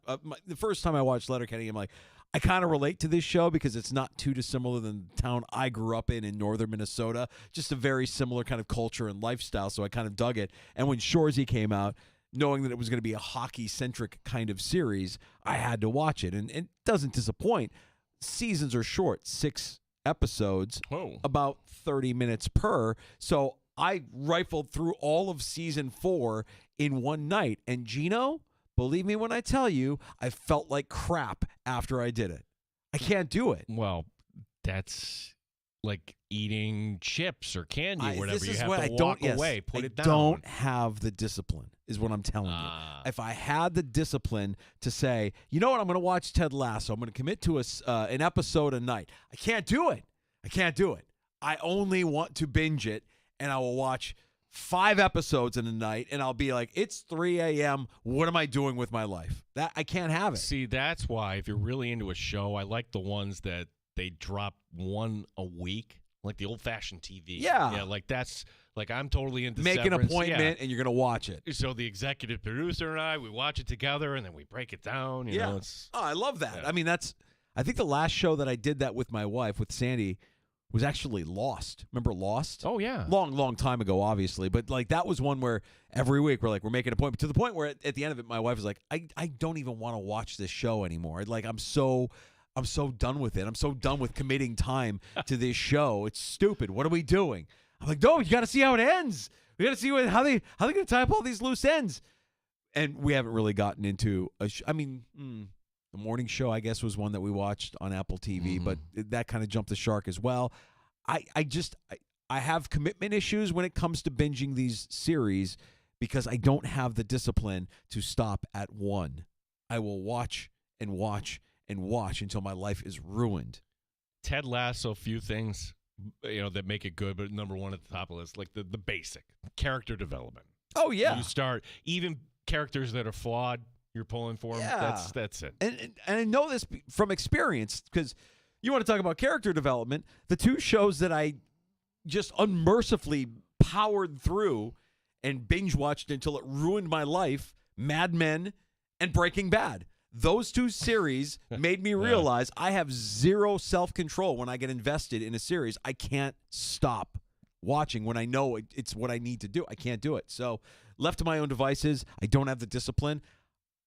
the first time I watched Letterkenny, I'm like, I kind of relate to this show because it's not too dissimilar than the town I grew up in northern Minnesota. Just a very similar kind of culture and lifestyle, so I kind of dug it. And when Shoresy came out, knowing that it was going to be a hockey-centric kind of series, I had to watch it. And it doesn't disappoint. Seasons are short, 6 episodes, about 30 minutes per. So I rifled through all of season 4 in one night. And Gino, believe me when I tell you, I felt like crap after I did it. I can't do it. Well, that's like eating chips or candy or whatever. This you is have what to I walk don't, away, put it down. I don't have the discipline, is what I'm telling you. If I had the discipline to say, you know what, I'm going to watch Ted Lasso, I'm going to commit to an episode a night. I can't do it. I only want to binge it, and I will watch 5 episodes in a night, and I'll be like, it's 3 a.m. What am I doing with my life? That I can't have it. See, that's why if you're really into a show, I like the ones that they drop one a week, like the old-fashioned TV. Yeah. Like that's like I'm totally into Make Severance. an appointment, and you're going to watch it. So the executive producer and I, we watch it together, and then we break it down. You know, it's, I love that. I mean, I think the last show that I did that with my wife, with Sandy, was actually Lost. Remember Lost? Oh, yeah. Long time ago, obviously. But, like, that was one where every week we're making an appointment. To the point where at the end of it, my wife was like, I don't even want to watch this show anymore. Like, I'm so done with it. I'm so done with committing time to this show. It's stupid. What are we doing? I'm like, no, you got to see how it ends. We got to see how they going to tie up all these loose ends. And we haven't really gotten into the morning show, I guess, was one that we watched on Apple TV, but that kind of jumped the shark as well. I have commitment issues when it comes to binging these series because I don't have the discipline to stop at one. I will watch and watch and watch until my life is ruined. Ted Lasso, few things that make it good, but number one at the top of the list, like the basic character development. Oh yeah, you start even characters that are flawed. You're pulling for them. Yeah. That's it. And I know this from experience because you want to talk about character development. The 2 shows that I just unmercifully powered through and binge watched until it ruined my life, Mad Men and Breaking Bad. Those 2 series made me realize I have zero self-control when I get invested in a series. I can't stop watching when I know it's what I need to do. I can't do it. So left to my own devices, I don't have the discipline.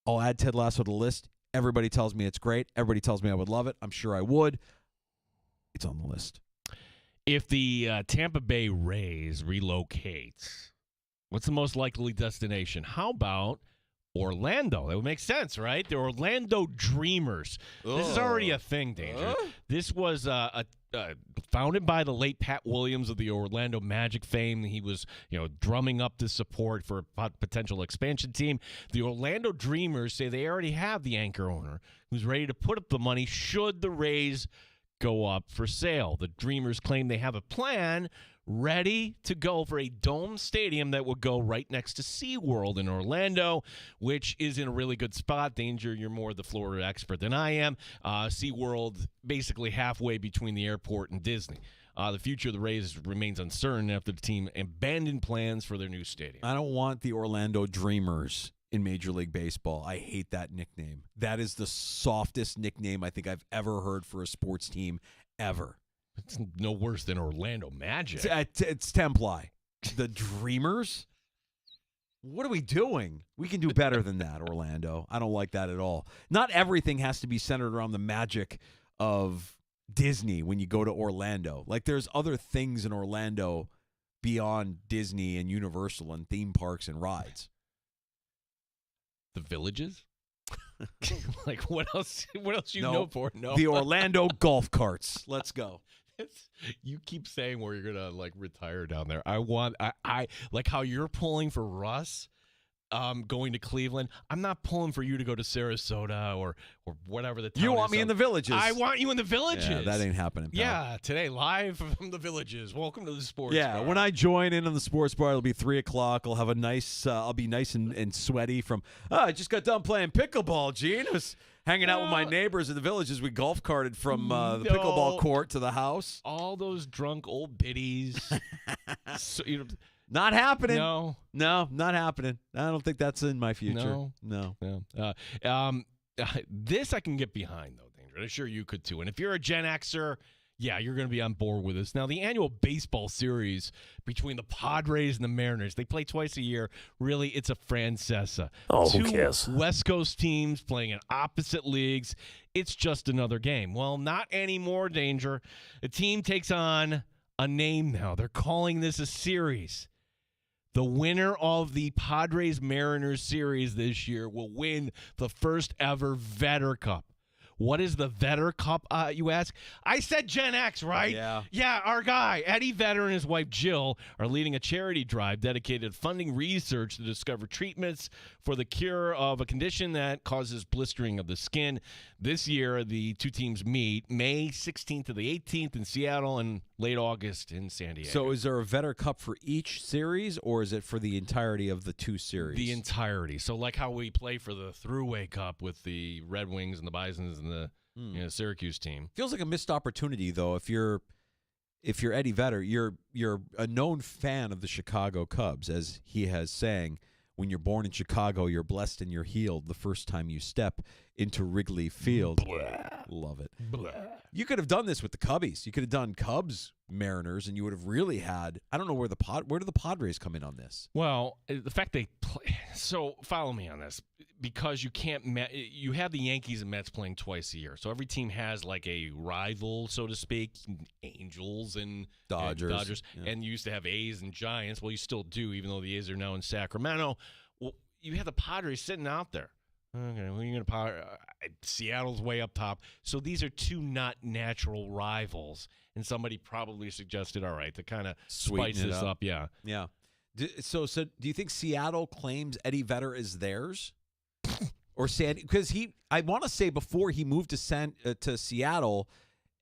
I'll add Ted Lasso to the list. Everybody tells me it's great. Everybody tells me I would love it. I'm sure I would. It's on the list. If the Tampa Bay Rays relocates, what's the most likely destination? How about Orlando? That would make sense, right? The Orlando Dreamers. This is already a thing, Danger. This was founded by the late Pat Williams of the Orlando Magic fame. He was, drumming up the support for a potential expansion team. The Orlando Dreamers say they already have the anchor owner who's ready to put up the money should the Rays go up for sale. The Dreamers claim they have a plan ready to go for a dome stadium that will go right next to SeaWorld in Orlando, which is in a really good spot. Danger, you're more the Florida expert than I am. SeaWorld basically halfway between the airport and Disney. The future of the Rays remains uncertain after the team abandoned plans for their new stadium. I don't want the Orlando Dreamers in Major League Baseball. I hate that nickname. That is the softest nickname I think I've ever heard for a sports team ever. It's no worse than Orlando Magic. It's Templi. The Dreamers? What are we doing? We can do better than that, Orlando. I don't like that at all. Not everything has to be centered around the magic of Disney when you go to Orlando. Like, there's other things in Orlando beyond Disney and Universal and theme parks and rides. The Villages? Like, what else you know for? No. The Orlando golf carts. Let's go. You keep saying where you're gonna like retire down there. I like how you're pulling for Russ. Going to Cleveland. I'm not pulling for you to go to Sarasota or whatever the town You want is me in the Villages. I want you in the Villages. Yeah, that ain't happening, pal. Yeah, today, live from the Villages. Welcome to the sports bar. When I join in on the sports bar, it'll be 3 o'clock. I'll have a nice, I'll be nice and sweaty from, I just got done playing pickleball, Gene. I was hanging out with my neighbors in the Villages. We golf carted from the pickleball court to the house. All those drunk old biddies. Not happening. No, not happening. I don't think that's in my future. No. This I can get behind, though, Danger. I'm sure you could, too. And if you're a Gen Xer, yeah, you're going to be on board with us. Now, the annual baseball series between the Padres and the Mariners, they play twice a year. Really, it's a francesa. Who cares? West Coast teams playing in opposite leagues. It's just another game. Well, not anymore, Danger. The team takes on a name now. They're calling this a series. The winner of the Padres-Mariners series this year will win the first ever Vetter Cup. What is the Vetter Cup, you ask? I said Gen X, right? Yeah. Yeah, our guy, Eddie Vetter, and his wife, Jill, are leading a charity drive dedicated to funding research to discover treatments for the cure of a condition that causes blistering of the skin. This year, the two teams meet May 16th to the 18th in Seattle and late August in San Diego. So is there a Vetter Cup for each series, or is it for the entirety of the two series? The entirety. So like how we play for the Thruway Cup with the Red Wings and the Bisons and the Syracuse team. Feels like a missed opportunity, though. If you're Eddie Vedder, you're a known fan of the Chicago Cubs, as he has saying, when you're born in Chicago, you're blessed and you're healed the first time you step into Wrigley Field. Blah. Love it. Blah. You could have done this with the Cubbies. You could have done Cubs, Mariners, and you would have really had, I don't know where do the Padres come in on this? Well, the fact they play, so follow me on this, because you can't, you have the Yankees and Mets playing twice a year. So every team has like a rival, so to speak, Angels and Dodgers. Yeah. And you used to have A's and Giants. Well, you still do, even though the A's are now in Sacramento. Well, you have the Padres sitting out there. Okay, well, you're going to Seattle's way up top. So these are two not natural rivals. And somebody probably suggested, all right, to kind of spice this up. Yeah. Yeah. So do you think Seattle claims Eddie Vedder is theirs? Or because I want to say before he moved to Seattle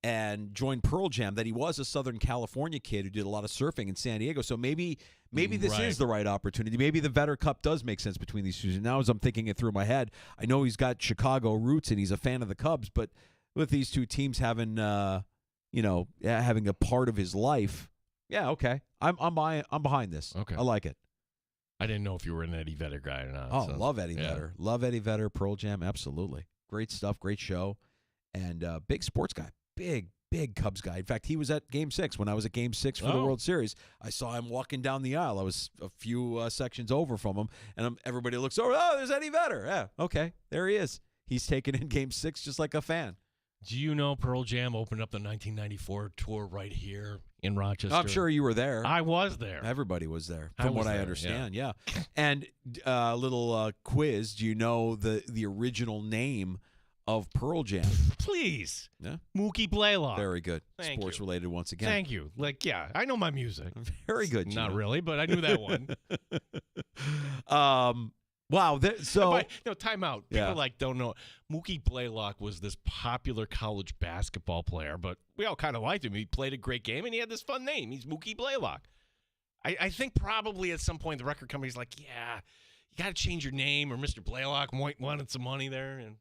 and joined Pearl Jam that he was a Southern California kid who did a lot of surfing in San Diego. So maybe this is the right opportunity. Maybe the Vetter Cup does make sense between these two. Now as I'm thinking it through my head, I know he's got Chicago roots and he's a fan of the Cubs, but with these two teams having having a part of his life, yeah, okay. I'm behind this. Okay. I like it. I didn't know if you were an Eddie Vedder guy or not. Oh, love Eddie Vedder. Love Eddie Vedder, Pearl Jam, absolutely. Great stuff, great show. And big sports guy. Big Cubs guy. In fact, he was at Game 6 when I was at Game 6 for the World Series. I saw him walking down the aisle. I was a few sections over from him, and everybody looks over. Oh, there's Eddie Vedder. Yeah, okay, there he is. He's taking in Game 6 just like a fan. Do you know Pearl Jam opened up the 1994 tour right here in Rochester? I'm sure you were there. I was there. Everybody was there, from what I understand. Yeah. And a little quiz. Do you know the original name of Pearl Jam? Please. Yeah. Mookie Blaylock. Very good. Thank Sports you. Related once again. Thank you. I know my music. Very good. Not really, but I knew that one. Wow. Time out. People don't know. Mookie Blaylock was this popular college basketball player, but we all kind of liked him. He played a great game, and he had this fun name. He's Mookie Blaylock. I think probably at some point the record company's like, yeah, you got to change your name, or Mr. Blaylock wanted some money there. And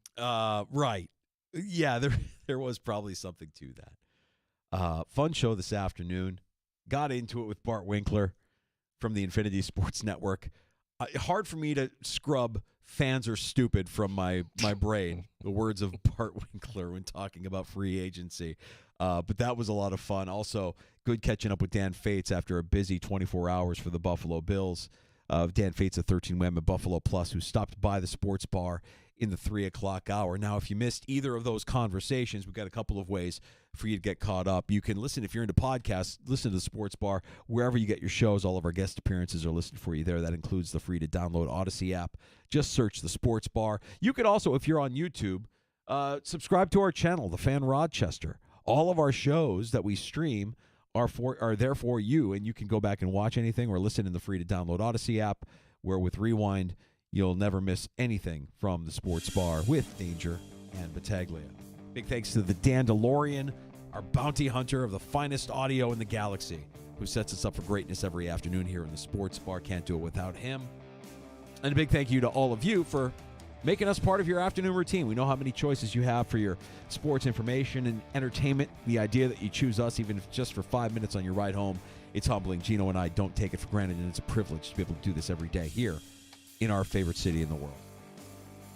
right. Yeah, there was probably something to that. Fun show this afternoon. Got into it with Bart Winkler from the Infinity Sports Network. Hard for me to scrub "fans are stupid" from my brain, the words of Bart Winkler when talking about free agency. But that was a lot of fun. Also, good catching up with Dan Fates after a busy 24 hours for the Buffalo Bills. Dan Fates, a 13-win at Buffalo Plus, who stopped by the sports bar in the 3 o'clock hour. Now, if you missed either of those conversations, we've got a couple of ways for you to get caught up. You can listen, if you're into podcasts, listen to the Sports Bar wherever you get your shows. All of our guest appearances are listed for you there. That includes the free-to-download Odyssey app. Just search the Sports Bar. You could also, if you're on YouTube, subscribe to our channel, The Fan Rochester. all of our shows that we stream are there for you, and you can go back and watch anything or listen in the free-to-download Odyssey app, where with Rewind, you'll never miss anything from the Sports Bar with Danger and Battaglia. Big thanks to the Dandalorian, our bounty hunter of the finest audio in the galaxy, who sets us up for greatness every afternoon here in the Sports Bar. Can't do it without him. And a big thank you to all of you for making us part of your afternoon routine. We know how many choices you have for your sports information and entertainment. The idea that you choose us, even if it's just for 5 minutes on your ride home, it's humbling. Gino and I don't take it for granted, and it's a privilege to be able to do this every day here in our favorite city in the world.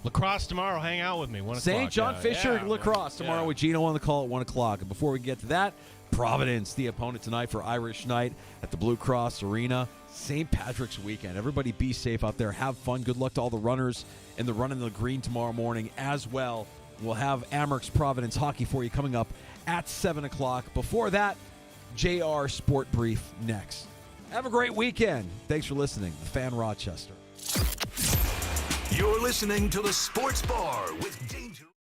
Lacrosse tomorrow. Hang out with me. 1 o'clock. St. John Fisher Lacrosse tomorrow with Gino on the call at 1 o'clock. And before we get to that, Providence, the opponent tonight for Irish Night at the Blue Cross Arena. St. Patrick's weekend. Everybody be safe out there. Have fun. Good luck to all the runners in the Run in the Green tomorrow morning as well. We'll have Amerks Providence hockey for you coming up at 7 o'clock. Before that, JR Sport Brief next. Have a great weekend. Thanks for listening. The Fan Rochester. You're listening to the Sports Bar with Danger.